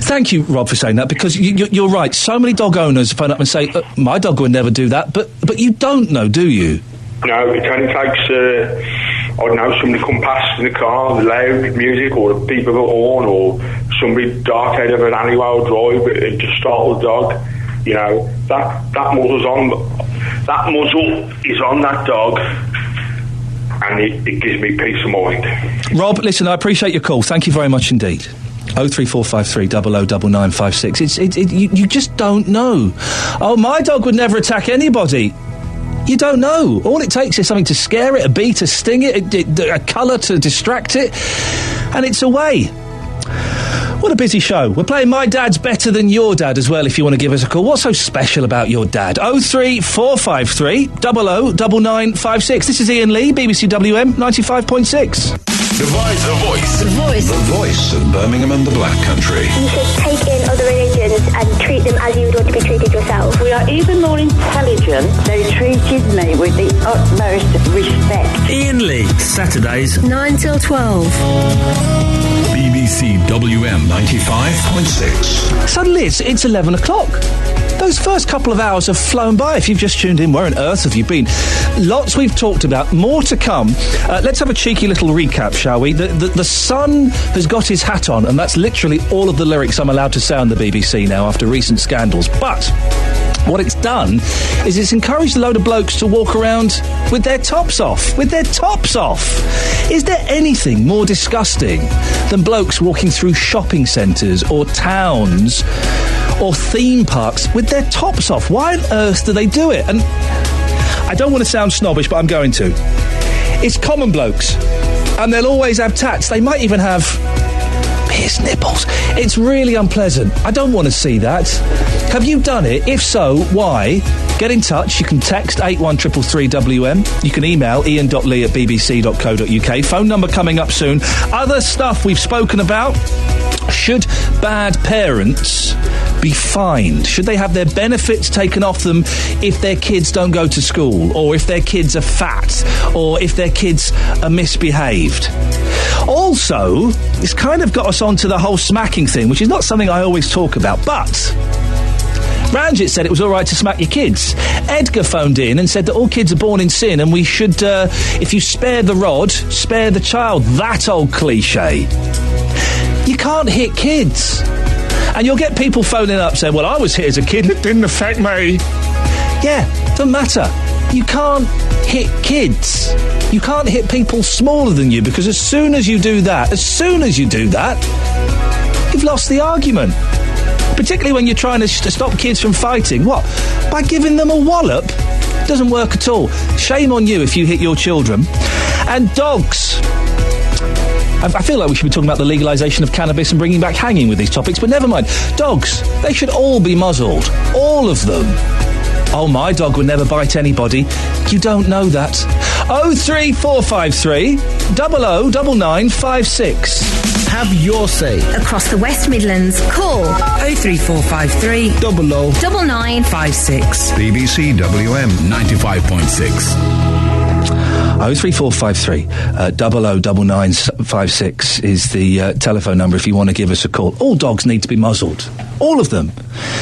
Thank you, Rob, for saying that, because you're right. So many dog owners phone up and say, "My dog would never do that," but you don't know, do you? No, it only takes, I don't know, somebody come past in the car, loud music, or a beep of a horn, or somebody dart out of an alleyway or drive and just startle the dog. You know, that muzzle is on that dog, and it gives me peace of mind. Rob, listen, I appreciate your call. Thank you very much indeed. 03453 009956. You just don't know. Oh, my dog would never attack anybody. You don't know. All it takes is something to scare it, a bee to sting it, a colour to distract it, and it's away. What a busy show. We're playing My Dad's Better Than Your Dad as well, if you want to give us a call. What's so special about your dad? 03453 009956. This is Iain Lee, BBC WM 95.6. The voice of Birmingham and the Black Country. You should take in other religions and treat them as you would want to be treated yourself. We are even more intelligent. They treated me with the utmost respect. Iain Lee, Saturdays 9 till 12. BBC WM 95.6. Suddenly it's 11 o'clock. Those first couple of hours have flown by. If you've just tuned in, where on earth have you been? Lots we've talked about, more to come. Let's have a cheeky little recap, shall we? The sun has got his hat on, and that's literally all of the lyrics I'm allowed to say on the BBC now after recent scandals. But what it's done is it's encouraged a load of blokes to walk around with their tops off. With their tops off! Is there anything more disgusting than blokes walking through shopping centres or towns or theme parks with their tops off? Why on earth do they do it? And I don't want to sound snobbish, but I'm going to. It's common blokes, and they'll always have tats. They might even have pierced nipples. It's really unpleasant. I don't want to see that. Have you done it? If so, why? Get in touch. You can text 81333WM. You can email ian.lee@bbc.co.uk. Phone number coming up soon. Other stuff we've spoken about. Should bad parents be fined? Should they have their benefits taken off them if their kids don't go to school, or if their kids are fat, or if their kids are misbehaved? Also, it's kind of got us onto the whole smacking thing, which is not something I always talk about, but Ranjit said it was all right to smack your kids. Edgar phoned in and said that all kids are born in sin, and we should, if you spare the rod, spare the child. That old cliche. You can't hit kids. And you'll get people phoning up saying, well, I was hit as a kid, it didn't affect me. Yeah, doesn't matter. You can't hit kids. You can't hit people smaller than you, because as soon as you do that, you've lost the argument. Particularly when you're trying to stop kids from fighting. What? By giving them a wallop? Doesn't work at all. Shame on you if you hit your children. And dogs. I feel like we should be talking about the legalisation of cannabis and bringing back hanging with these topics, but never mind. Dogs, they should all be muzzled. All of them. Oh, my dog would never bite anybody. You don't know that. 03453 009956. Have your say. Across the West Midlands, call 03453 009956. BBC WM 95.6. 03453 009956 is the telephone number if you want to give us a call. All dogs need to be muzzled. All of them.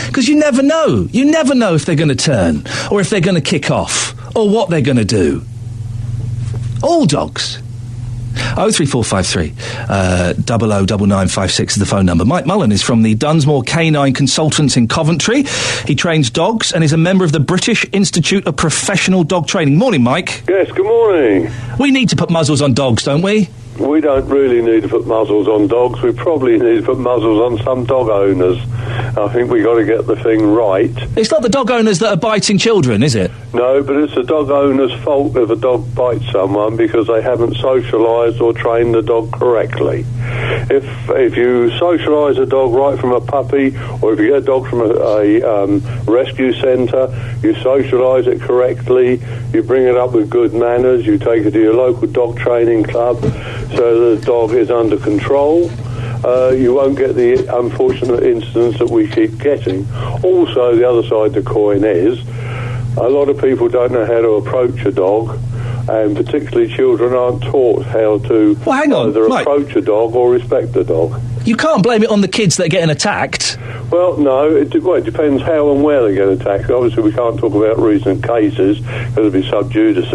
Because you never know. You never know if they're going to turn, or if they're going to kick off, or what they're going to do. All dogs. 03453 009956 is the phone number. Mike Mullen is from the Dunsmore Canine Consultants in Coventry. He trains dogs and is a member of the British Institute of Professional Dog Training. Morning, Mike. Yes, good morning. We need to put muzzles on dogs, don't we? We don't really need to put muzzles on dogs. We probably need to put muzzles on some dog owners. I think we've got to get the thing right. It's not the dog owners that are biting children, is it? No, but it's the dog owner's fault if a dog bites someone because they haven't socialised or trained the dog correctly. If you socialise a dog right from a puppy, or if you get a dog from a rescue centre, you socialise it correctly, you bring it up with good manners, you take it to your local dog training club so the dog is under control, you won't get the unfortunate incidents that we keep getting. Also, the other side of the coin is a lot of people don't know how to approach a dog, and particularly children aren't taught how to either approach a dog or respect a dog. You can't blame it on the kids that are getting attacked. Well, no, it depends how and where they get attacked. Obviously, we can't talk about recent cases because it'd be sub judice,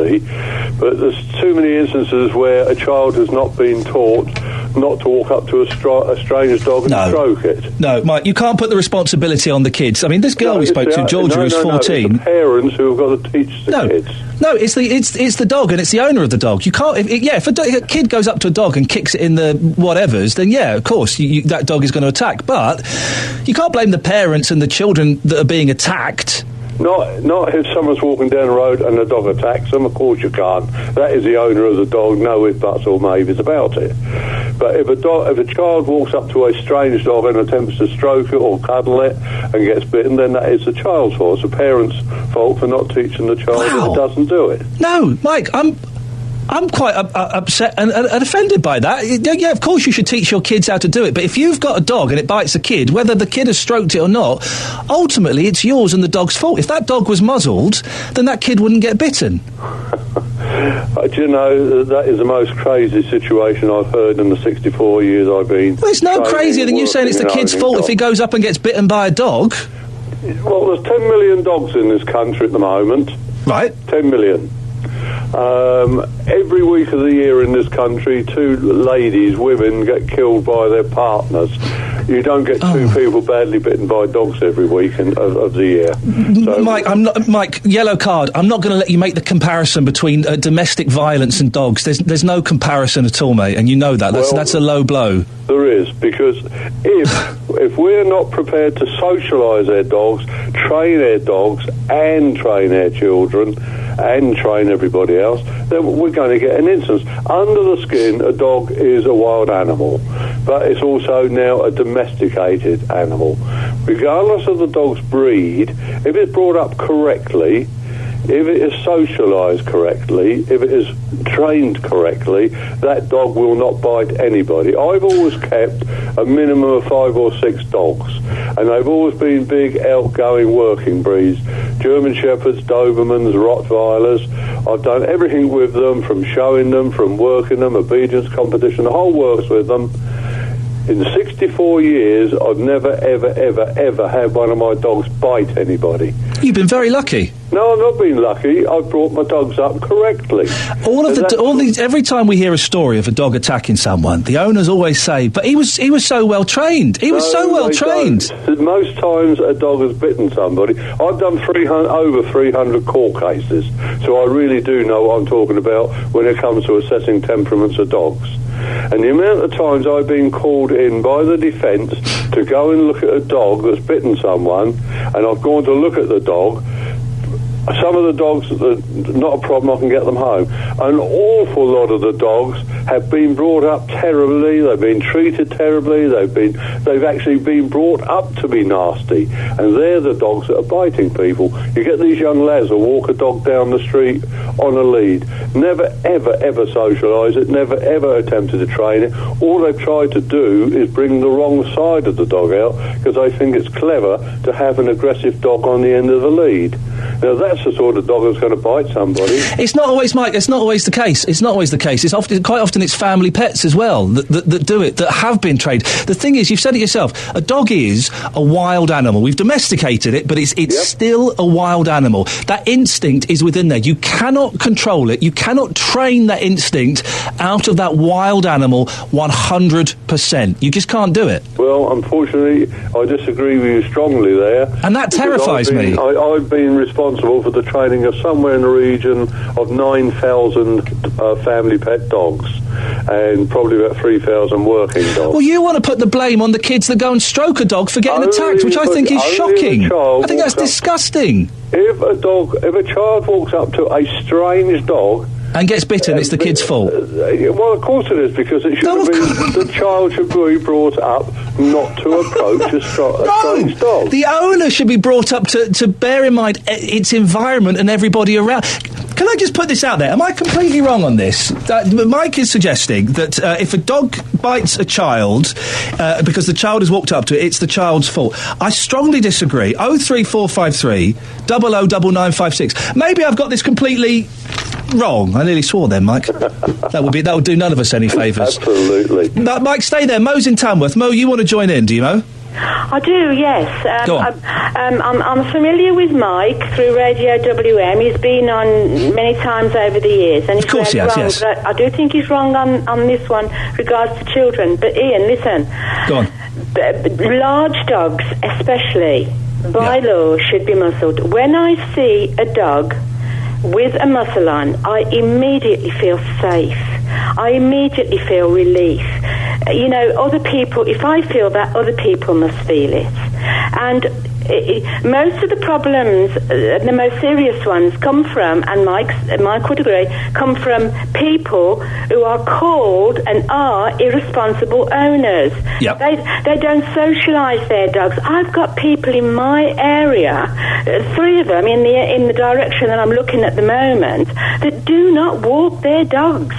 but there's too many instances where a child has not been taught not to walk up to a strange dog and stroke it. No, Mike, you can't put the responsibility on the kids. I mean, this girl we spoke to, Georgia, who's 14... it's the parents who have got to teach the kids. No, it's the dog and it's the owner of the dog. You can't... If a kid goes up to a dog and kicks it in the whatevers, then yeah, of course, that dog is going to attack. But you can't blame the parents and the children that are being attacked. Not if someone's walking down the road and the dog attacks them, of course you can't. That is the owner of the dog, no ifs, buts or maybes about it. But if a child walks up to a strange dog and attempts to stroke it or cuddle it and gets bitten, then that is the child's fault. It's the parent's fault for not teaching the child if it doesn't do it. No, Mike, I'm quite upset and offended by that. Yeah, of course you should teach your kids how to do it, but if you've got a dog and it bites a kid, whether the kid has stroked it or not, ultimately it's yours and the dog's fault. If that dog was muzzled, then that kid wouldn't get bitten. Do you know, that is the most crazy situation I've heard in the 64 years I've been... Well, it's no crazier than you saying it's the kid's fault if he goes up and gets bitten by a dog. Well, there's 10 million dogs in this country at the moment. Right. 10 million. Every week of the year in this country, women get killed by their partners. You don't get two people badly bitten by dogs every week of the year. So, Mike, yellow card. I'm not going to let you make the comparison between domestic violence and dogs. There's no comparison at all, mate, and you know that. That's a low blow. There is, because if we're not prepared to socialise our dogs, train our dogs, and train our children, and train everybody else, then we're going to get an instance. Under the skin, a dog is a wild animal, but it's also now a domesticated animal. Regardless of the dog's breed, if it's brought up correctly, if it is socialised correctly, if it is trained correctly, that dog will not bite anybody. I've always kept a minimum of 5 or 6 dogs, and they've always been big, outgoing working breeds. German Shepherds, Dobermans, Rottweilers. I've done everything with them, from showing them, from working them, obedience competition, the whole works with them. In 64 years, I've never, ever, ever, ever had one of my dogs bite anybody. You've been very lucky. No, I've not been lucky. I've brought my dogs up correctly. Every time we hear a story of a dog attacking someone, the owners always say, "But he was so well trained. He was so well trained." Most times, a dog has bitten somebody. I've done over 300 court cases, so I really do know what I'm talking about when it comes to assessing temperaments of dogs. And the amount of times I've been called in by the defence to go and look at a dog that's bitten someone, and I've gone to look at the dog. Some of the dogs, not a problem, I can get them home. An awful lot of the dogs have been brought up terribly, they've been treated terribly, they've actually been brought up to be nasty, and they're the dogs that are biting people. You get these young lads who walk a dog down the street on a lead, never, ever, ever socialise it, never, ever attempted to train it. All they've tried to do is bring the wrong side of the dog out, because they think it's clever to have an aggressive dog on the end of the lead. Now, that's that's the sort of dog that's going to bite somebody. It's not always, Mike. It's not always the case. It's not always the case. It's quite often it's family pets as well that do it, that have been trained. The thing is, you've said it yourself. A dog is a wild animal. We've domesticated it, but it's still a wild animal. That instinct is within there. You cannot control it. You cannot train that instinct out of that wild animal 100%. You just can't do it. Well, unfortunately, I disagree with you strongly there. And that terrifies me. I've been responsible for the training of somewhere in the region of 9,000 family pet dogs and probably about 3,000 working dogs. Well, you want to put the blame on the kids that go and stroke a dog for getting attacked, which I think is shocking. I think that's disgusting. If a child walks up to a strange dog and gets bitten, it's the kid's fault. Well, of course it is, because it should have been the child should be brought up not to approach a strange dog. The owner should be brought up to bear in mind its environment and everybody around. Can I just put this out there? Am I completely wrong on this? Mike is suggesting that if a dog bites a child because the child has walked up to it, it's the child's fault. I strongly disagree. 03453 009956. Maybe I've got this completely wrong. I nearly swore then, Mike. That would do none of us any favours. Absolutely. Mike, stay there. Mo's in Tamworth. Mo, you want to join in, do you, Mo? I do, yes. Go on. I'm familiar with Mike through Radio WM. He's been on many times over the years. And of course he has, wrong, yes. But I do think he's wrong on this one regards to children. But Ian, listen. Go on. Large dogs, especially, by law, should be muzzled. When I see a dog with a muzzle on, I immediately feel safe. I immediately feel relief. You know, other people, if I feel that, other people must feel it. And most of the problems, the most serious ones, come from, and Mike would agree, come from people who are called and are irresponsible owners. Yep. They don't socialise their dogs. I've got people in my area, 3 of them in the direction that I'm looking at the moment, that do not walk their dogs.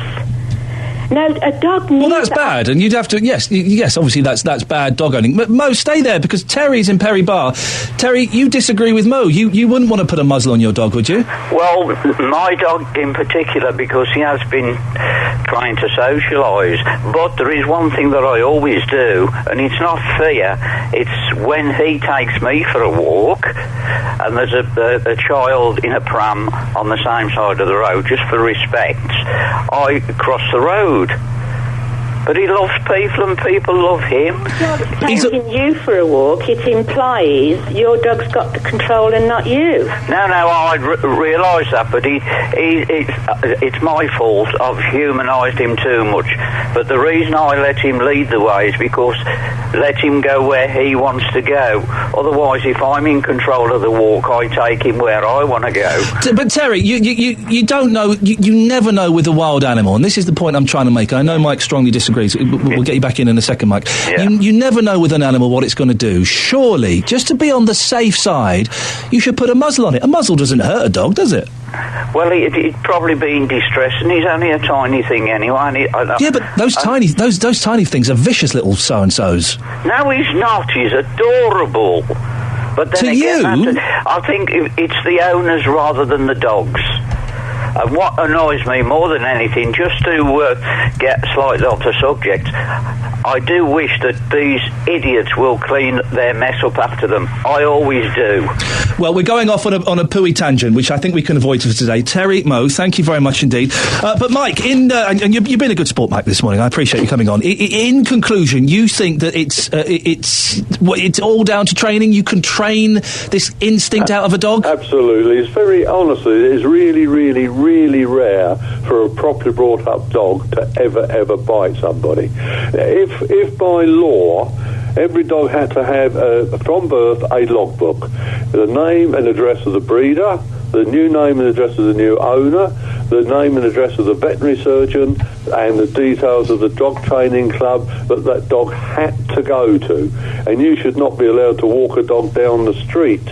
No, a dog needs... Well, that's bad, and you'd have to... Yes, obviously that's bad dog owning. But Mo, stay there, because Terry's in Perry Bar. Terry, you disagree with Mo. You wouldn't want to put a muzzle on your dog, would you? Well, my dog in particular, because he has been trying to socialise. But there is one thing that I always do, and it's not fear. It's when he takes me for a walk, and there's a child in a pram on the same side of the road, just for respect, I cross the road. But he loves people and people love him. Taking you for a walk, it implies your dog's got the control and not you. No, I realise that, but it's my fault. I've humanised him too much. But the reason I let him lead the way is because let him go where he wants to go. Otherwise, if I'm in control of the walk, I take him where I want to go. But Terry, you don't know, you never know with a wild animal, and this is the point I'm trying to make. I know Mike strongly disagrees. We'll get you back in a second, Mike. Yeah. You never know with an animal what it's going to do. Surely, just to be on the safe side, you should put a muzzle on it. A muzzle doesn't hurt a dog, does it? Well, he'd probably be in distress, and he's only a tiny thing anyway. Yeah, but those tiny things are vicious little so-and-sos. No, he's not. He's adorable. But then again, I think it's the owners rather than the dogs. And what annoys me more than anything, just to get slightly off the subject, I do wish that these idiots will clean their mess up after them. I always do. Well, we're going off on a pooey tangent, which I think we can avoid for today. Terry, Mo, thank you very much indeed. But Mike, and you've been a good sport, Mike, this morning. I appreciate you coming on. In conclusion, you think that it's all down to training? You can train this instinct out of a dog? Absolutely. It's very, honestly, it's really, really, really rare for a properly brought up dog to ever bite somebody. If by law every dog had to have from birth a logbook, the name and address of the breeder, the new name and address of the new owner, the name and address of the veterinary surgeon, and the details of the dog training club that dog had to go to. And you should not be allowed to walk a dog down the street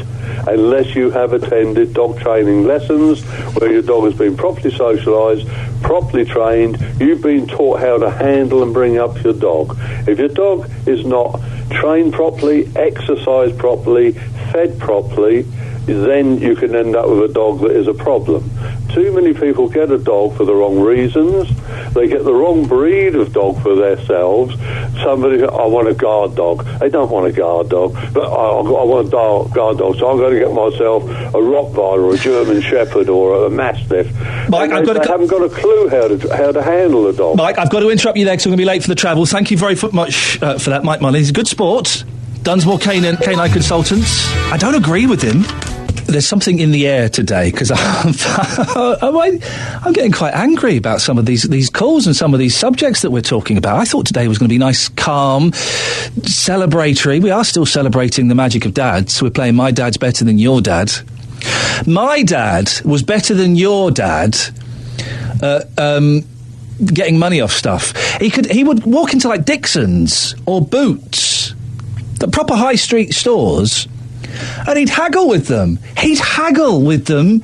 unless you have attended dog training lessons where your dog has been properly socialised, properly trained, you've been taught how to handle and bring up your dog. If your dog is not trained properly, exercised properly, fed properly, then you can end up with a dog that is a problem. Too many people get a dog for the wrong reasons. They get the wrong breed of dog for themselves. Somebody, I want a guard dog. They don't want a guard dog, but I want a guard dog, so I'm going to get myself a Rottweiler or a German Shepherd or a Mastiff. Mike, they haven't got a clue how to handle a dog. Mike, I've got to interrupt you there because I'm going to be late for the travel. Thank you very much for that, Mike Mullins. Good sport. Dunsmore Canine Consultants. I don't agree with him. There's something in the air today because I'm getting quite angry about some of these calls and some of these subjects that we're talking about. I thought today was going to be nice, calm, celebratory. We are still celebrating the magic of dads. We're playing My Dad's Better Than Your Dad. My dad was better than your dad getting money off stuff. He would walk into like Dixon's or Boots, the proper high street stores, and he'd haggle with them. He'd haggle with them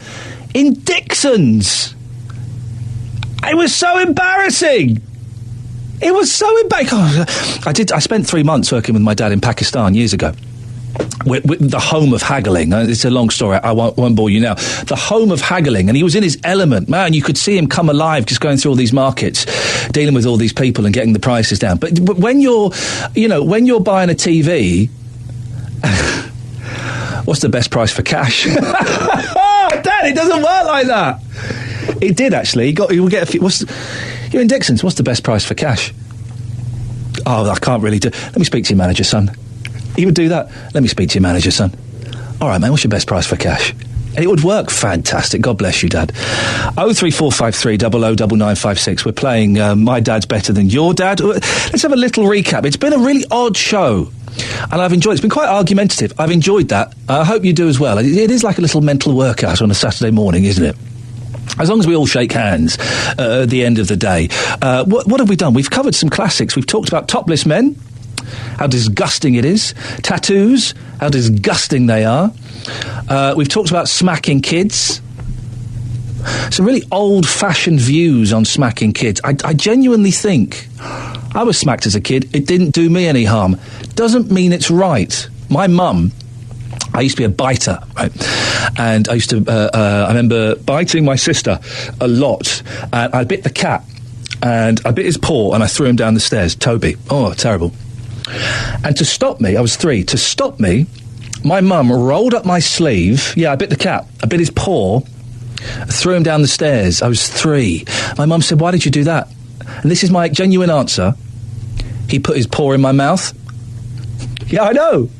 in Dixon's. It was so embarrassing. It was so embarrassing. I spent 3 months working with my dad in Pakistan years ago. With the home of haggling. It's a long story. I won't bore you now. The home of haggling, and he was in his element. Man, you could see him come alive just going through all these markets, dealing with all these people and getting the prices down. But when you're buying a TV, what's the best price for cash? Dad, it doesn't work like that. It did actually. He would get a few. You're in Dixon's. What's the best price for cash? Oh, I can't really do. Let me speak to your manager, son. He would do that. Let me speak to your manager, son. All right, man, what's your best price for cash? And it would work fantastic. God bless you, Dad. 03453 009956. We're playing My Dad's Better Than Your Dad. Let's have a little recap. It's been a really odd show, and I've enjoyed it. It's been quite argumentative. I've enjoyed that. I hope you do as well. It is like a little mental workout on a Saturday morning, isn't it? As long as we all shake hands at the end of the day. What have we done? We've covered some classics. We've talked about topless men, how disgusting it is. Tattoos, how disgusting they are. We've talked about smacking kids. Some really old-fashioned views on smacking kids. I genuinely think I was smacked as a kid. It didn't do me any harm. Doesn't mean it's right. My mum, I used to be a biter, right? And I used to, I remember biting my sister a lot. And I bit the cat, and I bit his paw, and I threw him down the stairs. Toby. Oh, terrible. And to stop me, I was 3, to stop me, my mum rolled up my sleeve. Yeah, I bit the cat. I bit his paw, threw him down the stairs. I was 3. My mum said, why did you do that? And this is my genuine answer. He put his paw in my mouth. Yeah, I know.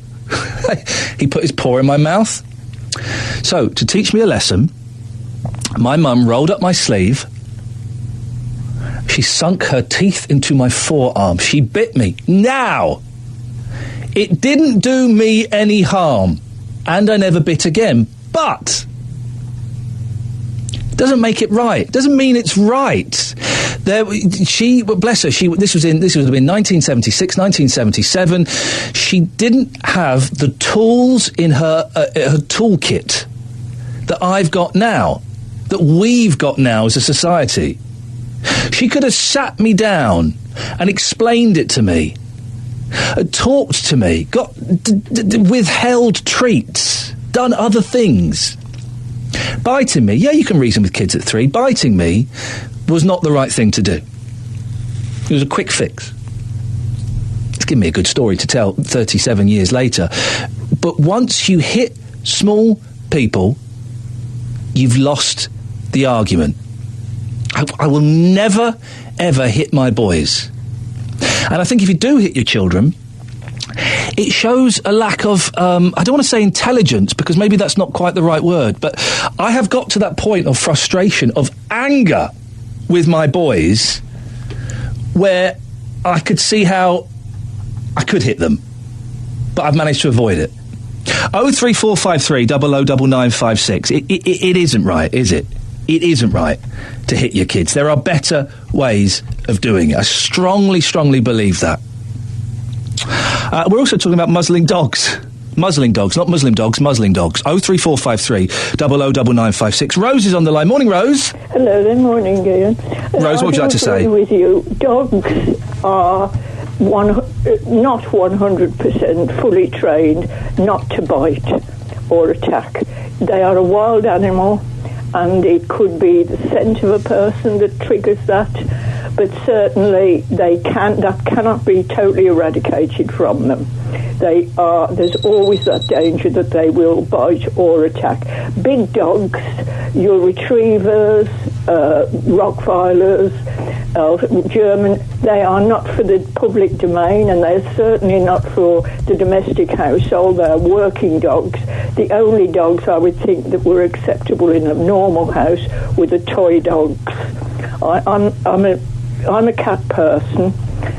He put his paw in my mouth. So, to teach me a lesson, my mum rolled up my sleeve. She sunk her teeth into my forearm. She bit me. Now, it didn't do me any harm, and I never bit again. But it doesn't make it right. It doesn't mean it's right. She, bless her. This was in 1976, 1977. She didn't have the tools in her toolkit that I've got now, that we've got now as a society. She could have sat me down and explained it to me, talked to me, withheld treats, done other things. Biting me, yeah, you can reason with kids at 3. Biting me was not the right thing to do. It was a quick fix. It's given me a good story to tell 37 years later. But once you hit small people, you've lost the argument. I will never, ever hit my boys. And I think if you do hit your children, it shows a lack of, I don't want to say intelligence, because maybe that's not quite the right word, but I have got to that point of frustration, of anger with my boys, where I could see how I could hit them, but I've managed to avoid it. 03453 009956. It isn't right, is it? It isn't right to hit your kids. There are better ways of doing it. I strongly, strongly believe that. We're also talking about muzzling dogs. Muzzling dogs, not Muslim dogs, muzzling dogs. 03453 009956. Rose is on the line. Morning, Rose. Hello there, morning, Iain. Rose, what would you like to say? With you, dogs are not 100% fully trained not to bite or attack. they are a wild animal, and it could be the scent of a person that triggers that, but certainly that cannot be totally eradicated from them. There's always that danger that they will bite or attack. Big dogs, your retrievers, Rottweilers, German, they are not for the public domain, and they're certainly not for the domestic household. They're working dogs. The only dogs I would think that were acceptable in a normal house were the toy dogs. I'm a cat person.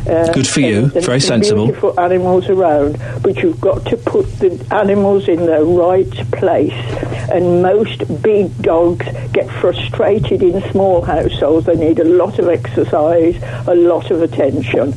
Good for you. Very sensible. Beautiful animals around, but you've got to put the animals in their right place. And most big dogs get frustrated in small households. They need a lot of exercise, a lot of attention.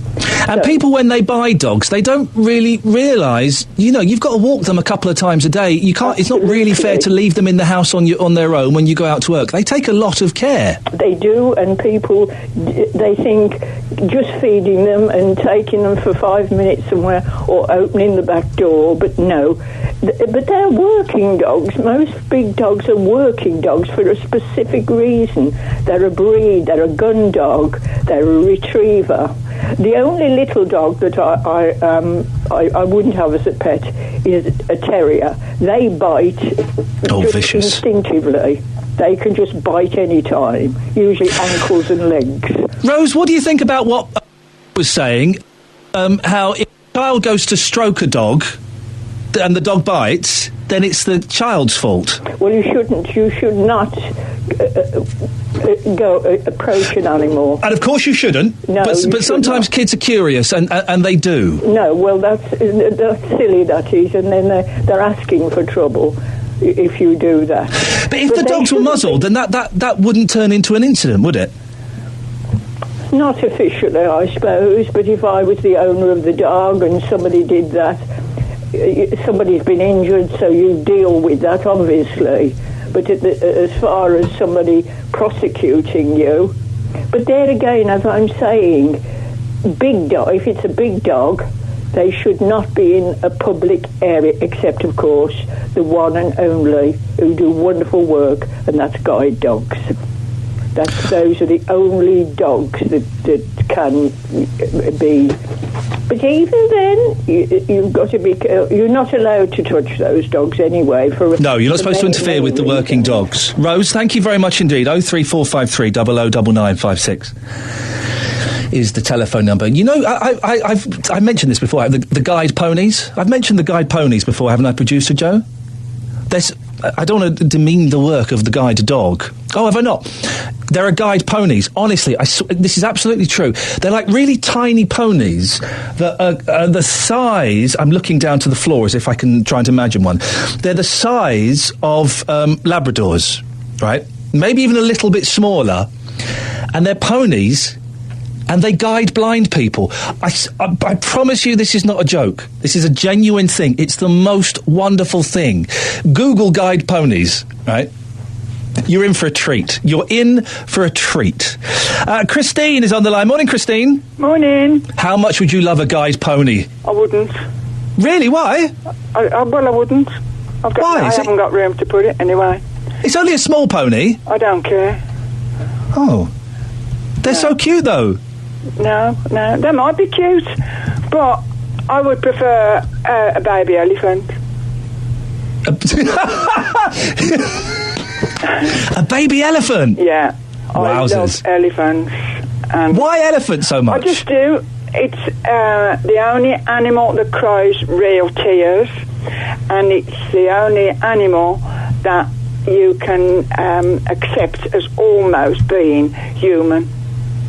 And people, when they buy dogs, they don't really realise, you've got to walk them a couple of times a day. You can't. It's not really fair to leave them in the house on their own when you go out to work. They take a lot of care. They do, and people, they think just feeding them and taking them for 5 minutes somewhere or opening the back door, but no. But they're working dogs. Most big dogs are working dogs for a specific reason. They're a breed, they're a gun dog, they're a retriever. The only little dog that I wouldn't have as a pet is a terrier. They bite vicious. Instinctively. They can just bite any time, usually ankles and legs. Rose, what do you think about what I was saying? How if a child goes to stroke a dog and the dog bites, then it's the child's fault. Well, you should not go approach an animal. And of course you shouldn't. No, but sometimes kids are curious and they do. No, well, that's silly, that is, and then they're asking for trouble if you do that. But if the dogs were muzzled, then that wouldn't turn into an incident, would it? Not officially, I suppose, but if I was the owner of the dog and somebody did that, somebody's been injured, so you deal with that, obviously. But as far as somebody prosecuting you, but there again, as I'm saying, big dog. If it's a big dog, they should not be in a public area, except, of course, the one and only who do wonderful work, and that's guide dogs. Those are the only dogs that can be. But even then, you've got to be careful. You're not allowed to touch those dogs anyway. No, you're not supposed to interfere with the working dogs. Rose, thank you very much indeed. 03453 009956 is the telephone number. I've mentioned this before. The guide ponies. I've mentioned the guide ponies before, haven't I, producer Joe? I don't want to demean the work of the guide dog. Oh, have I not? There are guide ponies. Honestly, this is absolutely true. They're like really tiny ponies that are the size... I'm looking down to the floor as if I can try and imagine one. They're the size of Labradors, right? Maybe even a little bit smaller. And they're ponies... and they guide blind people. I promise you this is not a joke. This is a genuine thing. It's the most wonderful thing. Google guide ponies, right? You're in for a treat. You're in for a treat. Christine is on the line. Morning, Christine. Morning. How much would you love a guide pony? I wouldn't. Really? Why? I wouldn't. Why? I haven't got room to put it anyway. It's only a small pony. I don't care. Oh. They're so cute, though. No, they might be cute, but I would prefer a baby elephant. A baby elephant? Yeah. Wowzers. I love elephants. Why elephants so much? I just do. It's the only animal that cries real tears, and it's the only animal that you can accept as almost being human.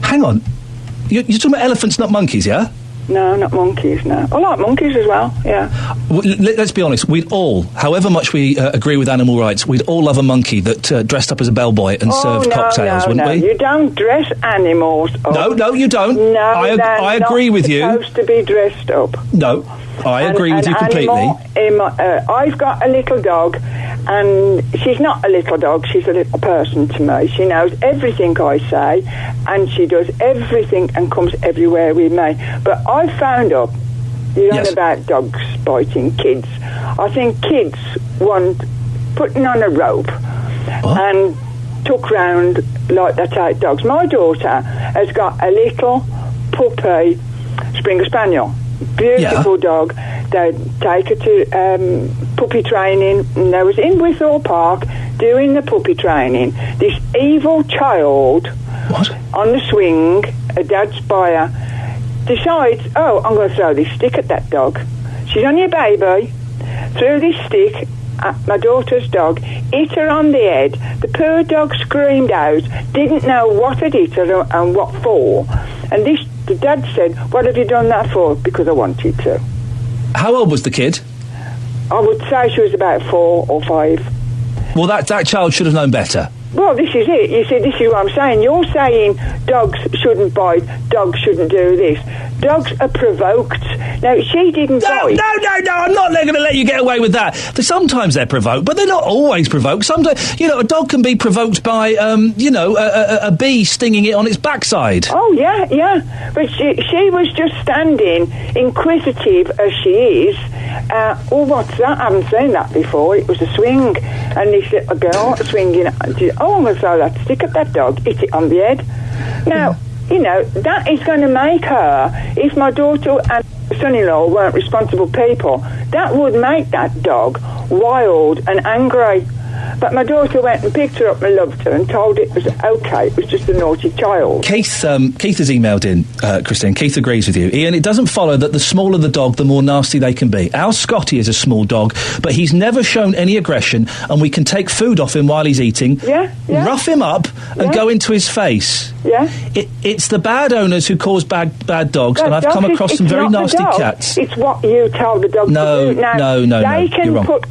Hang on. You're talking about elephants, not monkeys, yeah? No, not monkeys, no. I like monkeys as well, yeah. Well, let's be honest, we'd all, however much we agree with animal rights, we'd all love a monkey that dressed up as a bellboy and served cocktails, wouldn't we? You don't dress animals up. No, you don't. No, I agree with you. They're supposed to be dressed up. No, I agree with you completely. I've got a little dog, and she's not a little dog, she's a little person to me. She knows everything I say, and she does everything and comes everywhere with me. But I found up, about dogs biting kids. I think kids want putting on a rope and took round like they take dogs. My daughter has got a little puppy Springer Spaniel. Beautiful dog. They take her to puppy training, and they was in Withall Park doing the puppy training. This evil child on the swing, a dad's by her, decides, I'm going to throw this stick at that dog. She's only a baby, threw this stick at my daughter's dog, hit her on the head. The poor dog screamed out, didn't know what had hit her and what for. And the dad said, what have you done that for? Because I wanted to. How old was the kid? I would say she was about 4 or 5. Well, that child should have known better. Well, this is it. You see, this is what I'm saying. You're saying dogs shouldn't bite, dogs shouldn't do this. Dogs are provoked. Now, she didn't bite. No, I'm not going to let you get away with that. Sometimes they're provoked, but they're not always provoked. Sometimes, a dog can be provoked by, a bee stinging it on its backside. Oh, yeah. But she was just standing, inquisitive as she is. What's that? I haven't seen that before. It was a swing. And this little girl swinging. I'm going to throw that stick at that dog, hit it on the head. Now, that is going to make her, if my daughter and son-in-law weren't responsible people, that would make that dog wild and angry. But my daughter went and picked her up and loved her and told it was okay, it was just a naughty child. Keith has emailed in, Christine. Keith agrees with you. Ian, it doesn't follow that the smaller the dog, the more nasty they can be. Our Scotty is a small dog, but he's never shown any aggression, and we can take food off him while he's eating, rough him up, and go into his face. Yeah. It's the bad owners who cause bad dogs, and I've come across some very nasty cats. It's what you tell the dog to do. Now, no, they can you're wrong. put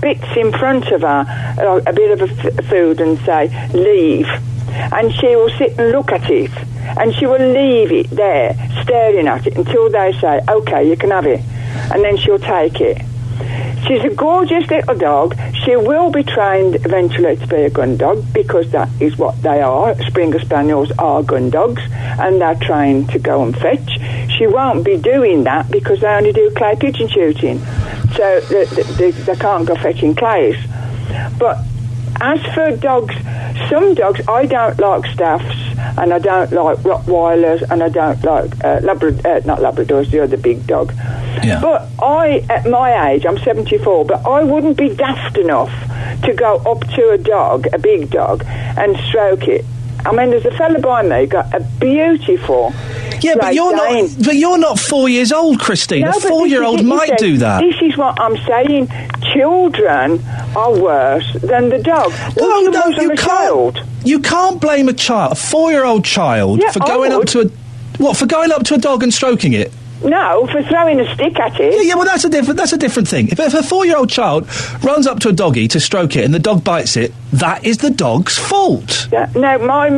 bits in front of her, a bit of food, and say, leave. And she will sit and look at it. And she will leave it there, staring at it, until they say, okay, you can have it. And then she'll take it. She's a gorgeous little dog. She will be trained eventually to be a gun dog, because that is what they are. Springer Spaniels are gun dogs, and they're trained to go and fetch. She won't be doing that because they only do clay pigeon shooting. So they can't go fetching clays. But as for dogs, some dogs, I don't like Staffs, and I don't like Rottweilers, and I don't like not Labradors, the other big dog. Yeah. But I, at my age, I'm 74, but I wouldn't be daft enough to go up to a dog, a big dog, and stroke it. I mean, there's a fella by me got a beautiful. Yeah, but you're not 4 years old, Christine. No, a 4-year-old might do that. This is what I'm saying. Children are worse than the dog. No, you can't. You can't blame a child, a 4-year-old child, for going up to a dog and stroking it. No, for throwing a stick at it. Yeah, well, that's a different thing. If a 4-year-old child runs up to a doggy to stroke it and the dog bites it, that is the dog's fault. Yeah, no, my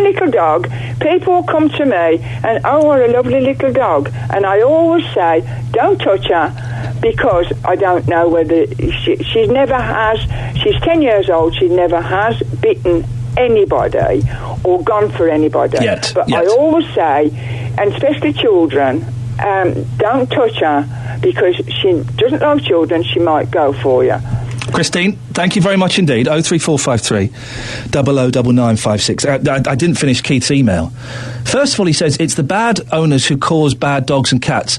little dog, people come to me and, what a lovely little dog. And I always say, don't touch her, because I don't know whether she never has, she's 10 years old, she never has bitten anybody or gone for anybody. Yet. But I always say, and especially children, don't touch her, because she doesn't like children. She might go for you. Christine, thank you very much indeed. 03453 009956. I didn't finish Keith's email. First of all, he says it's the bad owners who cause bad dogs and cats,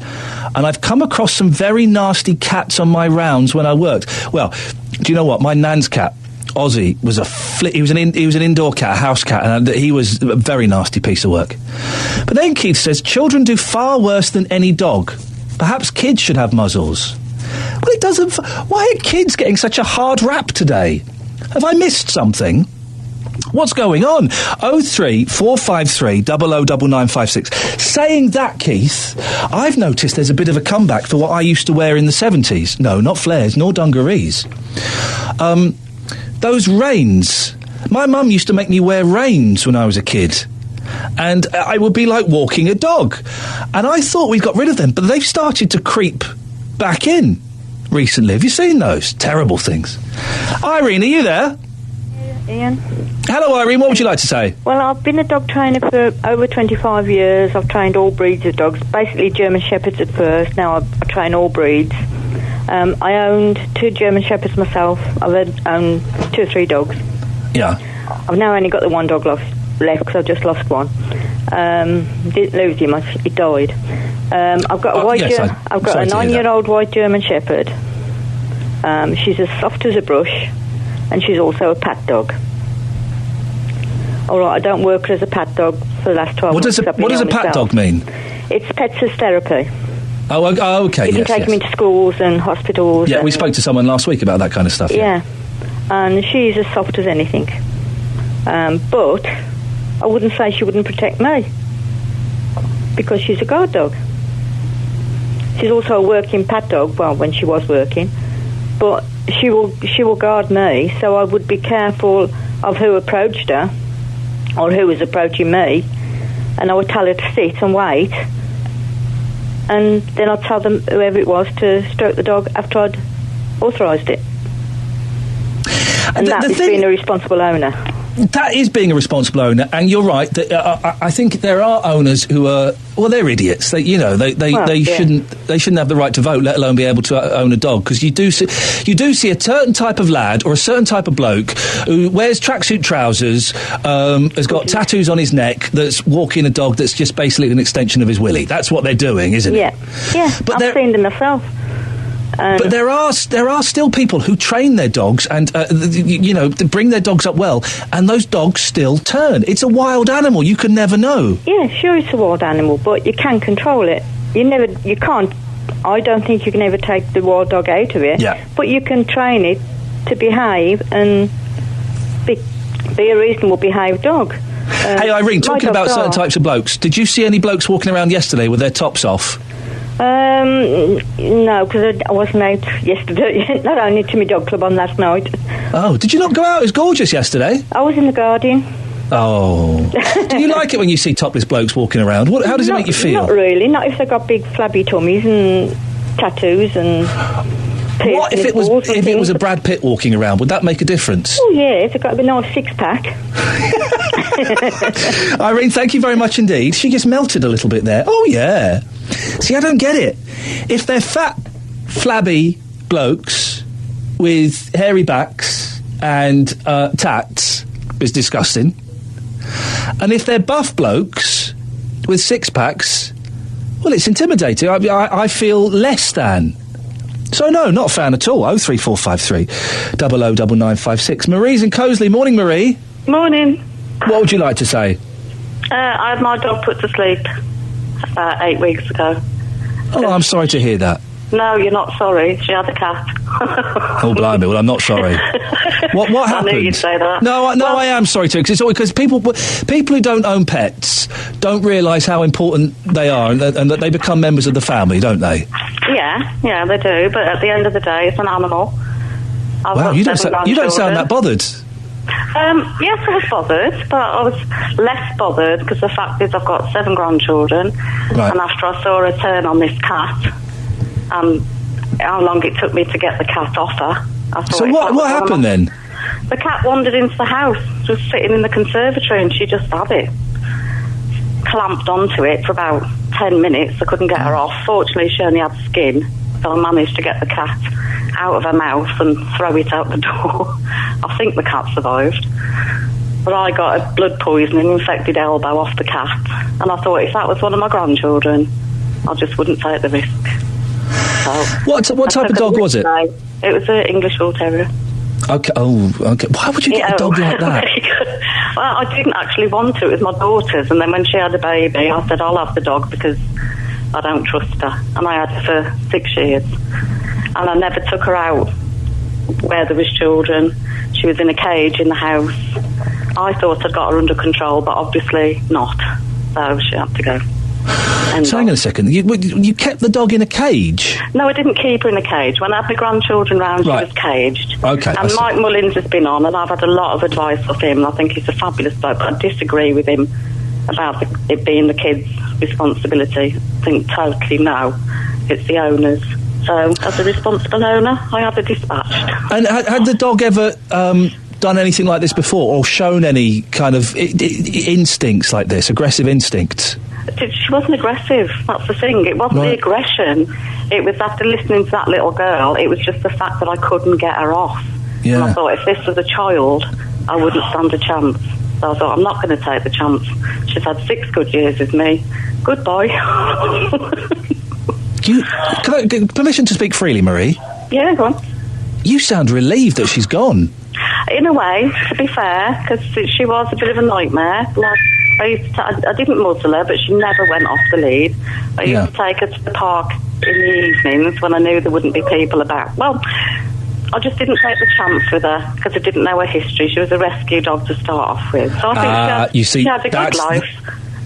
and I've come across some very nasty cats on my rounds when I worked. Well, do you know what? My nan's cat, Ozzy, was he was an indoor cat, a house cat, and he was a very nasty piece of work. But then Keith says children do far worse than any dog. Perhaps kids should have muzzles. Well, it doesn't. Why are kids getting such a hard rap today? Have I missed something? What's going on? 03453 009956. Saying that, Keith, I've noticed there's a bit of a comeback for what I used to wear in the 70s. No, not flares, nor dungarees. Those reins. My mum used to make me wear reins when I was a kid. And I would be like walking a dog. And I thought we got rid of them, but they've started to creep back in recently. Have you seen those? Terrible things. Irene, are you there? Ian. Hello, Irene. What would you like to say? Well, I've been a dog trainer for over 25 years. I've trained all breeds of dogs, basically German Shepherds at first. Now I train all breeds. I owned 2 German Shepherds myself. I've owned 2 or 3 dogs. Yeah. I've now only got the one dog left because I've just lost one. Didn't lose him; he died. I've got a I've got a 9-year-old white German Shepherd. She's as soft as a brush, and she's also a pat dog. All right, I don't work as a pat dog for the last 12 months. What does a pat dog mean? It's pets as therapy. Oh, okay. You can take them into schools and hospitals. Yeah, and we spoke to someone last week about that kind of stuff. Yeah, and she's as soft as anything. But I wouldn't say she wouldn't protect me because she's a guard dog. She's also a working pat dog. Well, when she was working, but she will guard me. So I would be careful of who approached her or who was approaching me, and I would tell her to sit and wait. And then I'd tell them, whoever it was, to stroke the dog after I'd authorised it. And that is being a responsible owner. That is being a responsible owner, and you're right. That, I think there are owners who are they're idiots. They shouldn't have the right to vote, let alone be able to own a dog. Because you do see a certain type of lad or a certain type of bloke who wears tracksuit trousers, has got tattoos on his neck, that's walking a dog that's just basically an extension of his willy. That's what they're doing, isn't it? Yeah. But I've seen them myself. But there are still people who train their dogs and bring their dogs up well, and those dogs still turn. It's a wild animal. You can never know. Yeah, sure, it's a wild animal, but you can control it. You can't. I don't think you can ever take the wild dog out of it. Yeah. But you can train it to behave and be a reasonable behaved dog. Hey, Irene, talking about certain types of blokes, did you see any blokes walking around yesterday with their tops off? No, because I wasn't out yesterday. Not only to my dog club on last night. Oh, did you not go out? It was gorgeous yesterday. I was in the Guardian. Oh. Do you like it when you see topless blokes walking around? How does it make you feel? Not really. Not if they've got big flabby tummies and tattoos and... What if it was a Brad Pitt walking around? Would that make a difference? Oh, yeah. If they've got a nice six-pack. Irene, thank you very much indeed. She just melted a little bit there. Oh, yeah. See, I don't get it. If they're fat, flabby blokes with hairy backs and tats, it's disgusting. And if they're buff blokes with six-packs, well, it's intimidating. I feel less than. So, no, not a fan at all. 03453 009956. Marie's in Cosley. Morning, Marie. Morning. What would you like to say? I had my dog put to sleep about 8 weeks ago. Oh, I'm sorry to hear that. No, you're not sorry. She had a cat. Oh, blimey. Well, I'm not sorry. What happened? I knew you'd say that. No, I am sorry too, because people who don't own pets don't realise how important they are and that they become members of the family, don't they? Yeah, they do. But at the end of the day, it's an animal. Wow, you don't sound that bothered. Yes, I was bothered, but I was less bothered because the fact is I've got 7 grandchildren, right. And after I saw her turn on this cat, how long it took me to get the cat off her. I thought, so what happened then? The cat wandered into the house, was sitting in the conservatory, and she just had it. Clamped onto it for about 10 minutes. I couldn't get her off. Fortunately, she only had skin, so I managed to get the cat out of her mouth and throw it out the door. I think the cat survived. But I got a blood poisoning, infected elbow off the cat, and I thought if that was one of my grandchildren, I just wouldn't take the risk. So what type of dog was it? It was an English Bull Terrier. Okay. Oh, okay. Why would you get a dog like that? Well, I didn't actually want to. It was my daughter's, and then when she had a baby, I said I'll have the dog because I don't trust her, and I had her for 6 years, and I never took her out where there was children. She was in a cage in the house. I thought I'd got her under control, but obviously not. So she had to go. So hang on a second. You kept the dog in a cage? No, I didn't keep her in a cage. When I had my grandchildren round, right. She was caged. Okay. And Mike Mullins has been on, and I've had a lot of advice off him, and I think he's a fabulous bloke, but I disagree with him about it being the kids' responsibility. I think totally no. It's the owner's. So, as a responsible owner, I have her dispatched. And had the dog ever done anything like this before, or shown any kind of instincts like this, aggressive instincts? She wasn't aggressive. That's the thing. It wasn't the aggression. it was after listening to that little girl, it was just the fact that I couldn't get her off. Yeah. And I thought, if this was a child, I wouldn't stand a chance. So I thought, I'm not going to take the chance. She's had 6 good years with me. Goodbye. Can I get permission to speak freely, Marie? Yeah, go on. You sound relieved that she's gone. In a way, to be fair, because she was a bit of a nightmare. Like, I didn't muzzle her, but she never went off the lead. I used to take her to the park in the evenings when I knew there wouldn't be people about. Well, I just didn't take the chance with her because I didn't know her history. She was a rescue dog to start off with. So I think she had a good life.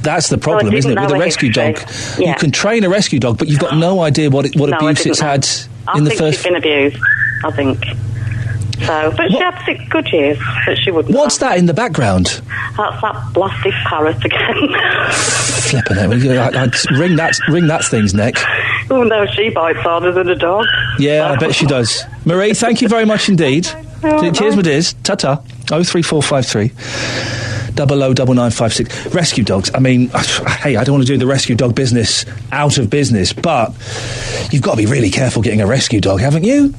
That's the problem, isn't it? With a rescue dog, you can train a rescue dog, but you've got no idea what abuse it's had in the first... I think she's been abused, I think. So, but she had 6 good years, but she wouldn't. What's that in the background? That's that blasted parrot again. Flipping it. I'd ring that thing's neck. Oh no, she bites harder than a dog. Yeah, I bet she does. Marie, thank you very much indeed. Cheers, my dears. Ta-ta. 03453 009956. Rescue dogs. I mean, hey, I don't want to do the rescue dog business out of business, but you've got to be really careful getting a rescue dog, haven't you?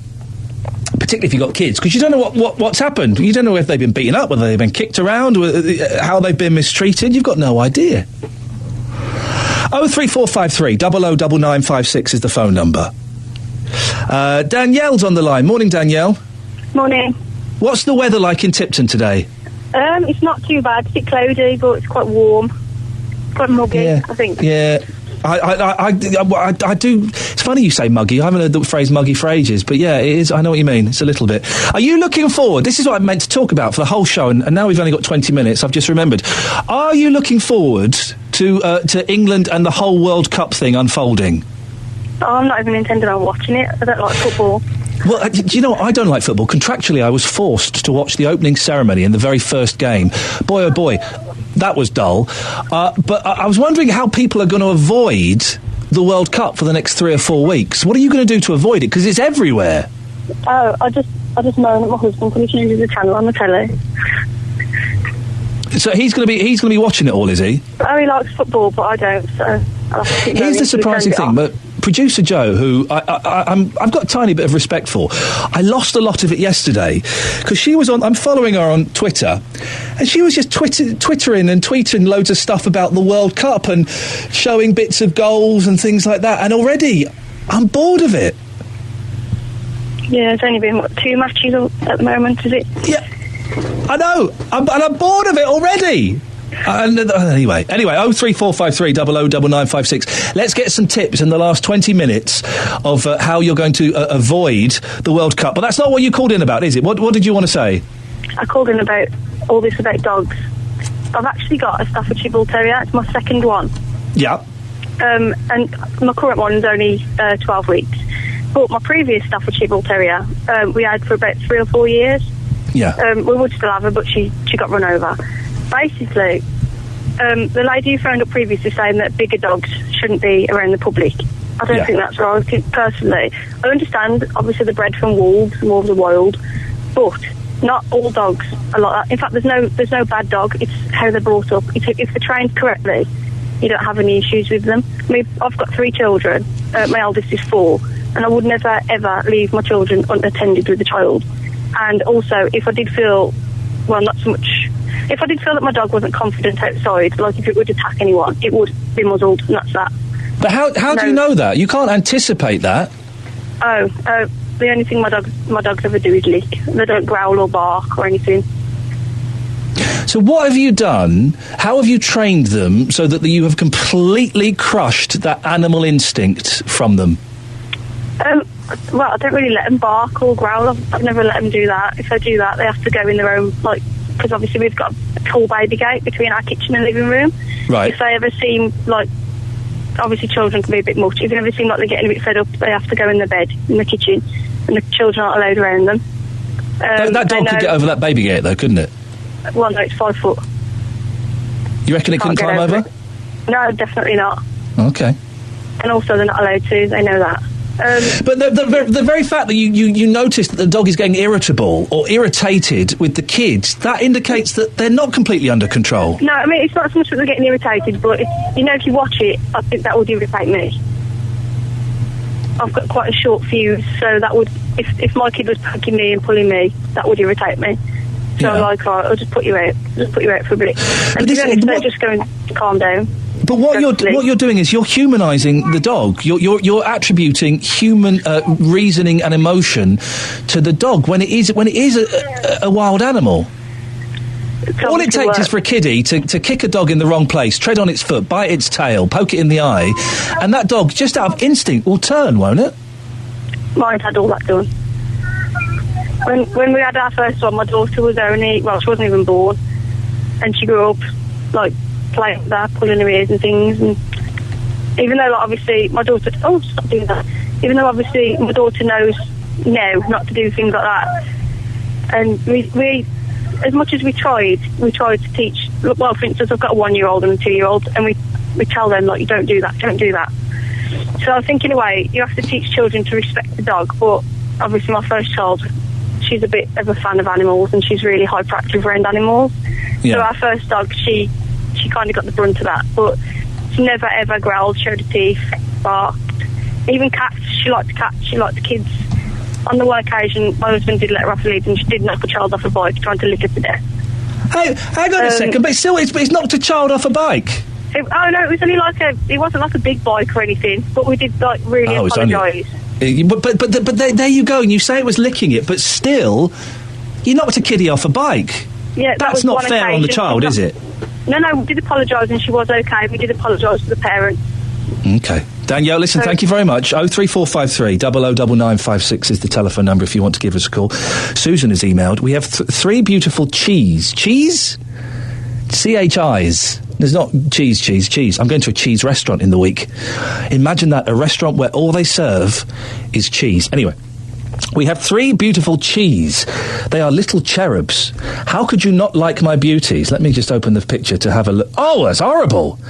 Particularly if you've got kids, because you don't know what's happened. You don't know if they've been beaten up, whether they've been kicked around, how they've been mistreated. You've got no idea. 03453 009956 is the phone number. Danielle's on the line. Morning, Danielle. Morning. What's the weather like in Tipton today? It's not too bad. It's a bit cloudy, but it's quite warm. Quite muggy, I think. Yeah. I do. It's funny you say muggy. I haven't heard the phrase muggy for ages, but yeah, it is. I know what you mean. It's a little bit. Are you looking forward? This is what I meant to talk about for the whole show, and now we've only got 20 minutes. I've just remembered. Are you looking forward to England and the whole World Cup thing unfolding? Oh, I'm not even intending on watching it. I don't like football. Well, do you know what? I don't like football. Contractually, I was forced to watch the opening ceremony in the very first game. Boy, oh boy, that was dull. But I was wondering how people are going to avoid the World Cup for the next 3 or 4 weeks. What are you going to do to avoid it? Because it's everywhere. Oh, I just moan at my husband when he changes the channel on the telly. So he's going to be watching it all, is he? Oh, he likes football, but I don't. So I'll have to keep Here's the surprising thing, but producer Joe, who I've got a tiny bit of respect for, I lost a lot of it yesterday because she was on. I'm following her on Twitter, and she was just twittering and tweeting loads of stuff about the World Cup and showing bits of goals and things like that. And already, I'm bored of it. Yeah, it's only been 2 matches at the moment, is it? Yeah. I know, I'm bored of it already. Anyway, 03453 009956. Let's get some tips in the last 20 minutes of how you're going to avoid the World Cup. But that's not what you called in about, is it? What did you want to say? I called in about all this about dogs. I've actually got a Staffordshire Bull Terrier. It's my second one. Yeah. And my current one's only 12 weeks. But my previous Staffordshire Bull Terrier, we had for about 3 or 4 years. Yeah. We would still have her, but she got run over. Basically, the lady who phoned up previously saying that bigger dogs shouldn't be around the public. I don't think that's right. Personally, I understand, obviously, they're bred from wolves, and wolves are wild, but not all dogs are like that. In fact, there's no bad dog. It's how they're brought up. If they're trained correctly, you don't have any issues with them. I mean, I've got 3 children. My eldest is 4, and I would never, ever leave my children unattended with a child. And also, if I did feel, well, not so much, if I did feel that my dog wasn't confident outside, like if it would attack anyone, it would be muzzled, and that's that. But how do you know that? You can't anticipate that. The only thing my dogs ever do is lick. They don't growl or bark or anything. So what have you done? How have you trained them so that you have completely crushed that animal instinct from them? Well, I don't really let them bark or growl. I've never let them do that. If they do that, they have to go in their own, like, because obviously we've got a tall baby gate between our kitchen and living room. Right. If they ever seem like, obviously children can be a bit much. If they ever seem like they're getting a bit fed up, they have to go in their bed, in the kitchen, and the children aren't allowed around them. That dog could get over that baby gate, though, couldn't it? Well, no, it's 5 foot. You reckon it couldn't climb over? No, definitely not. Okay. And also, they're not allowed to. They know that. But the very fact that you notice that the dog is getting irritable or irritated with the kids, that indicates that they're not completely under control. No, I mean, it's not so much that they're getting irritated, but, if you watch it, I think that would irritate me. I've got quite a short fuse, so that would, if my kid was poking me and pulling me, that would irritate me. So I'm like, all right, I'll just put you out for a bit. And to be honest, they're just going to calm down. But what you're doing is you're humanising the dog. You're attributing human reasoning and emotion to the dog when it is a wild animal. All it takes is for a kiddie to kick a dog in the wrong place, tread on its foot, bite its tail, poke it in the eye, and that dog, just out of instinct, will turn, won't it? Mine had all that done. When we had our first one, my daughter was she wasn't even born, and she grew up like playing with her, pulling her ears and things. And even though, like, obviously, my daughter, stop doing that. Even though obviously my daughter knows now not to do things like that, and we as much as we tried to teach. Well, for instance, I've got a 1-year-old and a 2-year-old, and we tell them, like, you don't do that. So I think in a way you have to teach children to respect the dog, but obviously my first child, she's a bit of a fan of animals, and she's really hyperactive around animals. Yeah. So our first dog, she kind of got the brunt of that, but she never ever growled, showed her teeth, barked. Even cats, she liked cats, she liked kids. On the one occasion, my husband did let her off the lead, and she did knock a child off a bike trying to lick her to death. Hey, hang on a second, but still, it's knocked a child off a bike. It was only it wasn't like a big bike or anything, but we did like really apologise. But there you go, and you say it was licking it, but still, you knocked a kiddie off a bike. Yeah, that's not fair on the child, is it? No, we did apologise, and she was okay. We did apologise to the parents. Okay. Danielle, listen, thank you very much. 03453 009956 is the telephone number if you want to give us a call. Susan has emailed. We have 3 beautiful cheese. Cheese? CHIs. There's not cheese. I'm going to a cheese restaurant in the week. Imagine that, a restaurant where all they serve is cheese. Anyway, we have 3 beautiful cheese. They are little cherubs. How could you not like my beauties? Let me just open the picture to have a look. Oh, that's horrible.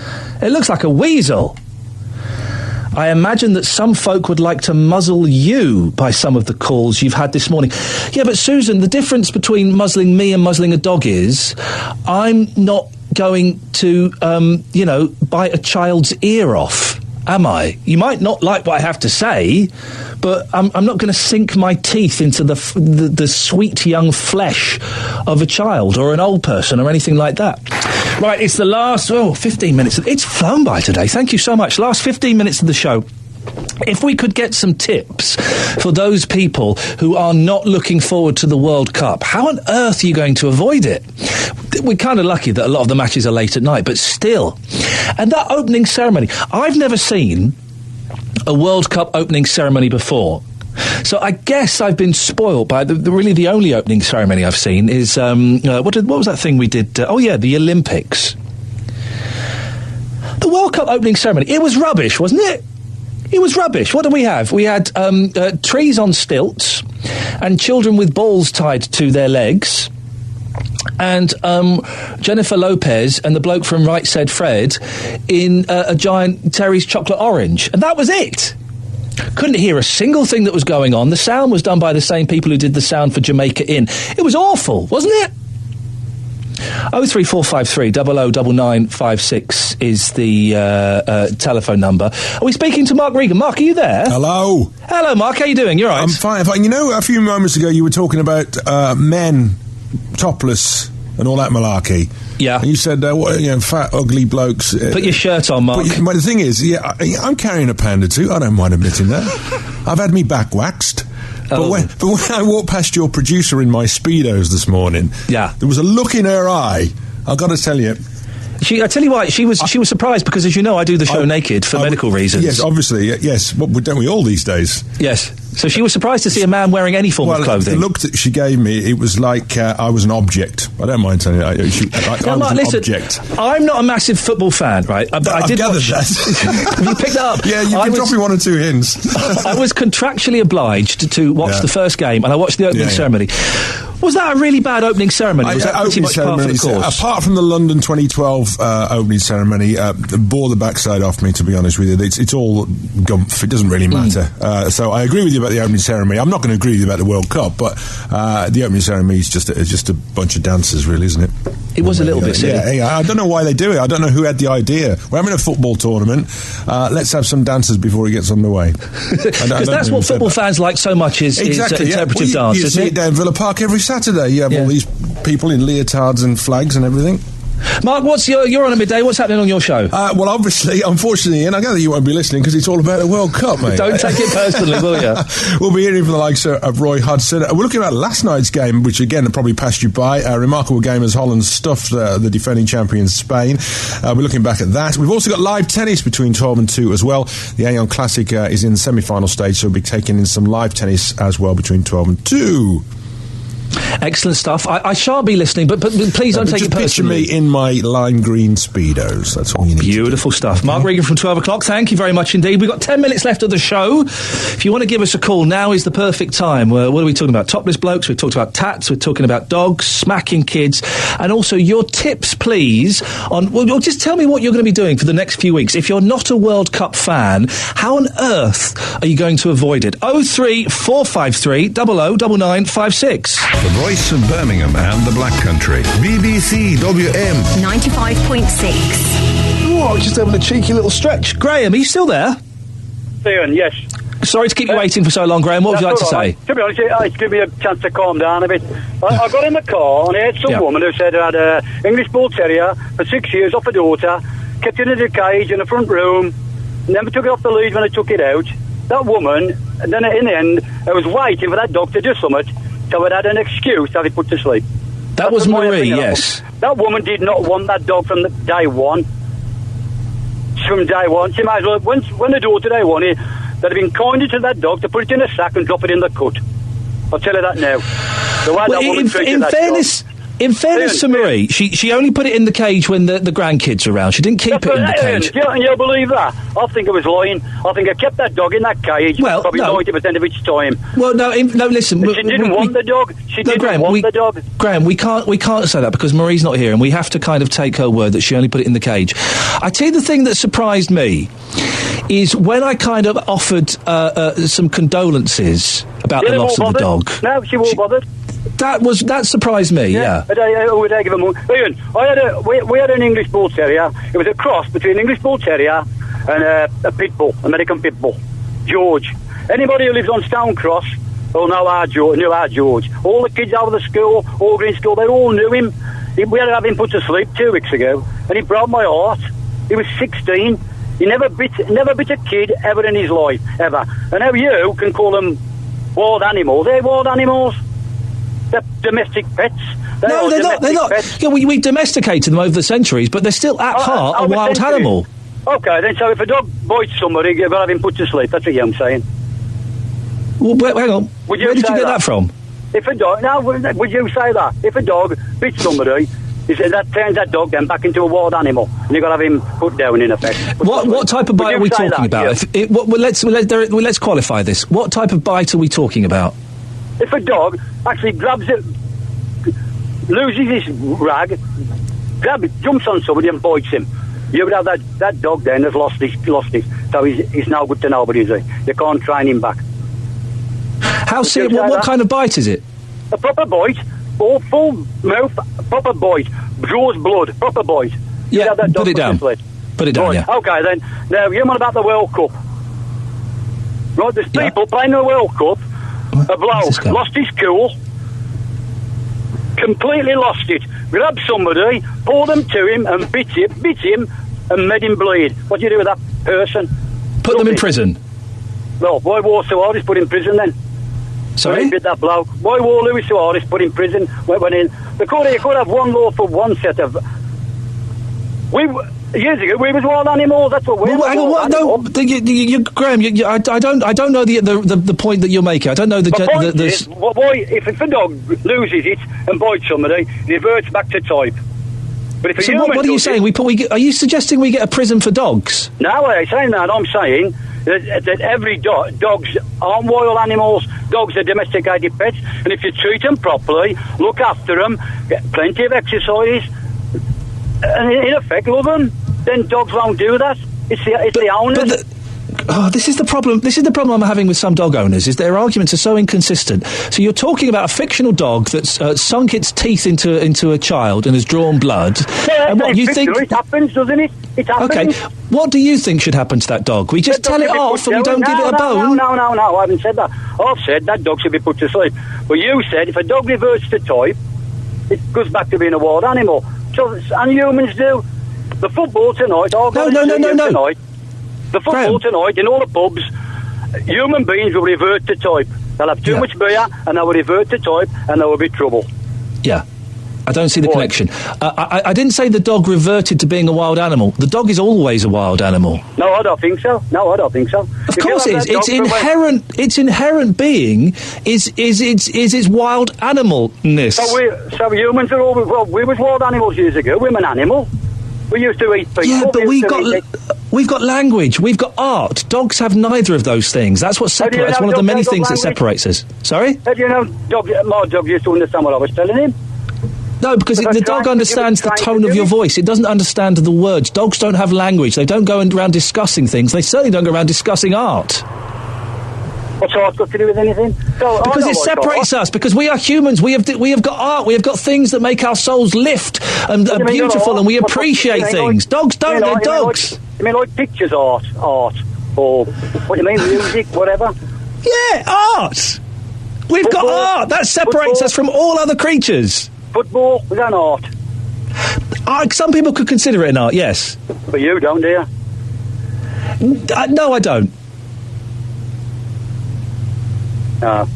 It looks like a weasel. I imagine that some folk would like to muzzle you by some of the calls you've had this morning. Yeah, but Susan, the difference between muzzling me and muzzling a dog is I'm not going to, bite a child's ear off, am I? You might not like what I have to say, but I'm not going to sink my teeth into the sweet young flesh of a child or an old person or anything like that. Right, it's the last 15 minutes. It's flown by today. Thank you so much. Last 15 minutes of the show. If we could get some tips for those people who are not looking forward to the World Cup, how on earth are you going to avoid it? We're kind of lucky that a lot of the matches are late at night, but still. And that opening ceremony, I've never seen a World Cup opening ceremony before. So I guess I've been spoilt by the only opening ceremony I've seen is what was that thing we did? The Olympics. The World Cup opening ceremony. It was rubbish, wasn't it? It was rubbish. What did we have? We had trees on stilts and children with balls tied to their legs. And Jennifer Lopez and the bloke from Right Said Fred in a giant Terry's chocolate orange. And that was it. Couldn't hear a single thing that was going on. The sound was done by the same people who did the sound for Jamaica Inn. It was awful, wasn't it? 03453 009956 is the telephone number. Are we speaking to Mark Regan? Mark, are you there? Hello. Hello, Mark. How you doing? You're right. I'm fine. You know, a few moments ago you were talking about men topless and all that malarkey. Yeah. And you said, fat, ugly blokes. Put your shirt on, Mark. But the thing is, I'm carrying a pound or two. I don't mind admitting that. I've had me back waxed. But when I walked past your producer in my Speedos this morning, there was a look in her eye. I've got to tell you. I tell you why, she was surprised because, as you know, I do the show naked for medical reasons. Yes, obviously, yes. Well, don't we all these days? Yes. So she was surprised to see a man wearing any form of clothing. The look that she gave me, it was like I was an object. I don't mind telling you that. I was an object. I'm not a massive football fan, right? But I did gathered watch that. Have you picked that up? Yeah, you've been dropping 1 or 2 hints. I was contractually obliged to watch the first game, and I watched the opening ceremony. Was that a really bad opening ceremony? Was that pretty much par for the course? Apart from the London 2012 opening ceremony, bore the backside off me, to be honest with you. It's all gumph. It doesn't really matter. So I agree with you about the opening ceremony. I'm not going to agree with you about the World Cup, but the opening ceremony is just a bunch of dancers, really, isn't it? It was a little bit silly. Yeah, I don't know why they do it. I don't know who had the idea. We're having a football tournament. Let's have some dances before he gets underway. Because that's what football fans like so much is interpretive dance, you isn't see it? it down Villa Park every Saturday. You have all these people in leotards and flags and everything. Mark, you're on at midday. What's happening on your show? Well, obviously, unfortunately, and I gather you won't be listening because it's all about the World Cup, mate. Don't take it personally, will you? We'll be hearing from the likes of Roy Hodgson. We're looking at last night's game, which again probably passed you by. A remarkable game as Holland stuffed the defending champions Spain. We're looking back at that. We've also got live tennis between 12 and 2 as well. The iain Classic is in the semi-final stage, so we'll be taking in some live tennis as well between 12 and 2. Excellent stuff. I shan't be listening, but please don't take it personally. Picture me in my lime green Speedos. That's all you need. Beautiful stuff. Mark Regan from 12 o'clock. Thank you very much indeed. We've got 10 minutes left of the show. If you want to give us a call, now is the perfect time. What are we talking about? Topless blokes. We've talked about tats. We're talking about dogs, smacking kids, and also your tips, please, on... Well, just tell me what you're going to be doing for the next few weeks. If you're not a World Cup fan, how on earth are you going to avoid it? 03453 009956. The voice of Birmingham and the Black Country. BBC WM 95.6. Oh, just having a cheeky little stretch. Graham, are you still there? Ian, yes. Sorry to keep you waiting for so long, Graham. What would you like to say? To be honest, it's given me a chance to calm down a bit. I got in the car and I heard some woman who said had an English Bull Terrier for 6 years off her daughter, kept it in a cage in the front room, never took it off the lead when I took it out. That woman, and then in the end, I was waiting for that dog to do something, so I had an excuse to have it put to sleep. That was Marie, yes. That woman did not want that dog from day one. From day one. She might as well, when the daughter they wanted, they'd have been kinder to that dog to put it in a sack and drop it in the cut. I'll tell you that now. The way that woman treated that dog. In fairness to Marie, she only put it in the cage when the grandkids were around. She didn't keep it in the cage. You believe that? I think it was lying. I think I kept that dog in that cage probably 90% of its time. Well, no, listen. She didn't want the dog. She didn't want the dog. Graham, we can't say that because Marie's not here and we have to kind of take her word that she only put it in the cage. I tell you the thing that surprised me is when I kind of offered some condolences about the loss of the dog. No, she wasn't bothered. That surprised me, yeah. Would I give him Ian, we had an English Bull Terrier. It was a cross between an English Bull Terrier and a pit bull, American pit bull, George. Anybody who lives on Stone Cross will know knew our George. All the kids out of the school, all green school, they all knew him. We had to have him put to sleep 2 weeks ago, and he broke my heart. He was 16. He never bit a kid ever in his life, ever. And now you can call them wild animals. They're wild animals. They're domestic pets. They're not. Pets. Yeah, we domesticated them over the centuries, but they're still at heart a wild animal. Okay, then, so if a dog bites somebody, you've got to have him put to sleep. That's what I'm saying. Well, hang on. Where did you get that from? If a dog... Now, would you say that? If a dog bits somebody, that turns that dog then back into a wild animal, and you've got to have him put down, in effect. What type of bite are we talking about? Yeah. Let's qualify this. What type of bite are we talking about? If a dog actually grabs it, loses his rag, jumps on somebody and bites him, you would have that dog then has lost his. So he's now good to nobody, is he? You can't train him back. How serious? What kind of bite is it? A proper bite, full mouth, proper bite, draws blood, proper bite. Yeah, put it down. Put it down, yeah. Okay, then. Now, you're on about the World Cup. Right, there's people playing the World Cup. A bloke lost his cool, completely lost it, grabbed somebody, pulled them to him and bit him and made him bleed. What do you do with that person? Put them in prison. Well, why wore Suarez put in prison then? Sorry? He did that bloke. Why wore Luis Suarez put in prison? You could have one law for one set of... Years ago, we was wild animals. That's what we were. Graham, I don't know the point that you're making. I don't know the point is, why if a dog loses it and bites somebody, it reverts back to type. But if a human what are you saying? Are you suggesting we get a prison for dogs? No, I ain't saying that. I'm saying that every dogs aren't wild animals. Dogs are domesticated pets, and if you treat them properly, look after them, get plenty of exercise, and in effect love them, then dogs won't do that. It's the owner. Oh, this is the problem. This is the problem I'm having with some dog owners, is their arguments are so inconsistent. So you're talking about a fictional dog that's sunk its teeth into a child and has drawn blood. Yeah, and what you think? It happens, doesn't it? It happens. Okay. What do you think should happen to that dog? We just tell it off and we don't give it a bone? No, I haven't said that. I've said that dog should be put to sleep. But you said if a dog reverts to type, it goes back to being a wild animal. So, and humans do. The football tonight, No. tonight. The football tonight, in all the pubs, human beings will revert to type. They'll have too much beer, and they will revert to type, and there will be trouble. Yeah. I don't see the connection. I didn't say the dog reverted to being a wild animal. The dog is always a wild animal. No, I don't think so. Of course it is. Its inherent being is its wild animalness. So humans are always... Well, we was wild animals years ago. We're an animal. We used to eat people. Yeah, but we've got language. We've got art. Dogs have neither of those things. That's what separates. That's one of the many things that separates us. Sorry? How do you know my dog used to understand what I was telling him? No, because the dog understands the tone of your voice. It doesn't understand the words. Dogs don't have language. They don't go around discussing things. They certainly don't go around discussing art. What's art got to do with anything? Because it separates us. Because we are humans. We have got art. We have got things that make our souls lift and are beautiful, and we appreciate things. Dogs don't. They're dogs. You mean like pictures art, or what do you mean, music, whatever? Yeah, art. We've got art. That separates us from all other creatures. Football is an art. Some people could consider it an art, yes. But you don't, do you? No, I don't. Well,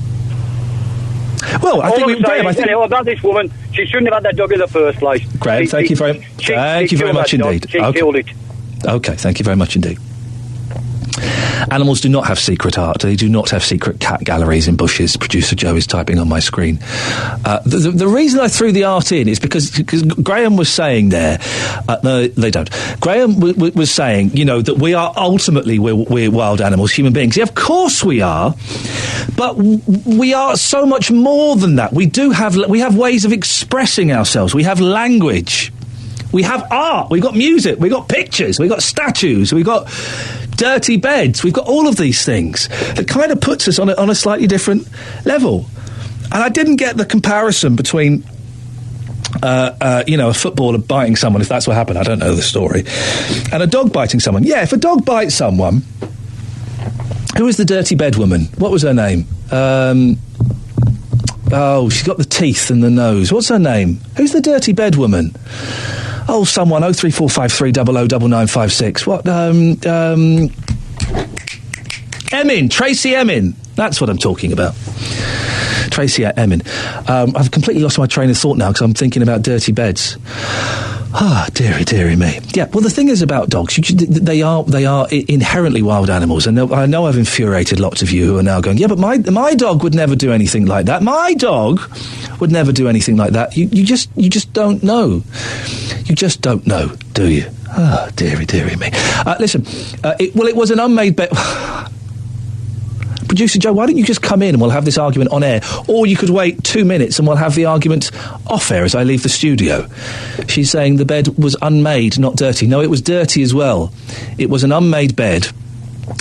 I think Graham, about this woman, she shouldn't have had that dog in the first place. Graham, thank you very much indeed. She killed it. Okay, thank you very much indeed. Animals do not have secret art. They do not have secret cat galleries in bushes. Producer Joe is typing on my screen. The reason I threw the art in is because Graham was saying there... no, they don't. Graham was saying, that we are ultimately we're wild animals, human beings. Yeah, of course we are. But we are so much more than that. We have ways of expressing ourselves. We have language. We have art. We've got music. We've got pictures. We've got statues. We've got dirty beds. We've got all of these things that kind of puts us on a slightly different level. And I didn't get the comparison between, a footballer biting someone, if that's what happened. I don't know the story. And a dog biting someone. Yeah, if a dog bites someone... Who was the dirty bed woman? What was her name? She's got the teeth and the nose. What's her name? Who's the dirty bed woman? Oh, someone, 03453 009956. What, Emin, Tracy Emin. That's what I'm talking about. Tracy Emin. I've completely lost my train of thought now because I'm thinking about dirty beds. Ah, dearie me. Yeah, well, the thing is about dogs, they are inherently wild animals, and I know I've infuriated lots of you who are now going, yeah, but my dog would never do anything like that. My dog would never do anything like that. You just don't know. You just don't know, do you? Ah, dearie me. Listen, it was an unmade bed. Producer Joe, why don't you just come in and we'll have this argument on air? Or you could wait 2 minutes and we'll have the argument off air as I leave the studio. She's saying the bed was unmade, not dirty. No, it was dirty as well. It was an unmade bed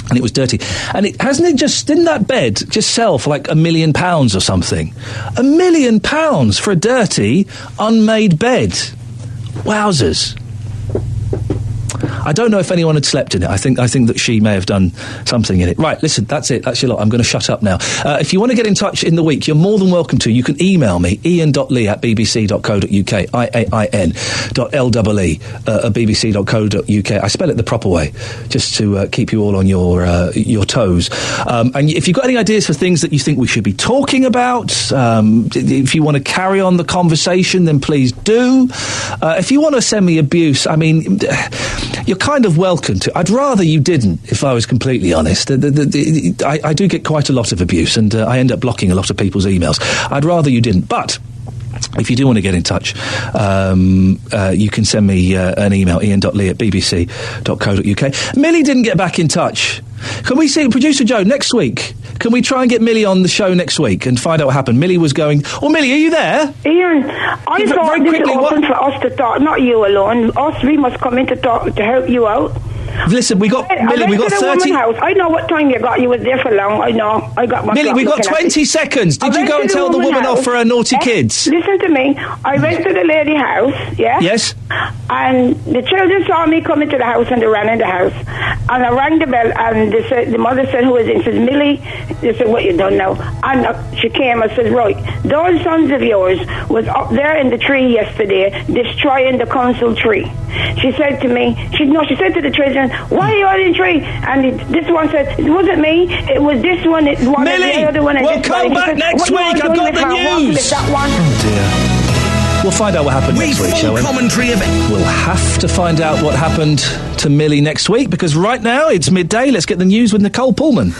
and it was dirty. And didn't that bed just sell for like £1 million or something? £1 million for a dirty, unmade bed. Wowzers. I don't know if anyone had slept in it. I think that she may have done something in it. Right, listen, that's it. That's your lot. I'm going to shut up now. If you want to get in touch in the week, you're more than welcome to. You can email me, iain.lee@bbc.co.uk, iain.lee@bbc.co.uk. I spell it the proper way, just to keep you all on your toes. And if you've got any ideas for things that you think we should be talking about, if you want to carry on the conversation, then please do. If you want to send me abuse, I mean... You're kind of welcome to. I'd rather you didn't, if I was completely honest. I do get quite a lot of abuse, and I end up blocking a lot of people's emails. I'd rather you didn't. But if you do want to get in touch, you can send me an email, iain.lee@bbc.co.uk. Millie didn't get back in touch. Can we see, Producer Joe, next week, can we try and get Millie on the show next week and find out what happened? Millie was going... Oh, Millie, are you there? Ian, I thought this is open for us to talk, not you alone. Us, we must come in to talk, to help you out. Listen, we got Millie. We got 30. House. I know what time you got. You was there for long. I know. I got my. Millie, we got 20 seconds. Did you go and tell the woman off for her naughty kids? Listen to me. I went to the lady house. Yeah. Yes. And the children saw me coming to the house and they ran in the house. And I rang the bell and they said, the mother said, "Who is it?" She says, "Millie." They said, "What you done now?" And she came and said, "Right, those sons of yours was up there in the tree yesterday destroying the council tree." She said to me, she said to the children, "Why are you all in the tree?" And this one said, "It wasn't me, it was this one, it one Millie, the other one." We'll come back next week, I've got the news. Oh dear. We'll find out what happened next week, shall we? Commentary of it. We'll have to find out what happened to Millie next week, because right now it's midday. Let's get the news with Nicole Pullman.